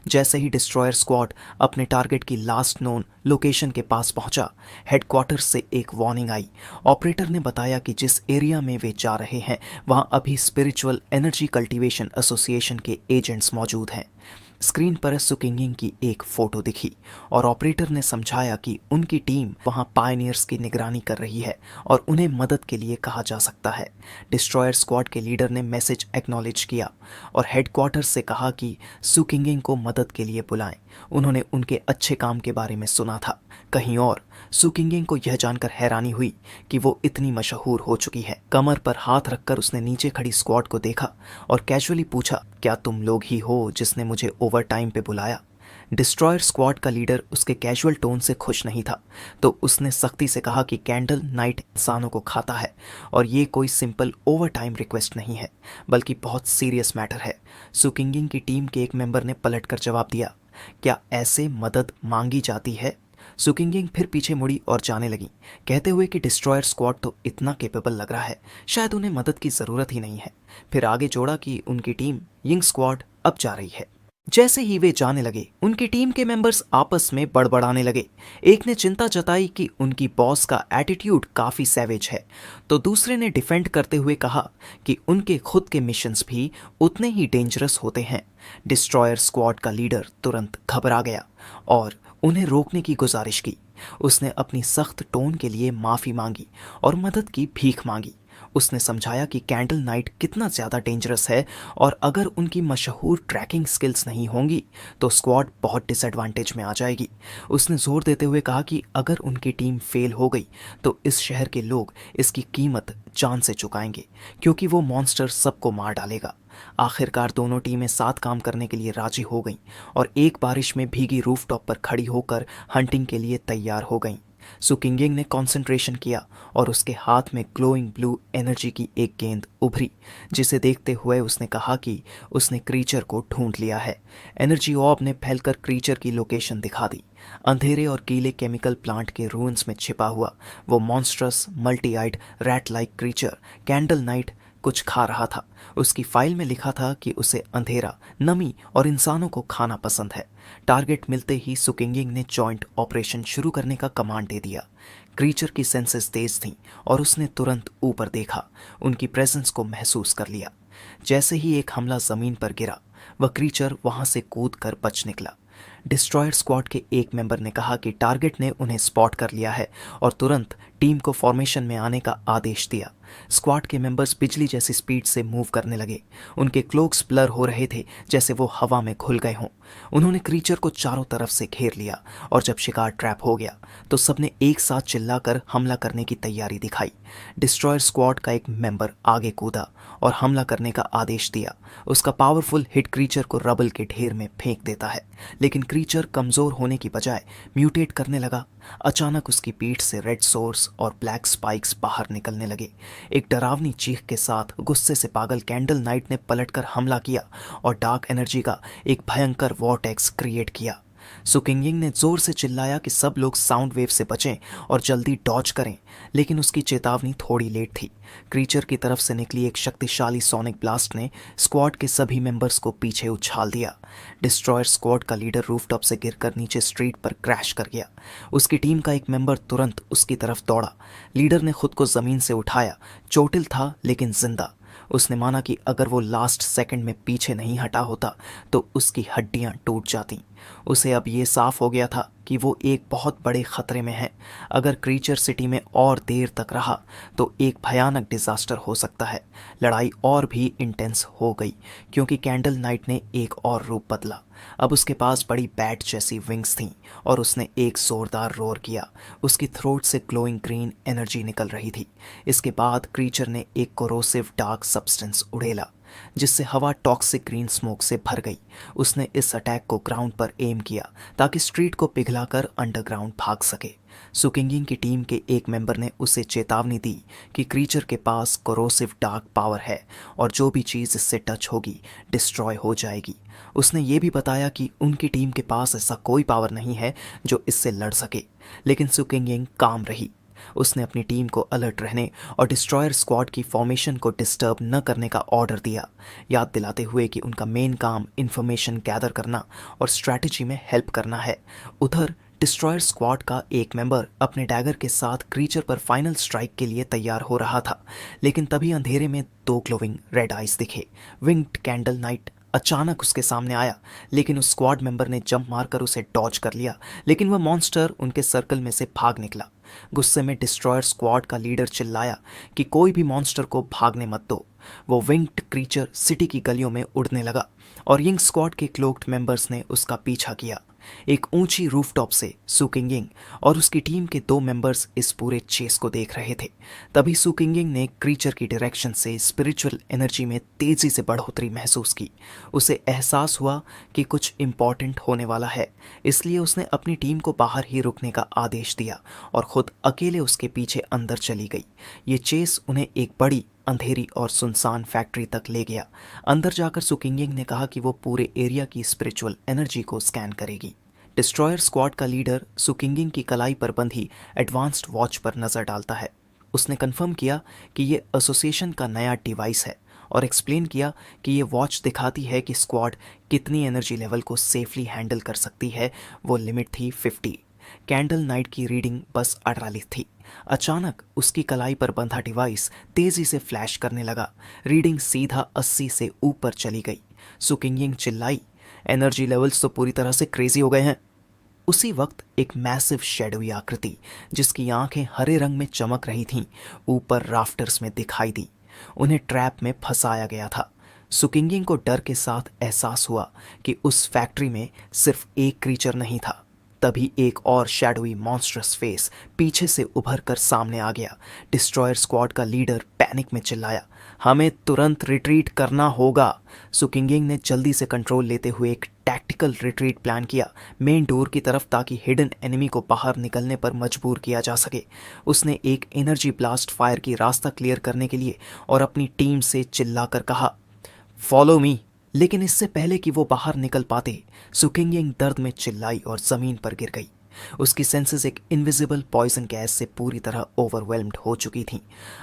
जैसे ही डिस्ट्रॉयर स्क्वाड अपने टारगेट की लास्ट नोन लोकेशन के पास पहुंचा, हेडक्वार्टर्स से एक वार्निंग आई। ऑपरेटर ने बताया कि जिस एरिया में वे जा रहे हैं वहां अभी स्पिरिचुअल एनर्जी कल्टीवेशन एसोसिएशन के एजेंट्स मौजूद हैं। स्क्रीन पर सुकिंगिंग की एक फोटो दिखी और ऑपरेटर ने समझाया कि उनकी टीम वहां पायनियर्स की निगरानी कर रही है और उन्हें मदद के लिए कहा जा सकता है। डिस्ट्रॉयर स्क्वाड के लीडर ने मैसेज एक्नॉलेज किया और हेडक्वार्टर से कहा कि सुकिंगिंग को मदद के लिए बुलाएं। उन्होंने उनके अच्छे काम के बारे में सुना था। कहीं और सुकिंगिंग को यह जानकर हैरानी हुई कि वो इतनी मशहूर हो चुकी है। कमर पर हाथ रखकर उसने नीचे खड़ी स्क्वाड को देखा और कैजुअली पूछा, क्या तुम लोग ही हो जिसने मुझे ओवर टाइम पे बुलाया? डिस्ट्रॉयर स्क्वाड का लीडर उसके कैजुअल टोन से खुश नहीं था, तो उसने सख्ती से कहा कि कैंडल नाइट इंसानों को खाता है और ये कोई सिंपल ओवर टाइम रिक्वेस्ट नहीं है, बल्कि बहुत सीरियस मैटर है। सुकिंगिंग की टीम के एक मेंबर ने पलटकर जवाब दिया, क्या ऐसे मदद मांगी जाती है? सुकिंगिंग फिर पीछे मुड़ी और जाने लगी, कहते हुए कि डिस्ट्रॉयर स्क्वाड तो इतना केपेबल लग रहा है, शायद उन्हें मदद की ज़रूरत ही नहीं है। फिर आगे जोड़ा कि उनकी टीम यिंग स्क्वाड अब जा रही है। जैसे ही वे जाने लगे, उनकी टीम के मेंबर्स आपस में बड़बड़ाने लगे। एक ने चिंता जताई कि उनकी बॉस का एटीट्यूड काफ़ी सैवेज है, तो दूसरे ने डिफेंड करते हुए कहा कि उनके खुद के मिशंस भी उतने ही डेंजरस होते हैं। डिस्ट्रॉयर स्क्वाड का लीडर तुरंत घबरा गया और उन्हें रोकने की गुजारिश की। उसने अपनी सख्त टोन के लिए माफ़ी मांगी और मदद की भीख मांगी। उसने समझाया कि कैंडल नाइट कितना ज़्यादा डेंजरस है और अगर उनकी मशहूर ट्रैकिंग स्किल्स नहीं होंगी तो स्क्वाड बहुत डिसएडवांटेज में आ जाएगी। उसने जोर देते हुए कहा कि अगर उनकी टीम फेल हो गई तो इस शहर के लोग इसकी कीमत जान से चुकाएंगे, क्योंकि वो मॉन्स्टर सबको मार डालेगा। आखिरकार दोनों टीमें साथ काम करने के लिए राजी हो गईं और एक बारिश में भीगी रूफटॉप पर खड़ी होकर हंटिंग के लिए तैयार हो गईं। सुकिंगिंग ने कंसंट्रेशन किया और उसके हाथ में ग्लोइंग ब्लू एनर्जी की एक गेंद उभरी, जिसे देखते हुए उसने कहा कि उसने क्रीचर को ढूंढ लिया है। एनर्जी ऑर्ब ने फैलकर क्रीचर की लोकेशन दिखा दी। अंधेरे और गीले केमिकल प्लांट के रूइंस में छिपा हुआ वो monstrous multi eyed rat like creature candle knight कुछ खा रहा था। उसकी फाइल में लिखा था कि उसे अंधेरा, नमी और इंसानों को खाना पसंद है। टारगेट मिलते ही सुकिंगिंग ने जॉइंट ऑपरेशन शुरू करने का कमांड दे दिया। क्रीचर की सेंसेस तेज थीं और उसने तुरंत ऊपर देखा, उनकी प्रेजेंस को महसूस कर लिया। जैसे ही एक हमला जमीन पर गिरा, वह क्रीचर वहां से कूद कर बच निकला। डिस्ट्रॉयर स्क्वाड के एक मेंबर ने कहा कि टारगेट ने उन्हें स्पॉट कर लिया है और तुरंत टीम को फॉर्मेशन में आने का आदेश दिया। स्क्वाड के मेंबर्स बिजली जैसी स्पीड से मूव करने लगे। उनके क्लोक्स ब्लर हो रहे थे, जैसे वो हवा में घुल गए हों। उन्होंने क्रीचर को चारों तरफ से घेर लिया और जब शिकार ट्रैप हो गया तो सबने एक साथ चिल्लाकर हमला करने की तैयारी दिखाई। डिस्ट्रॉयर स्क्वाड का एक मेंबर आगे कूदा और हमला करने का आदेश दिया। उसका पावरफुल हिट क्रीचर को रबल के ढेर में फेंक देता है, लेकिन क्रीचर कमजोर होने की बजाय म्यूटेट करने लगा। अचानक उसकी पीठ से रेड सोर्स और ब्लैक स्पाइक्स बाहर निकलने लगे। एक डरावनी चीख के साथ गुस्से से पागल कैंडल नाइट ने पलटकर हमला किया और डार्क एनर्जी का एक भयंकर वॉर्टेक्स क्रिएट किया। सुकिंगिंग ने जोर से चिल्लाया कि सब लोग साउंड वेव से बचें और जल्दी डॉज करें, लेकिन उसकी चेतावनी थोड़ी लेट थी। क्रीचर की तरफ से निकली एक शक्तिशाली सोनिक ब्लास्ट ने स्क्वाड के सभी मेंबर्स को पीछे उछाल दिया। डिस्ट्रॉयर स्क्वाड का लीडर रूफटॉप से गिरकर नीचे स्ट्रीट पर क्रैश कर गया। उसकी टीम का एक मेंबर तुरंत उसकी तरफ दौड़ा। लीडर ने खुद को जमीन से उठाया, चोटिल था लेकिन जिंदा। उसने माना कि अगर वो लास्ट सेकंड में पीछे नहीं हटा होता तो उसकी हड्डियां टूट जाती। उसे अब ये साफ हो गया था कि वो एक बहुत बड़े खतरे में है। अगर क्रीचर सिटी में और देर तक रहा तो एक भयानक डिजास्टर हो सकता है। लड़ाई और भी इंटेंस हो गई क्योंकि कैंडल नाइट ने एक और रूप बदला। अब उसके पास बड़ी बैट जैसी विंग्स थीं और उसने एक जोरदार रोर किया। उसकी थ्रोट से ग्लोइंग ग्रीन एनर्जी निकल रही थी। इसके बाद क्रीचर ने एक कोरोसिव डार्क सब्सटेंस उड़ेला, जिससे हवा टॉक्सिक ग्रीन स्मोक से भर गई। उसने इस अटैक को ग्राउंड पर एम किया ताकि स्ट्रीट को पिघलाकर अंडरग्राउंड भाग सके। सुकिंगिंग की टीम के एक मेंबर ने उसे चेतावनी दी कि क्रीचर के पास कोरोसिव डार्क पावर है और जो भी चीज़ इससे टच होगी डिस्ट्रॉय हो जाएगी। उसने ये भी बताया कि उनकी टीम के पास ऐसा कोई पावर नहीं है जो इससे लड़ सके, लेकिन सुकिंगिंग काम रही। उसने अपनी टीम को अलर्ट रहने और डिस्ट्रॉयर स्क्वाड की फॉर्मेशन को डिस्टर्ब न करने का ऑर्डर दिया, याद दिलाते हुए कि उनका मेन काम इंफॉर्मेशन गैदर करना और स्ट्रैटेजी में हेल्प करना है। उधर डिस्ट्रॉयर स्क्वाड का एक मेंबर अपने डैगर के साथ क्रीचर पर फाइनल स्ट्राइक के लिए तैयार हो रहा था, लेकिन तभी अंधेरे में दो ग्लोविंग रेड आइज दिखे। विंग्ड कैंडल नाइट अचानक उसके सामने आया, लेकिन उस स्क्वाड मेंबर ने जंप मारकर उसे डॉज कर लिया, लेकिन वह मॉन्स्टर उनके सर्कल में से भाग निकला। गुस्से में डिस्ट्रॉयर स्क्वाड का लीडर चिल्लाया कि कोई भी मॉन्स्टर को भागने मत दो। वो विंग्ड क्रीचर सिटी की गलियों में उड़ने लगा और यिंग स्क्वाड के क्लोक्ड मेंबर्स ने उसका पीछा किया। एक ऊंची रूफटॉप से सुकिंगिंग और उसकी टीम के दो मेंबर्स इस पूरे चेस को देख रहे थे। तभी सुकिंगिंग ने क्रीचर की डायरेक्शन से स्पिरिचुअल एनर्जी में तेजी से बढ़ोतरी महसूस की। उसे एहसास हुआ कि कुछ इम्पॉर्टेंट होने वाला है, इसलिए उसने अपनी टीम को बाहर ही रुकने का आदेश दिया और खुद अकेले उसके पीछे अंदर चली गई। ये चेस उन्हें एक बड़ी अंधेरी और सुनसान फैक्ट्री तक ले गया। अंदर जाकर सुकिंगिंग ने कहा कि वो पूरे एरिया की स्पिरिचुअल एनर्जी को स्कैन करेगी। डिस्ट्रॉयर स्क्वाड का लीडर सुकिंगिंग की कलाई पर बंधी एडवांस्ड वॉच पर नजर डालता है। उसने कंफर्म किया कि ये एसोसिएशन का नया डिवाइस है और एक्सप्लेन किया कि ये वॉच दिखाती है कि स्क्वाड कितनी एनर्जी लेवल को सेफली हैंडल कर सकती है। वो लिमिट थी 50। कैंडल नाइट की रीडिंग बस 48 थी। अचानक उसकी कलाई पर बंधा डिवाइस तेजी से फ्लैश करने लगा। रीडिंग सीधा 80 से ऊपर चली गई। सुकिंगिंग चिल्लाई, एनर्जी लेवल्स तो पूरी तरह से क्रेजी हो गए हैं। उसी वक्त एक मैसिव शैडोई आकृति जिसकी आंखें हरे रंग में चमक रही थीं, ऊपर राफ्टर्स में दिखाई दी। उन्हें ट्रैप में फंसाया गया था। सुकिंगिंग को डर के साथ एहसास हुआ कि उस फैक्ट्री में सिर्फ एक क्रीचर नहीं था। तभी एक और शैडोई मॉन्स्ट्रस फेस पीछे से उभर कर सामने आ गया। डिस्ट्रॉयर स्क्वाड का लीडर पैनिक में चिल्लाया, हमें तुरंत रिट्रीट करना होगा। सुकिंगिंग ने जल्दी से कंट्रोल लेते हुए एक टैक्टिकल रिट्रीट प्लान किया मेन डोर की तरफ, ताकि हिडन एनिमी को बाहर निकलने पर मजबूर किया जा सके। उसने एक एनर्जी ब्लास्ट फायर की रास्ता क्लियर करने के लिए और अपनी टीम से चिल्लाकर कहा, फॉलो मी। लेकिन इससे पहले कि वो बाहर निकल पाते, सुकिंगिंग दर्द में चिल्लाई और जमीन पर गिर गई। उसकी सेंसेस एक इनविजिबल पॉइजन गैस से पूरी तरह ओवरवेल्म्ड हो चुकी थीं।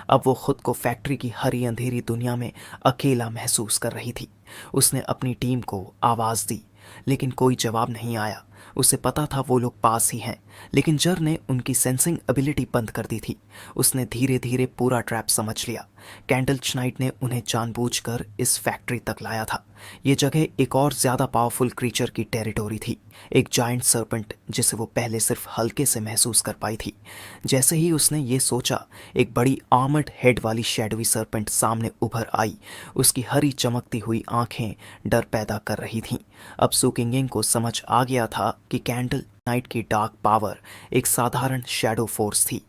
अब वो खुद को फैक्ट्री की हरी अंधेरी दुनिया में अकेला महसूस कर रही थी। उसने अपनी टीम को आवाज़ दी, लेकिन कोई जवाब नहीं आया। उसे पता था वो लोग पास ही हैं, लेकिन जर ने उनकी सेंसिंग एबिलिटी बंद कर दी थी। उसने धीरे धीरे पूरा ट्रैप समझ लिया। कैंडल नाइट ने उन्हें जानबूझकर इस फैक्ट्री तक लाया था। ये जगह एक और ज़्यादा पावरफुल क्रीचर की टेरिटोरी थी, एक जायंट सर्पेंट जिसे वो पहले सिर्फ हल्के से महसूस कर पाई थी। जैसे ही उसने ये सोचा, एक बड़ी आर्मर्ड हेड वाली शैडोवी सर्पेंट सामने उभर आई। उसकी हरी चमकती हुई आंखें डर पैदा कर रही थीं। अब सुकिंगिंग को समझ आ गया था कि कैंडल नाइट की डार्क पावर एक साधारण शैडो फोर्स थी,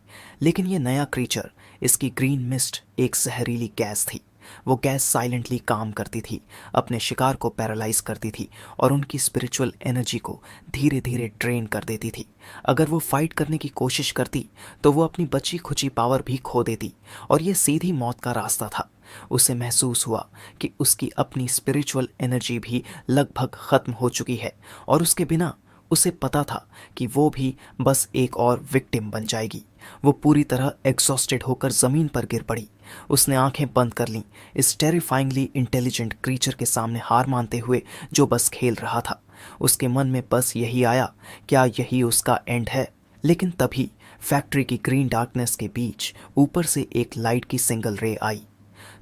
लेकिन ये नया क्रीचर, इसकी ग्रीन मिस्ट, एक जहरीली गैस थी। वो गैस साइलेंटली काम करती थी, अपने शिकार को पैरालाइज करती थी और उनकी स्पिरिचुअल एनर्जी को धीरे धीरे ड्रेन कर देती थी। अगर वो फाइट करने की कोशिश करती तो वो अपनी बची खुची पावर भी खो देती, और ये सीधी मौत का रास्ता था। उसे महसूस हुआ कि उसकी अपनी स्पिरिचुअल एनर्जी भी लगभग खत्म हो चुकी है, और उसके बिना उसे पता था कि वो भी बस एक और विक्टिम बन जाएगी। वो पूरी तरह एग्जॉस्टेड होकर ज़मीन पर गिर पड़ी। उसने आंखें बंद कर लीं, इस टेरिफाइंगली इंटेलिजेंट क्रीचर के सामने हार मानते हुए जो बस खेल रहा था। उसके मन में बस यही आया, क्या यही उसका एंड है? लेकिन तभी फैक्ट्री की ग्रीन डार्कनेस के बीच ऊपर से एक लाइट की सिंगल रे आई।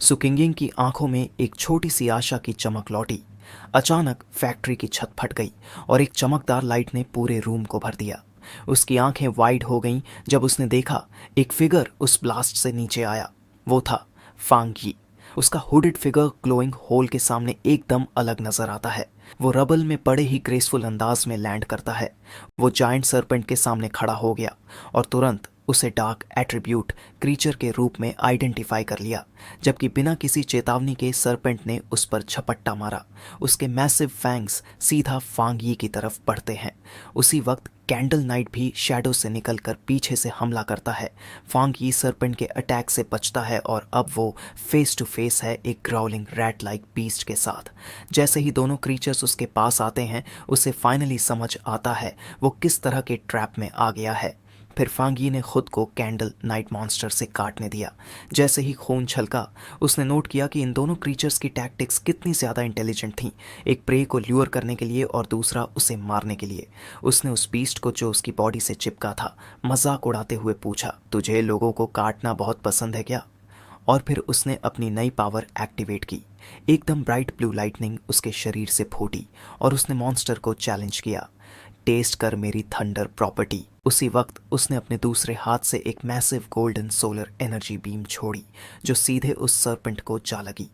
सुकिंगिंग की आंखों में एक छोटी सी आशा की चमक लौटी। अचानक फैक्ट्री की छत फट गई और एक चमकदार लाइट ने पूरे रूम को भर दिया। उसकी आंखें वाइड हो गईं जब उसने देखा एक फिगर उस ब्लास्ट से नीचे आया। वो था फांग यी। उसका हुडेड फिगर ग्लोइंग होल के सामने एकदम अलग नजर आता है। वो रबल में बड़े ही ग्रेसफुल अंदाज में लैंड करता है। वो जायंट सर्पेंट के सामने खड़ा हो गया और तुरंत उसे डार्क एट्रीब्यूट क्रीचर के रूप में आइडेंटिफाई कर लिया, जबकि बिना किसी चेतावनी के सर्पेंट ने उस पर झपट्टा मारा। उसके मैसिव फैंग्स सीधा फांग यी की तरफ बढ़ते हैं। उसी वक्त कैंडल नाइट भी शैडो से निकलकर पीछे से हमला करता है। फांग यी सर्पेंट के अटैक से बचता है और अब वो फेस टू फेस है एक ग्राउलिंग रैट लाइक बीस्ट के साथ। जैसे ही दोनों क्रीचर्स उसके पास आते हैं, उसे फाइनली समझ आता है वो किस तरह के ट्रैप में आ गया है। फिर फांग यी ने खुद को कैंडल नाइट मॉन्स्टर से काटने दिया। जैसे ही खून छलका, उसने नोट किया कि इन दोनों क्रीचर्स की टैक्टिक्स कितनी ज़्यादा इंटेलिजेंट थीं, एक प्रे को ल्यूर करने के लिए और दूसरा उसे मारने के लिए। उसने उस बीस्ट को जो उसकी बॉडी से चिपका था मजाक उड़ाते हुए पूछा, तुझे लोगों को काटना बहुत पसंद है क्या? और फिर उसने अपनी नई पावर एक्टिवेट की। एकदम ब्राइट ब्लू लाइटनिंग उसके शरीर से फूटी और उसने मॉन्स्टर को चैलेंज किया, टेस्ट कर मेरी थंडर प्रॉपर्टी। उसी वक्त उसने अपने दूसरे हाथ से एक massive golden solar energy beam छोड़ी जो सीधे उस सर्पेंट को जा लगी।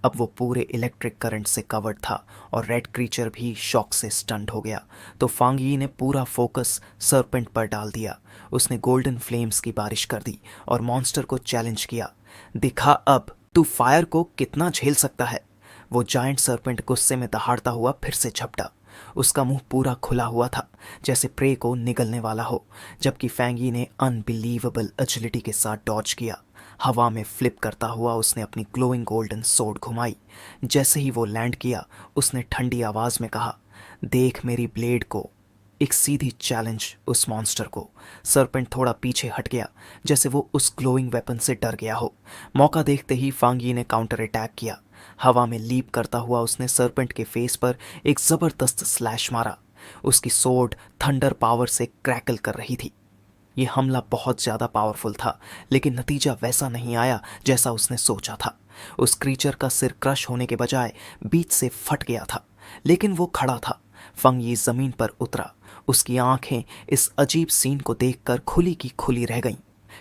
अब वो पूरे इलेक्ट्रिक करंट से कवर्ड था और रेड क्रीचर भी शॉक से स्टन्ड हो गया। तो फांग यी ने पूरा फोकस सर्पेंट पर डाल दिया। उसने गोल्डन फ्लेम्स की बारिश कर दी और मॉन्स्टर को चैलेंज किया, दिखा अब तू फायर को कितना झेल सकता है। वो जायंट सर्पेंट गुस्से में दहाड़ता हुआ फिर से झपटा। उसका मुंह पूरा खुला हुआ था, जैसे प्रे को निगलने वाला हो, जबकि फांग यी ने अनबिलीवेबल एजिलिटी के साथ डॉज किया। हवा में फ्लिप करता हुआ उसने अपनी ग्लोइंग गोल्डन सोर्ड घुमाई। जैसे ही वो लैंड किया, उसने ठंडी आवाज में कहा, देख मेरी ब्लेड को। एक सीधी चैलेंज उस मॉन्स्टर को। सर्पेंट थोड़ा पीछे हट गया, जैसे वो उस ग्लोइंग वेपन से डर गया हो। मौका देखते ही फांग यी ने काउंटर अटैक किया। हवा में लीप करता हुआ उसने सर्पेंट के फेस पर एक जबरदस्त स्लैश मारा। उसकी सोर्ड थंडर पावर से क्रैकल कर रही थी। ये हमला बहुत ज्यादा पावरफुल था, लेकिन नतीजा वैसा नहीं आया जैसा उसने सोचा था। उस क्रीचर का सिर क्रश होने के बजाय बीच से फट गया था, लेकिन वो खड़ा था। फांग यी जमीन पर उतरा। उसकी आंखें इस अजीब सीन को देखकर खुली की खुली रह गईं।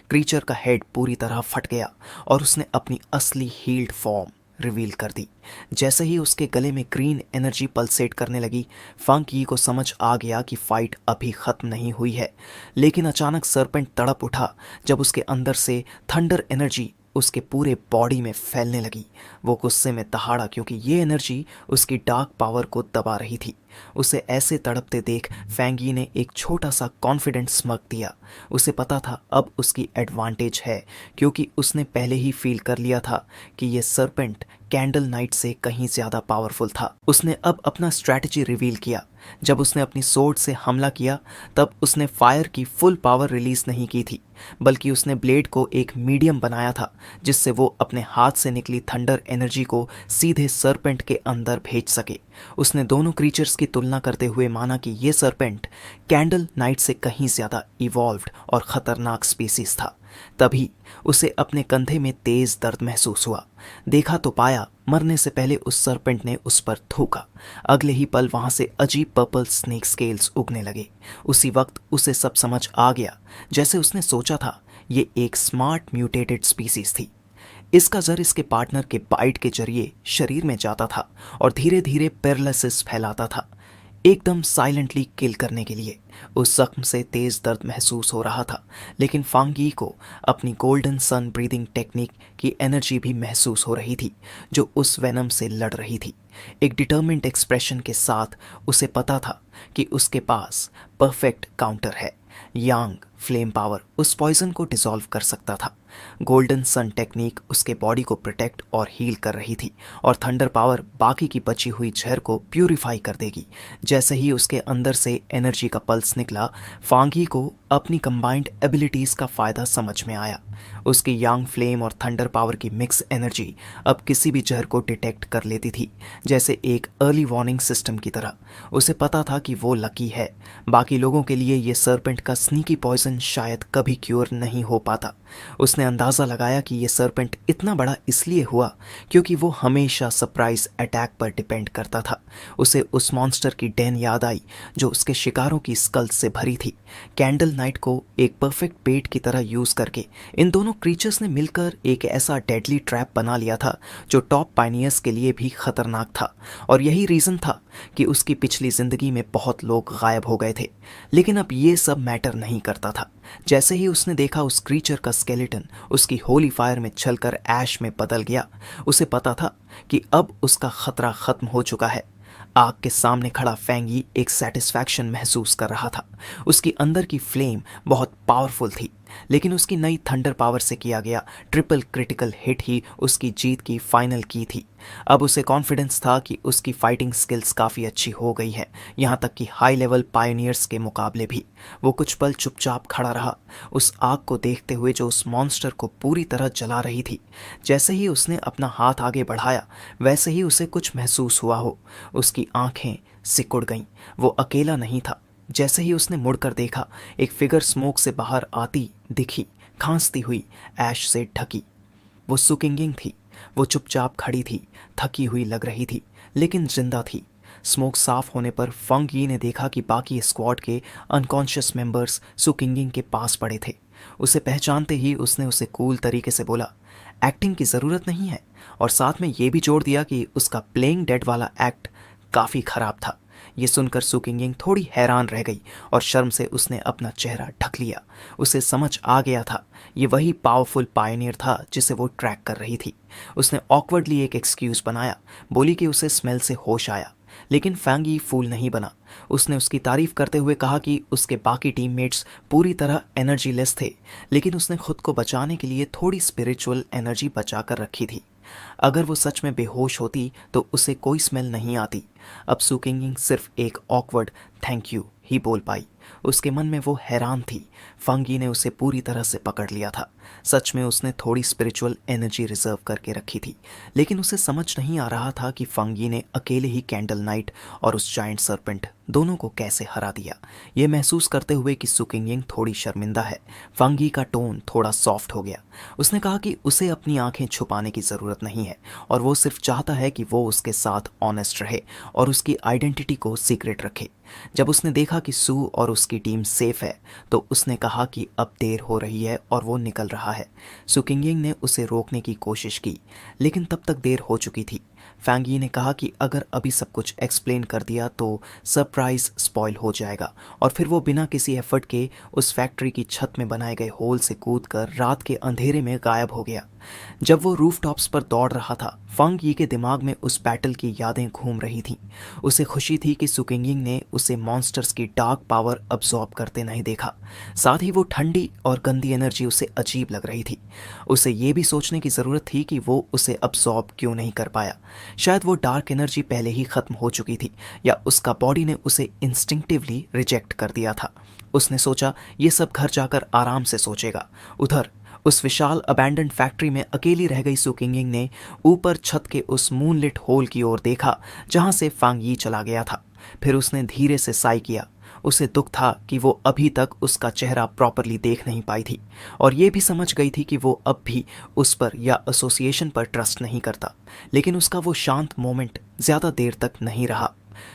क्रीचर का हेड पूरी तरह फट गया और उसने अपनी असली हील्ड फॉर्म रिवील कर दी। जैसे ही उसके गले में ग्रीन एनर्जी पल्सेट करने लगी, फांग यी को समझ आ गया कि फाइट अभी खत्म नहीं हुई है। लेकिन अचानक सर्पेंट तड़प उठा जब उसके अंदर से थंडर एनर्जी उसके पूरे बॉडी में फैलने लगी। वो गुस्से में दहाड़ा क्योंकि ये एनर्जी उसकी डार्क पावर को दबा रही थी। उसे ऐसे तड़पते देख फैंगी ने एक छोटा सा कॉन्फिडेंट स्मग दिया। उसे पता था अब उसकी एडवांटेज है, क्योंकि उसने पहले ही फील कर लिया था कि ये सरपेंट कैंडल नाइट से कहीं ज्यादा पावरफुल था। उसने अब अपना स्ट्रैटेजी रिवील किया। जब उसने अपनी सोर्ड से हमला किया तब उसने फायर की फुल पावर रिलीज नहीं की थी, बल्कि उसने ब्लेड को एक मीडियम बनाया था जिससे वो अपने हाथ से निकली थंडर एनर्जी को सीधे सरपेंट के अंदर भेज सके। उसने दोनों क्रीचर्स की तुलना करते हुए माना कि ये सरपेंट कैंडल नाइट से कहीं ज्यादा इवॉल्व्ड और खतरनाक स्पीसीज था। तभी उसे अपने कंधे में तेज दर्द महसूस हुआ। देखा तो पाया, मरने से पहले उस सरपेंट ने उस पर थूका। अगले ही पल वहां से अजीब पर्पल स्नेक स्केल्स उगने लगे। उसी वक्त उसे सब समझ आ गया। जैसे उसने सोचा था, ये एक स्मार्ट म्यूटेटेड स्पीसीज थी। इसका जर इसके पार्टनर के बाइट के जरिए शरीर में जाता था और धीरे धीरे पैरालिसिस फैलाता था, एकदम साइलेंटली किल करने के लिए। उस जख्म से तेज दर्द महसूस हो रहा था, लेकिन फांगी को अपनी गोल्डन सन ब्रीदिंग टेक्निक की एनर्जी भी महसूस हो रही थी, जो उस वेनम से लड़ रही थी। एक डिटर्मिन्ड एक्सप्रेशन के साथ उसे पता था कि उसके पास परफेक्ट काउंटर है। यांग फ्लेम पावर उस पॉइजन को डिसॉल्व कर सकता था। गोल्डन सन टेक्निक उसके बॉडी को प्रोटेक्ट और हील कर रही थी, और थंडर पावर बाकी की बची हुई जहर को प्यूरिफाई कर देगी। जैसे ही उसके अंदर से एनर्जी का पल्स निकला, फांगी को अपनी कंबाइंड एबिलिटीज का फायदा समझ में आया। उसकी यांग फ्लेम और थंडर पावर की मिक्स एनर्जी अब किसी भी जहर को डिटेक्ट कर लेती थी, जैसे एक अर्ली वार्निंग सिस्टम की तरह। उसे पता था कि वो लकी है। बाकी लोगों के लिए ये सरपेंट का स्नीकी पॉइजन शायद कभी क्योर नहीं हो पाता। उसने अंदाजा लगाया कि ये सरपेंट इतना बड़ा इसलिए हुआ क्योंकि वो हमेशा सरप्राइज अटैक पर डिपेंड करता था। उसे उस मॉन्स्टर की डेन याद आई जो उसके शिकारों की स्कल्स से भरी थी। कैंडल नाइट को एक परफेक्ट पेट की तरह यूज करके इन दोनों क्रीचर्स ने मिलकर एक ऐसा डेडली ट्रैप बना लिया था जो टॉप पायनियर्स के लिए भी खतरनाक था। और यही रीजन था कि उसकी पिछली जिंदगी में बहुत लोग गायब हो गए थे। लेकिन अब ये सब मैटर नहीं करता था। जैसे ही उसने देखा उस क्रीचर का स्केलेटन उसकी होली फायर में चलकर ऐश में बदल गया, उसे पता था कि अब उसका खतरा खत्म हो चुका है। आग के सामने खड़ा फैंगी एक सेटिस्फैक्शन महसूस कर रहा था। उसकी अंदर की फ्लेम बहुत पावरफुल थी, लेकिन उसकी नई थंडर पावर से किया गया ट्रिपल क्रिटिकल हिट ही उसकी जीत की फाइनल की थी। अब उसे कॉन्फिडेंस था कि उसकी फाइटिंग स्किल्स काफ़ी अच्छी हो गई है, यहाँ तक कि हाई लेवल पायोनियर्स के मुकाबले भी। वो कुछ पल चुपचाप खड़ा रहा, उस आग को देखते हुए जो उस मॉन्स्टर को पूरी तरह जला रही थी। जैसे ही उसने अपना हाथ आगे बढ़ाया, वैसे ही उसे कुछ महसूस हुआ हो। उसकी आंखें सिकुड़ गईं। वो अकेला नहीं था। जैसे ही उसने मुड़कर देखा, एक फिगर स्मोक से बाहर आती दिखी, खांसती हुई, ऐश से ढकी। वो सुकिंगिंग थी। वो चुपचाप खड़ी थी, थकी हुई लग रही थी, लेकिन जिंदा थी। स्मोक साफ होने पर फंगी ने देखा कि बाकी स्क्वाड के अनकॉन्शियस मेंबर्स सुकिंगिंग के पास पड़े थे। उसे पहचानते ही उसने उसे कूल तरीके से बोला, एक्टिंग की ज़रूरत नहीं है, और साथ में ये भी जोड़ दिया कि उसका प्लेइंग डेड वाला एक्ट काफ़ी खराब था। ये सुनकर सुकिंगिंग थोड़ी हैरान रह गई और शर्म से उसने अपना चेहरा ढक लिया। उसे समझ आ गया था, ये वही पावरफुल पायनियर था जिसे वो ट्रैक कर रही थी। उसने ऑकवर्डली एक एक्सक्यूज बनाया, बोली कि उसे स्मेल से होश आया। लेकिन फैंगी फूल नहीं बना। उसने उसकी तारीफ करते हुए कहा कि उसके बाकी टीममेट्स पूरी तरह एनर्जी लेस थे, लेकिन उसने खुद को बचाने के लिए थोड़ी स्पिरिचुअल एनर्जी बचा कर रखी थी। अगर वो सच में बेहोश होती तो उसे कोई स्मेल नहीं आती। अब सुकिंगिंग सिर्फ एक ऑकवर्ड थैंक यू ही बोल पाई। उसके मन में वो हैरान थी। फंगी ने उसे पूरी तरह से पकड़ लिया था। सच में उसने थोड़ी स्पिरिचुअल एनर्जी रिजर्व करके रखी थी, लेकिन उसे समझ नहीं आ रहा था कि फंगी ने अकेले ही कैंडल नाइट और उस जायंट सरपेंट दोनों को कैसे हरा दिया। ये महसूस करते हुए कि सुकिंगिंग थोड़ी शर्मिंदा है, फंगी का टोन थोड़ा सॉफ्ट हो गया। उसने कहा कि उसे अपनी आंखें छुपाने की ज़रूरत नहीं है, और वो सिर्फ चाहता है कि वो उसके साथ ऑनेस्ट रहे और उसकी आइडेंटिटी को सीक्रेट रखे। जब उसने देखा कि सू और उसकी टीम सेफ है, तो उसने कहा कि अब देर हो रही है और वो निकल रहा है। सुकिंगिंग ने उसे रोकने की कोशिश की, लेकिन तब तक देर हो चुकी थी। फैंगी ने कहा कि अगर अभी सब कुछ एक्सप्लेन कर दिया तो सरप्राइज स्पॉइल हो जाएगा, और फिर वो बिना किसी एफर्ट के उस फैक्ट्री की छत में बनाए गए होल से कूदकर रात के अंधेरे में गायब हो गया। जब वो रूफटॉप्स पर दौड़ रहा था, फंग यी के दिमाग में उस बैटल की यादें घूम रही थीं। उसे खुशी थी कि सुकिंगिंग ने उसे मॉन्स्टर्स की डार्क पावर अब्सॉर्ब करते नहीं देखा। साथ ही वो ठंडी और गंदी एनर्जी उसे अजीब लग रही थी। उसे ये भी सोचने की ज़रूरत थी कि वो उसे अब्सॉर्ब क्यों नहीं कर पाया। शायद वो डार्क एनर्जी पहले ही ख़त्म हो चुकी थी, या उसका बॉडी ने उसे इंस्टिंक्टिवली रिजेक्ट कर दिया था। उसने सोचा ये सब घर जाकर आराम से सोचेगा। उधर उस विशाल अबैंडन्ड फैक्ट्री में अकेली रह गई सुकिंगिंग ने ऊपर छत के उस मूनलिट होल की ओर देखा जहां से फांग यी चला गया था। फिर उसने धीरे से साई किया। उसे दुख था कि वो अभी तक उसका चेहरा प्रॉपरली देख नहीं पाई थी, और ये भी समझ गई थी कि वो अब भी उस पर या एसोसिएशन पर ट्रस्ट नहीं करता। लेकिन उसका वो शांत मोमेंट ज़्यादा देर तक नहीं रहा।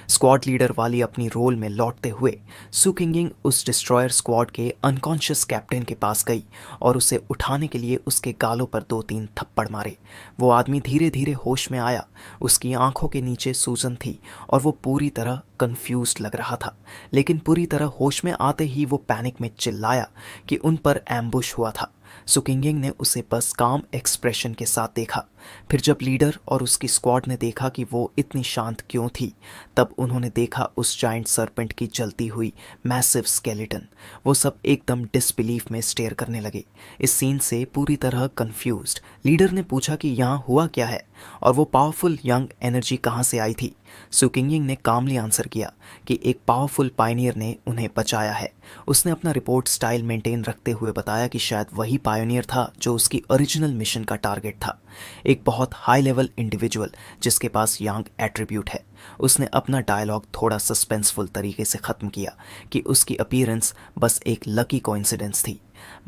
स्क्वाड लीडर वाली अपनी रोल में लौटते हुए सुकिंगिंग उस डिस्ट्रॉयर स्क्वाड के अनकॉन्शियस कैप्टन के पास गई और उसे उठाने के लिए उसके गालों पर 2-3 थप्पड़ मारे। वो आदमी धीरे धीरे होश में आया। उसकी आंखों के नीचे सूजन थी और वो पूरी तरह कंफ्यूज्ड लग रहा था। लेकिन पूरी तरह होश में आते ही वो पैनिक में चिल्लाया कि उन पर एम्बुश हुआ था। सुकिंगिंग ने उसे बस काम एक्सप्रेशन के साथ देखा। फिर जब लीडर और उसकी स्क्वाड ने देखा कि वो इतनी शांत क्यों थी, तब उन्होंने देखा उस जाइंट सर्पेंट की जलती हुई मैसिव स्केलेटन। वो सब एकदम डिसबिलीफ में स्टेयर करने लगे, इस सीन से पूरी तरह कंफ्यूज्ड। लीडर ने पूछा कि यहाँ हुआ क्या है और वो पावरफुल यंग एनर्जी कहाँ से आई थी। सुकिंगिंग ने कामली आंसर किया कि एक पावरफुल पायनियर ने उन्हें बचाया है। उसने अपना रिपोर्ट स्टाइल मेंटेन रखते हुए बताया कि शायद वही पायनियर था जो उसकी ओरिजिनल मिशन का टारगेट था, एक बहुत हाई लेवल इंडिविजुअल जिसके पास यंग एट्रीब्यूट है। उसने अपना डायलॉग थोड़ा सस्पेंसफुल तरीके से ख़त्म किया कि उसकी अपीयरेंस बस एक लकी कोइंसिडेंस थी।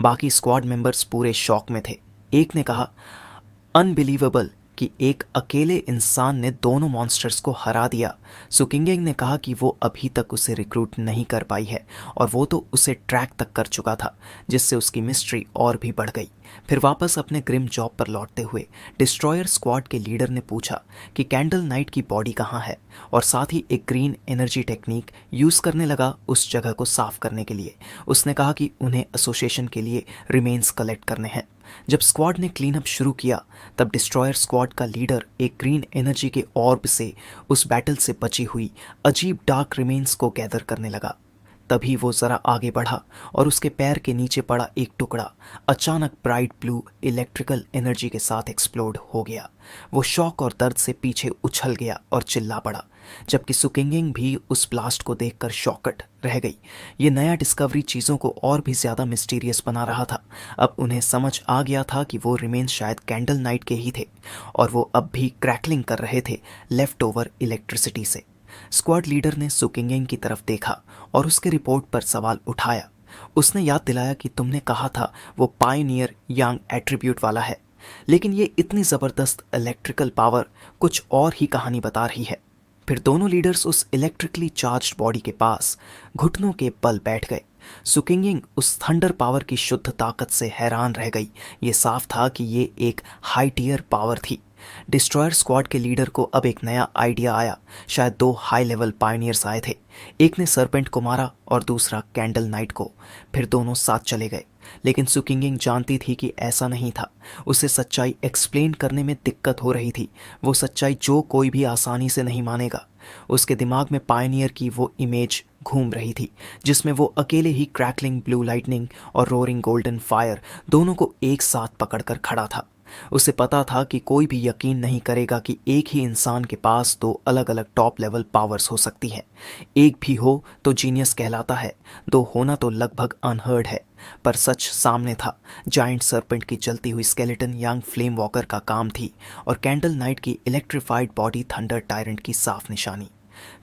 बाकी स्क्वाड मेंबर्स पूरे शॉक में थे। एक ने कहा, अनबिलीवेबल कि एक अकेले इंसान ने दोनों मॉन्स्टर्स को हरा दिया। सुकिंगिंग ने कहा कि वो अभी तक उसे रिक्रूट नहीं कर पाई है और वो तो उसे ट्रैक तक कर चुका था, जिससे उसकी मिस्ट्री और भी बढ़ गई। फिर वापस अपने ग्रिम जॉब पर लौटते हुए डिस्ट्रॉयर स्क्वाड के लीडर ने पूछा कि कैंडल नाइट की बॉडी कहाँ है, और साथ ही एक ग्रीन एनर्जी टेक्निक यूज़ करने लगा उस जगह को साफ करने के लिए। उसने कहा कि उन्हें एसोसिएशन के लिए रिमेन्स कलेक्ट करने हैं। जब स्क्वाड ने क्लीन अप शुरू किया, तब डिस्ट्रॉयर स्क्वाड का लीडर एक ग्रीन एनर्जी के ऑर्ब से उस बैटल से बची हुई अजीब डार्क रिमेन्स को गैदर करने लगा। तभी वो ज़रा आगे बढ़ा और उसके पैर के नीचे पड़ा एक टुकड़ा अचानक ब्राइट ब्लू इलेक्ट्रिकल एनर्जी के साथ एक्सप्लोड हो गया। वो शॉक और दर्द से पीछे उछल गया और चिल्ला पड़ा, जबकि सुकिंगिंग भी उस ब्लास्ट को देखकर शॉकड रह गई। ये नया डिस्कवरी चीज़ों को और भी ज़्यादा मिस्टीरियस बना रहा था। अब उन्हें समझ आ गया था कि वो रिमेन्स शायद कैंडल नाइट के ही थे और वो अब भी क्रैकलिंग कर रहे थे लेफ्ट ओवर इलेक्ट्रिसिटी से। स्क्वाड लीडर ने सुकिंगिंग की तरफ देखा और उसके रिपोर्ट पर सवाल उठाया। उसने याद दिलाया कि तुमने कहा था वो पायनियर यंग एट्रीब्यूट वाला है, लेकिन ये इतनी ज़बरदस्त इलेक्ट्रिकल पावर कुछ और ही कहानी बता रही है। फिर दोनों लीडर्स उस इलेक्ट्रिकली चार्ज्ड बॉडी के पास घुटनों के बल बैठ गए। सुकिंगिंग उस थंडर पावर की शुद्ध ताकत से हैरान रह गई। ये साफ था कि ये एक हाई टियर पावर थी। डिस्ट्रॉयर स्क्वाड के लीडर को अब एक नया आइडिया आया। शायद 2 हाई लेवल पायनियर्स आए थे। एक ने सरपेंट को मारा और दूसरा कैंडल नाइट को। फिर दोनों साथ चले गए। लेकिन सुकिंगिंग जानती थी कि ऐसा नहीं था। उसे सच्चाई एक्सप्लेन करने में दिक्कत हो रही थी, वो सच्चाई जो कोई भी आसानी से नहीं मानेगा। उसके दिमाग में पायनियर की वो इमेज घूम रही थी जिसमें वो अकेले ही क्रैकलिंग ब्लू लाइटनिंग और रोरिंग गोल्डन फायर दोनों को एक साथ पकड़कर खड़ा था। उसे पता था कि कोई भी यकीन नहीं करेगा कि एक ही इंसान के पास 2 अलग अलग टॉप लेवल पावर्स हो सकती हैं। एक भी हो तो जीनियस कहलाता है, 2 होना तो लगभग अनहर्ड है। पर सच सामने था। जाइंट सर्पेंट की जलती हुई स्केलेटन यंग फ्लेम वॉकर का काम थी और कैंडल नाइट की इलेक्ट्रीफाइड बॉडी थंडर टायरेंट की साफ निशानी।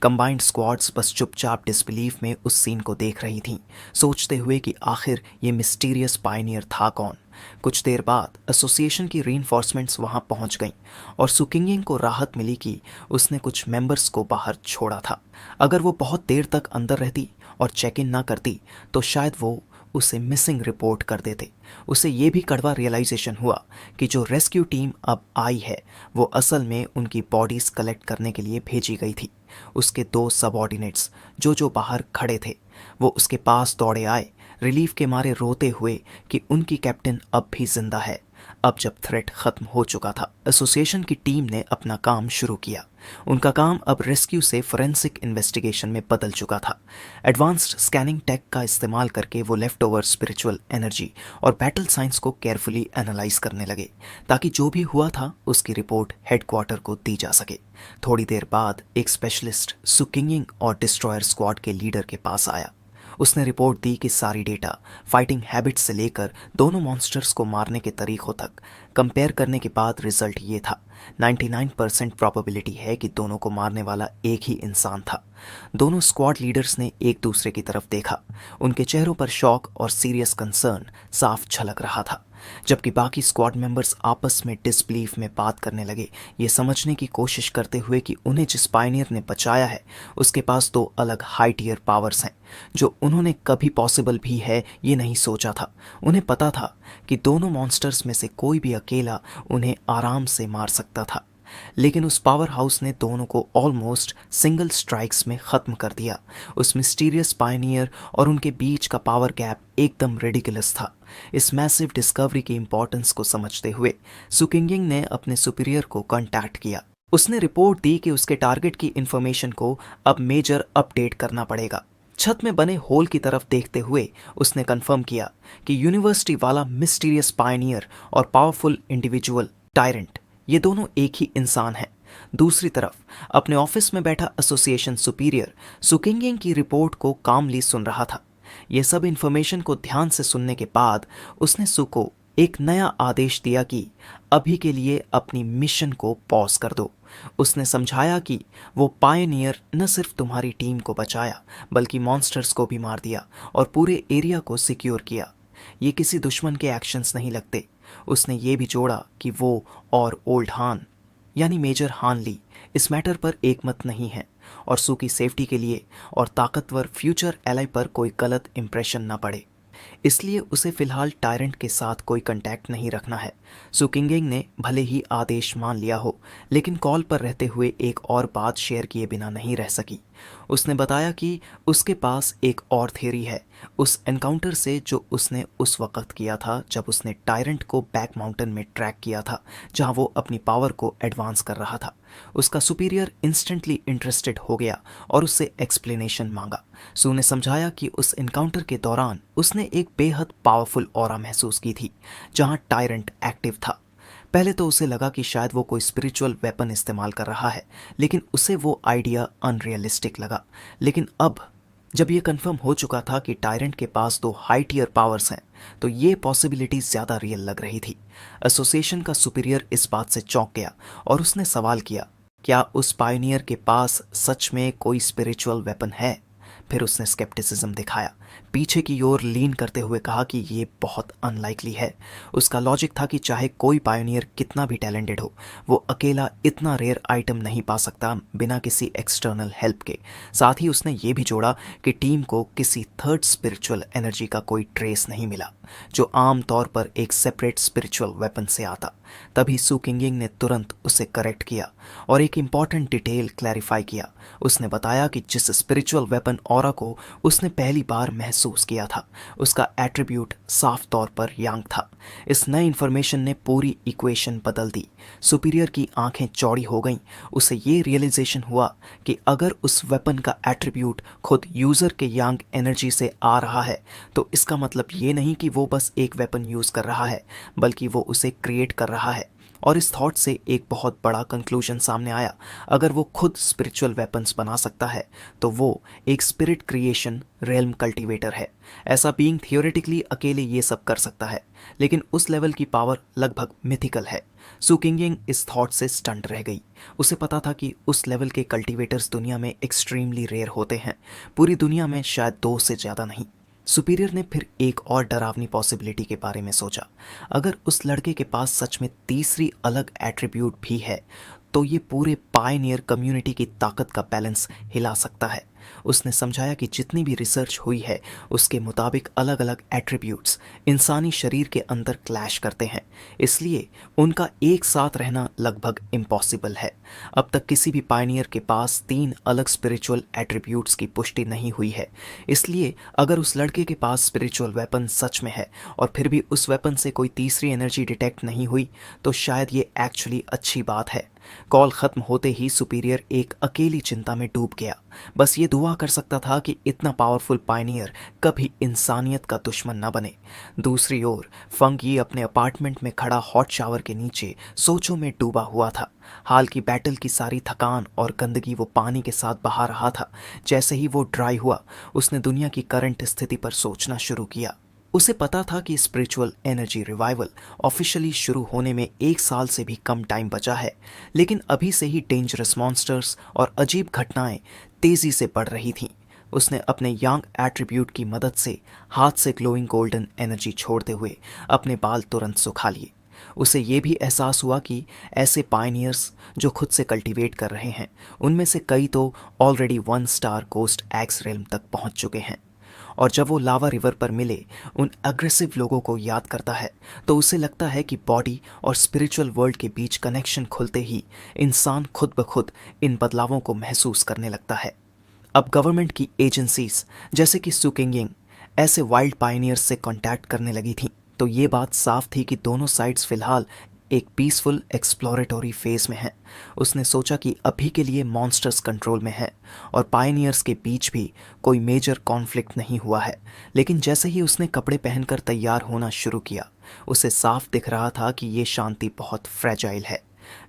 कंबाइंड स्क्वाड्स बस चुपचाप डिसबिलीफ में उस सीन को देख रही थीं, सोचते हुए कि आखिर ये मिस्टीरियस पायनियर था कौन। कुछ देर बाद एसोसिएशन की रीइंफोर्समेंट्स वहां पहुंच गईं और सुकिंगिंग को राहत मिली कि उसने कुछ मेंबर्स को बाहर छोड़ा था। अगर वो बहुत देर तक अंदर रहती और चेक इन ना करती तो शायद वो उसे मिसिंग रिपोर्ट कर देते। उसे ये भी कड़वा रियलाइजेशन हुआ कि जो रेस्क्यू टीम अब आई है वो असल में उनकी बॉडीज कलेक्ट करने के लिए भेजी गई थी। उसके 2 सबऑर्डिनेट्स जो बाहर खड़े थे वो उसके पास दौड़े आए, रिलीफ के मारे रोते हुए कि उनकी कैप्टन अब भी जिंदा है। अब जब थ्रेट खत्म हो चुका था, एसोसिएशन की टीम ने अपना काम शुरू किया। उनका काम अब रेस्क्यू से फोरेंसिक इन्वेस्टिगेशन में बदल चुका था। एडवांस्ड स्कैनिंग टेक का इस्तेमाल करके वो लेफ्ट ओवर स्पिरिचुअल एनर्जी और बैटल साइंस को केयरफुली एनालाइज करने लगे, ताकि जो भी हुआ था उसकी रिपोर्ट हेडक्वार्टर को दी जा सके। थोड़ी देर बाद एक स्पेशलिस्ट सुकिंगिंग और डिस्ट्रॉयर स्क्वाड के लीडर के पास आया। उसने रिपोर्ट दी कि सारी डेटा फाइटिंग हैबिट्स से लेकर दोनों मॉन्स्टर्स को मारने के तरीकों तक कंपेयर करने के बाद रिजल्ट ये था। 99% प्रोबेबिलिटी है कि दोनों को मारने वाला एक ही इंसान था। दोनों स्क्वाड लीडर्स ने एक दूसरे की तरफ देखा। उनके चेहरों पर शॉक और सीरियस कंसर्न साफ झलक रहा था, जबकि बाकी स्क्वाड मेंबर्स आपस में डिसबिलीफ में बात करने लगे, ये समझने की कोशिश करते हुए कि उन्हें जिस पायनियर ने बचाया है उसके पास 2 अलग हाई टियर पावर्स हैं, जो उन्होंने कभी पॉसिबल भी है ये नहीं सोचा था। उन्हें पता था कि दोनों मॉन्स्टर्स में से कोई भी अकेला उन्हें आराम से मार सकता था, लेकिन उस पावर हाउस ने दोनों को ऑलमोस्ट सिंगल स्ट्राइक्स में खत्म कर दिया। उस मिस्टीरियस पायनियर और उनके बीच का पावर गैप एकदम रेडिकुलस था। इस मैसिव डिस्कवरी की इंपॉर्टेंस को समझते हुए सुकिंगिंग ने अपने सुपीरियर को कांटेक्ट किया। उसने रिपोर्ट दी कि उसके टारगेट की इंफॉर्मेशन को अब मेजर अपडेट करना पड़ेगा। छत में बने होल की तरफ देखते हुए उसने कंफर्म किया कि यूनिवर्सिटी वाला मिस्टीरियस पायनियर और पावरफुल इंडिविजुअल टायरेंट, ये दोनों एक ही इंसान हैं। दूसरी तरफ अपने ऑफिस में बैठा एसोसिएशन सुपीरियर सुकिंगिंग की रिपोर्ट को कामली सुन रहा था। यह सब इंफॉर्मेशन को ध्यान से सुनने के बाद उसने सु को एक नया आदेश दिया कि अभी के लिए अपनी मिशन को पॉज कर दो। उसने समझाया कि वो पायनियर न सिर्फ तुम्हारी टीम को बचाया, बल्कि मॉन्स्टर्स को भी मार दिया और पूरे एरिया को सिक्योर किया। ये किसी दुश्मन के एक्शंस नहीं लगते। उसने ये भी जोड़ा कि वो और ओल्ड हान यानी मेजर हान ली इस मैटर पर एकमत नहीं है, और सू की सेफ्टी के लिए और ताकतवर फ्यूचर एलाई पर कोई गलत इंप्रेशन ना पड़े, इसलिए उसे फिलहाल टायरेंट के साथ कोई कांटेक्ट नहीं रखना है। सुकिंगिंग ने भले ही आदेश मान लिया हो, लेकिन कॉल पर रहते हुए एक और बात शेयर किए बिना नहीं रह सकी। उसने बताया कि उसके पास एक और थ्योरी है उस एनकाउंटर से जो उसने उस वक्त किया था जब उसने टायरेंट को बैक माउंटेन में ट्रैक किया था, जहां वो अपनी पावर को एडवांस कर रहा था। उसका सुपीरियर इंस्टेंटली इंटरेस्टेड हो गया और उससे एक्सप्लेनेशन मांगा। सू ने समझाया कि उस एनकाउंटर के दौरान उसने एक बेहद पावरफुल ऑरा महसूस की थी जहां टायरेंट एक्टिव था। पहले तो उसे लगा कि शायद वो कोई स्पिरिचुअल वेपन इस्तेमाल कर रहा है, लेकिन उसे वो आइडिया अनरियलिस्टिक लगा। लेकिन अब जब ये कंफर्म हो चुका था कि टायरेंट के पास 2 हाई टियर पावर्स हैं, तो ये पॉसिबिलिटी ज़्यादा रियल लग रही थी। एसोसिएशन का सुपीरियर इस बात से चौंक गया और उसने सवाल किया, क्या उस पायनियर के पास सच में कोई स्पिरिचुअल वेपन है? फिर उसने स्केप्टिसिज्म दिखाया, पीछे की ओर लीन करते हुए कहा कि ये बहुत अनलाइकली है। उसका लॉजिक था कि चाहे कोई पायनियर कितना भी टैलेंटेड हो, वो अकेला इतना रेयर आइटम नहीं पा सकता बिना किसी एक्सटर्नल हेल्प के। साथ ही उसने ये भी जोड़ा कि टीम को किसी थर्ड स्पिरिचुअल एनर्जी का कोई ट्रेस नहीं मिला, जो आम तौर पर एक सेपरेट स्पिरिचुअल वेपन से आता। तभी सू किंगिंग ने तुरंत उसे करेक्ट किया और एक इम्पॉर्टेंट डिटेल क्लैरिफाई किया। उसने बताया कि जिस स्पिरिचुअल वेपन ऑरा को उसने पहली बार महसूस किया था, उसका एट्रीब्यूट साफ तौर पर यांग था। इस नई इंफॉर्मेशन ने पूरी इक्वेशन बदल दी। सुपीरियर की आंखें चौड़ी हो गईं। उसे ये रियलाइजेशन हुआ कि अगर उस वेपन का एट्रीब्यूट खुद यूज़र के यांग एनर्जी से आ रहा है, तो इसका मतलब ये नहीं कि वो बस एक वेपन यूज़ कर रहा है, बल्कि वो उसे क्रिएट कर रहा है। और इस थॉट से एक बहुत बड़ा कंक्लूजन सामने आया। अगर वो खुद स्पिरिचुअल वेपन्स बना सकता है, तो वो एक स्पिरिट क्रिएशन रेल्म कल्टीवेटर है। ऐसा बीइंग थियोरेटिकली अकेले ये सब कर सकता है, लेकिन उस लेवल की पावर लगभग मिथिकल है। सू किंगिंग इस थॉट से स्टंट रह गई। उसे पता था कि उस लेवल के कल्टीवेटर्स दुनिया में एक्सट्रीमली रेयर होते हैं, पूरी दुनिया में शायद 2 से ज़्यादा नहीं। सुपीरियर ने फिर एक और डरावनी पॉसिबिलिटी के बारे में सोचा। अगर उस लड़के के पास सच में तीसरी अलग एट्रीब्यूट भी है, तो ये पूरे पायनियर कम्युनिटी की ताकत का बैलेंस हिला सकता है। उसने समझाया कि जितनी भी रिसर्च हुई है उसके मुताबिक अलग अलग एट्रीब्यूट्स इंसानी शरीर के अंदर क्लैश करते हैं, इसलिए उनका एक साथ रहना लगभग इम्पॉसिबल है। अब तक किसी भी पायनियर के पास 3 अलग स्पिरिचुअल एट्रीब्यूट्स की पुष्टि नहीं हुई है, इसलिए अगर उस लड़के के पास स्पिरिचुअल वेपन सच में है और फिर भी उस वेपन से कोई तीसरी एनर्जी डिटेक्ट नहीं हुई तो शायद ये एक्चुअली अच्छी बात है। कॉल खत्म होते ही सुपीरियर एक अकेली चिंता में डूब गया। बस ये दुआ कर सकता था कि इतना पावरफुल पायनियर कभी इंसानियत का दुश्मन न बने। दूसरी ओर फंग यी अपने अपार्टमेंट में खड़ा हॉट शावर के नीचे सोचों में डूबा हुआ था। हाल की बैटल की सारी थकान और गंदगी वो पानी के साथ बहा रहा था। जैसे ही वो ड्राई हुआ उसने दुनिया की करंट स्थिति पर सोचना शुरू किया। उसे पता था कि स्पिरिचुअल एनर्जी रिवाइवल ऑफिशियली शुरू होने में 1 साल से भी कम टाइम बचा है, लेकिन अभी से ही डेंजरस मॉन्स्टर्स और अजीब घटनाएं तेजी से बढ़ रही थीं। उसने अपने यांग एट्रीब्यूट की मदद से हाथ से ग्लोइंग गोल्डन एनर्जी छोड़ते हुए अपने बाल तुरंत सुखा लिए। उसे ये भी एहसास हुआ कि ऐसे पायनियर्स जो खुद से कल्टीवेट कर रहे हैं उनमें से कई तो already 1 star coast X realm तक पहुंच चुके हैं। और जब वो लावा रिवर पर मिले उन अग्रेसिव लोगों को याद करता है तो उसे लगता है कि बॉडी और स्पिरिचुअल वर्ल्ड के बीच कनेक्शन खुलते ही इंसान खुद ब खुद इन बदलावों को महसूस करने लगता है। अब गवर्नमेंट की एजेंसीज जैसे कि सुकिंगिंग ऐसे वाइल्ड पायनियर्स से कांटेक्ट करने लगी थीं, तो ये बात साफ थी कि दोनों साइड्स फिलहाल एक पीसफुल एक्सप्लोरेटरी फेज में हैं। उसने सोचा कि अभी के लिए मॉन्स्टर्स कंट्रोल में है और पायनियर्स के बीच भी कोई मेजर कॉन्फ्लिक्ट नहीं हुआ है। लेकिन जैसे ही उसने कपड़े पहनकर तैयार होना शुरू किया उसे साफ दिख रहा था कि ये शांति बहुत फ्रेजाइल है।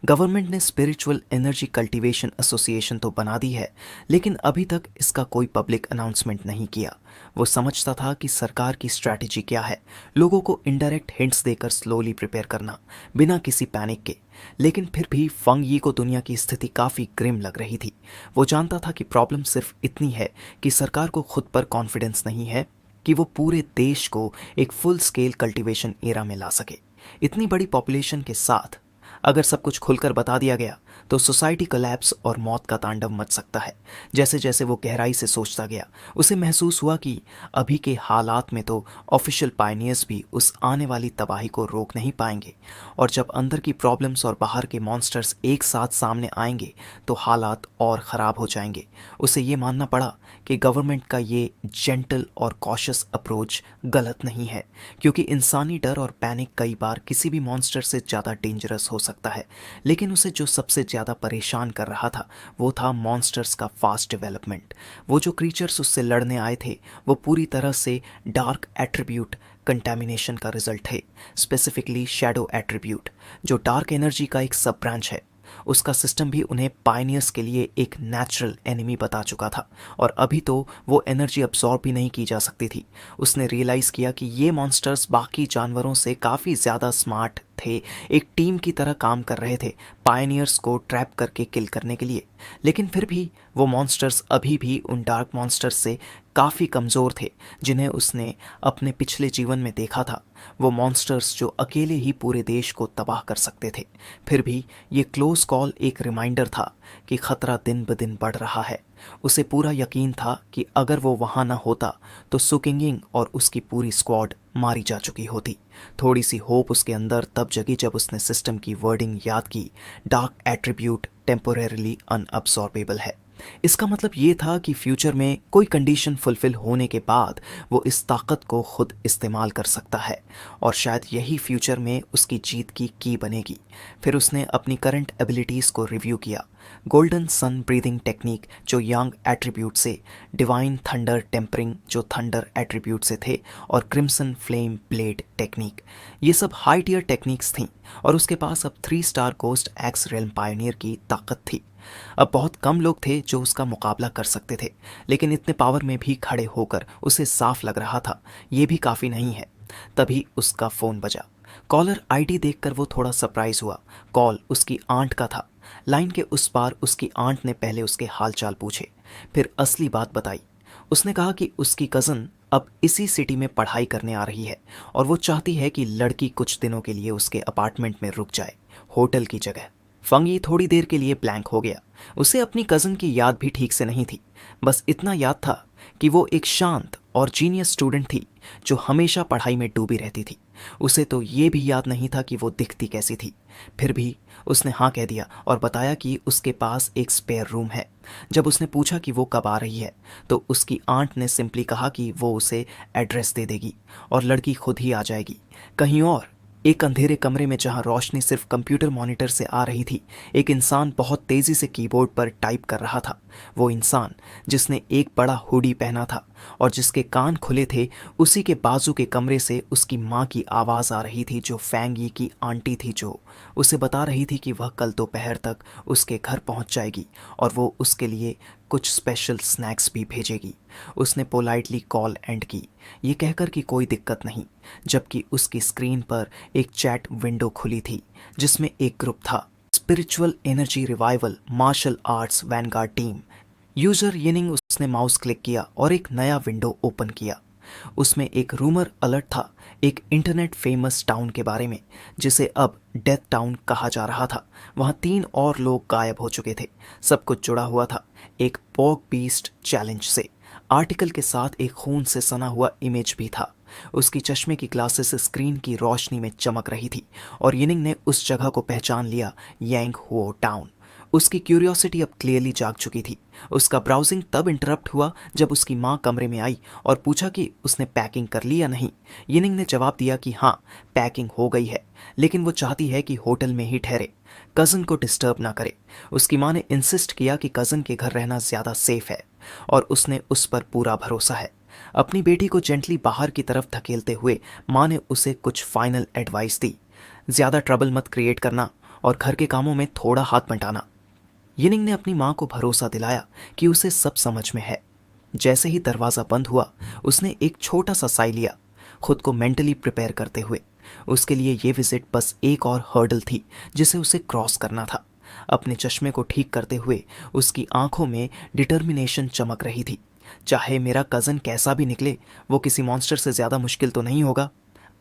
गवर्नमेंट ने स्पिरिचुअल एनर्जी कल्टीवेशन एसोसिएशन तो बना दी है, लेकिन अभी तक इसका कोई पब्लिक अनाउंसमेंट नहीं किया। वो समझता था कि सरकार की स्ट्रैटेजी क्या है, लोगों को इनडायरेक्ट हिंट्स देकर स्लोली प्रिपेयर करना बिना किसी पैनिक के। लेकिन फिर भी फंग यी को दुनिया की स्थिति काफ़ी ग्रिम लग रही थी। वो जानता था कि प्रॉब्लम सिर्फ इतनी है कि सरकार को खुद पर कॉन्फिडेंस नहीं है कि वो पूरे देश को एक फुल स्केल कल्टीवेशन एरा में ला सके। इतनी बड़ी पॉपुलेशन के साथ अगर सब कुछ खुलकर बता दिया गया तो सोसाइटी कोलैप्स और मौत का तांडव मच सकता है। जैसे जैसे वो गहराई से सोचता गया उसे महसूस हुआ कि अभी के हालात में तो ऑफिशियल पायनियर्स भी उस आने वाली तबाही को रोक नहीं पाएंगे, और जब अंदर की प्रॉब्लम्स और बाहर के मॉन्स्टर्स एक साथ सामने आएंगे तो हालात और ख़राब हो जाएंगे। उसे ये मानना पड़ा कि गवर्नमेंट का ये जेंटल और कॉशियस अप्रोच गलत नहीं है, क्योंकि इंसानी डर और पैनिक कई बार किसी भी मॉन्स्टर से ज़्यादा डेंजरस हो सकता है। लेकिन उसे जो सबसे ज़्यादा परेशान कर रहा था वो था मॉन्स्टर्स का फास्ट डेवलपमेंट। वो जो क्रीचर्स उससे लड़ने आए थे वो पूरी तरह से डार्क एट्रीब्यूट कंटेमिनेशन का रिजल्ट थे, स्पेसिफिकली शैडो एट्रीब्यूट जो डार्क एनर्जी का एक सब ब्रांच है। उसका सिस्टम भी उन्हें पायनियर्स के लिए एक नेचुरल एनिमी बता चुका था, और अभी तो वो एनर्जी अब्सॉर्ब भी नहीं की जा सकती थी। उसने रियलाइज़ किया कि ये मॉन्स्टर्स बाकी जानवरों से काफ़ी ज़्यादा स्मार्ट थे, एक टीम की तरह काम कर रहे थे पायनियर्स को ट्रैप करके किल करने के लिए। लेकिन फिर भी वो मॉन्स्टर्स अभी भी उन डार्क मॉन्स्टर्स से काफ़ी कमज़ोर थे जिन्हें उसने अपने पिछले जीवन में देखा था। वो मॉन्स्टर्स जो अकेले ही पूरे देश को तबाह कर सकते थे। फिर भी ये क्लोज कॉल एक रिमाइंडर था कि खतरा दिन ब दिन बढ़ रहा है। उसे पूरा यकीन था कि अगर वो वहाँ ना होता तो सुकिंगिंग और उसकी पूरी स्क्वाड मारी जा चुकी होती। थोड़ी सी होप उसके अंदर तब जगी जब उसने सिस्टम की वर्डिंग याद की, डार्क एट्रीब्यूट टेम्पोरेरली अनअब्सॉर्बेबल है। इसका मतलब ये था कि फ्यूचर में कोई कंडीशन फुलफिल होने के बाद वो इस ताकत को खुद इस्तेमाल कर सकता है, और शायद यही फ्यूचर में उसकी जीत की की बनेगी। फिर उसने अपनी करंट एबिलिटीज़ को रिव्यू किया। गोल्डन सन ब्रीदिंग टेक्निक जो यांग एट्रीब्यूट से, डिवाइन थंडर टेम्परिंग जो थंडर एट्रीब्यूट से थे, और क्रिम्सन फ्लेम ब्लेड टेक्निक, ये सब हाई टियर टेक्निक्स थीं। और उसके पास अब 3 star coast X realm pioneer की ताकत थी। अब बहुत कम लोग थे जो उसका मुकाबला कर सकते थे, लेकिन इतने पावर में भी खड़े होकर उसे साफ लग रहा था ये भी काफ़ी नहीं है। तभी उसका फ़ोन बजा। कॉलर आईडी देखकर वो थोड़ा सरप्राइज हुआ। कॉल उसकी आंट का था। लाइन के उस पार उसकी आंट ने पहले उसके हालचाल पूछे, फिर असली बात बताई। उसने कहा कि उसकी कज़न अब इसी सिटी में पढ़ाई करने आ रही है और वो चाहती है कि लड़की कुछ दिनों के लिए उसके अपार्टमेंट में रुक जाए, होटल की जगह। फंगी थोड़ी देर के लिए ब्लैंक हो गया। उसे अपनी कज़न की याद भी ठीक से नहीं थी। बस इतना याद था कि वो एक शांत और जीनियस स्टूडेंट थी जो हमेशा पढ़ाई में डूबी रहती थी। उसे तो ये भी याद नहीं था कि वो दिखती कैसी थी। फिर भी उसने हाँ कह दिया और बताया कि उसके पास एक स्पेयर रूम है। जब उसने पूछा कि वो कब आ रही है तो उसकी आंट ने सिंपली कहा कि वो उसे एड्रेस दे देगी और लड़की खुद ही आ जाएगी। कहीं और एक अंधेरे कमरे में जहां रोशनी सिर्फ कंप्यूटर मॉनिटर से आ रही थी, एक इंसान बहुत तेजी से कीबोर्ड पर टाइप कर रहा था। वो इंसान जिसने एक बड़ा हुडी पहना था और जिसके कान खुले थे, उसी के बाजू के कमरे से उसकी माँ की आवाज़ आ रही थी, जो फैंगी की आंटी थी, जो उसे बता रही थी कि वह कल दोपहर तक उसके घर पहुंच जाएगी और वो उसके लिए कुछ स्पेशल स्नैक्स भी भेजेगी। उसने पोलाइटली कॉल एंड की, ये कहकर कि कोई दिक्कत नहीं, जबकि उसकी स्क्रीन पर एक चैट विंडो खुली थी जिसमें एक ग्रुप था, spiritual energy revival martial arts vanguard team. User Yining. उसने माउस क्लिक किया और एक नया विंडो ओपन किया। उसमें एक रूमर अलर्ट था, एक इंटरनेट फेमस टाउन के बारे में जिसे अब डेथ टाउन कहा जा रहा था। वहाँ 3 और लोग गायब हो चुके थे। सब कुछ जुड़ा हुआ था एक पोक बीस्ट चैलेंज से। आर्टिकल के साथ एक खून से सना हुआ इमेज भी था। उसकी चश्मे की ग्लासेस स्क्रीन की रोशनी में चमक रही थी और यिनिंग ने उस जगह को पहचान लिया, यांग हुओ टाउन। उसकी क्यूरियोसिटी अब क्लियरली जाग चुकी थी। उसका ब्राउजिंग तब इंटरप्ट हुआ जब उसकी माँ कमरे में आई और पूछा कि उसने पैकिंग कर ली या नहीं। यिनिंग ने जवाब दिया कि हाँ, पैकिंग हो गई है, लेकिन वो चाहती है कि होटल में ही ठहरे, कज़न को डिस्टर्ब ना करे। उसकी माँ ने इंसिस्ट किया कि कज़न के घर रहना ज़्यादा सेफ है और उसने उस पर पूरा भरोसा है। अपनी बेटी को जेंटली बाहर की तरफ धकेलते हुए माँ ने उसे कुछ फाइनल एडवाइस दी। ज़्यादा ट्रबल मत क्रिएट करना और घर के कामों में थोड़ा हाथ बंटाना। यिनिंग ने अपनी माँ को भरोसा दिलाया कि उसे सब समझ में है। जैसे ही दरवाज़ा बंद हुआ, उसने एक छोटा सा साई लिया, खुद को मेंटली प्रिपेयर करते हुए। उसके लिए ये विजिट बस एक और हर्डल थी जिसे उसे क्रॉस करना था। अपने चश्मे को ठीक करते हुए उसकी आंखों में डिटर्मिनेशन चमक रही थी। चाहे मेरा कज़न कैसा भी निकले, वो किसी मॉन्स्टर से ज़्यादा मुश्किल तो नहीं होगा।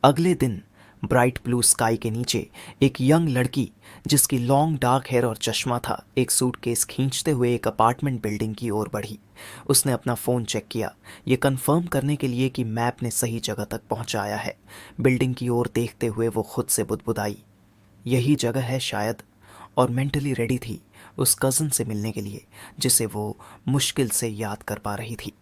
अगले दिन ब्राइट ब्लू स्काई के नीचे एक यंग लड़की जिसकी लॉन्ग डार्क हेयर और चश्मा था, एक सूटकेस खींचते हुए एक अपार्टमेंट बिल्डिंग की ओर बढ़ी। उसने अपना फ़ोन चेक किया, ये कंफर्म करने के लिए कि मैप ने सही जगह तक पहुंचाया है। बिल्डिंग की ओर देखते हुए वो खुद से बुदबुदाई, यही जगह है शायद, और मेंटली रेडी थी उस कज़न से मिलने के लिए जिसे वो मुश्किल से याद कर पा रही थी।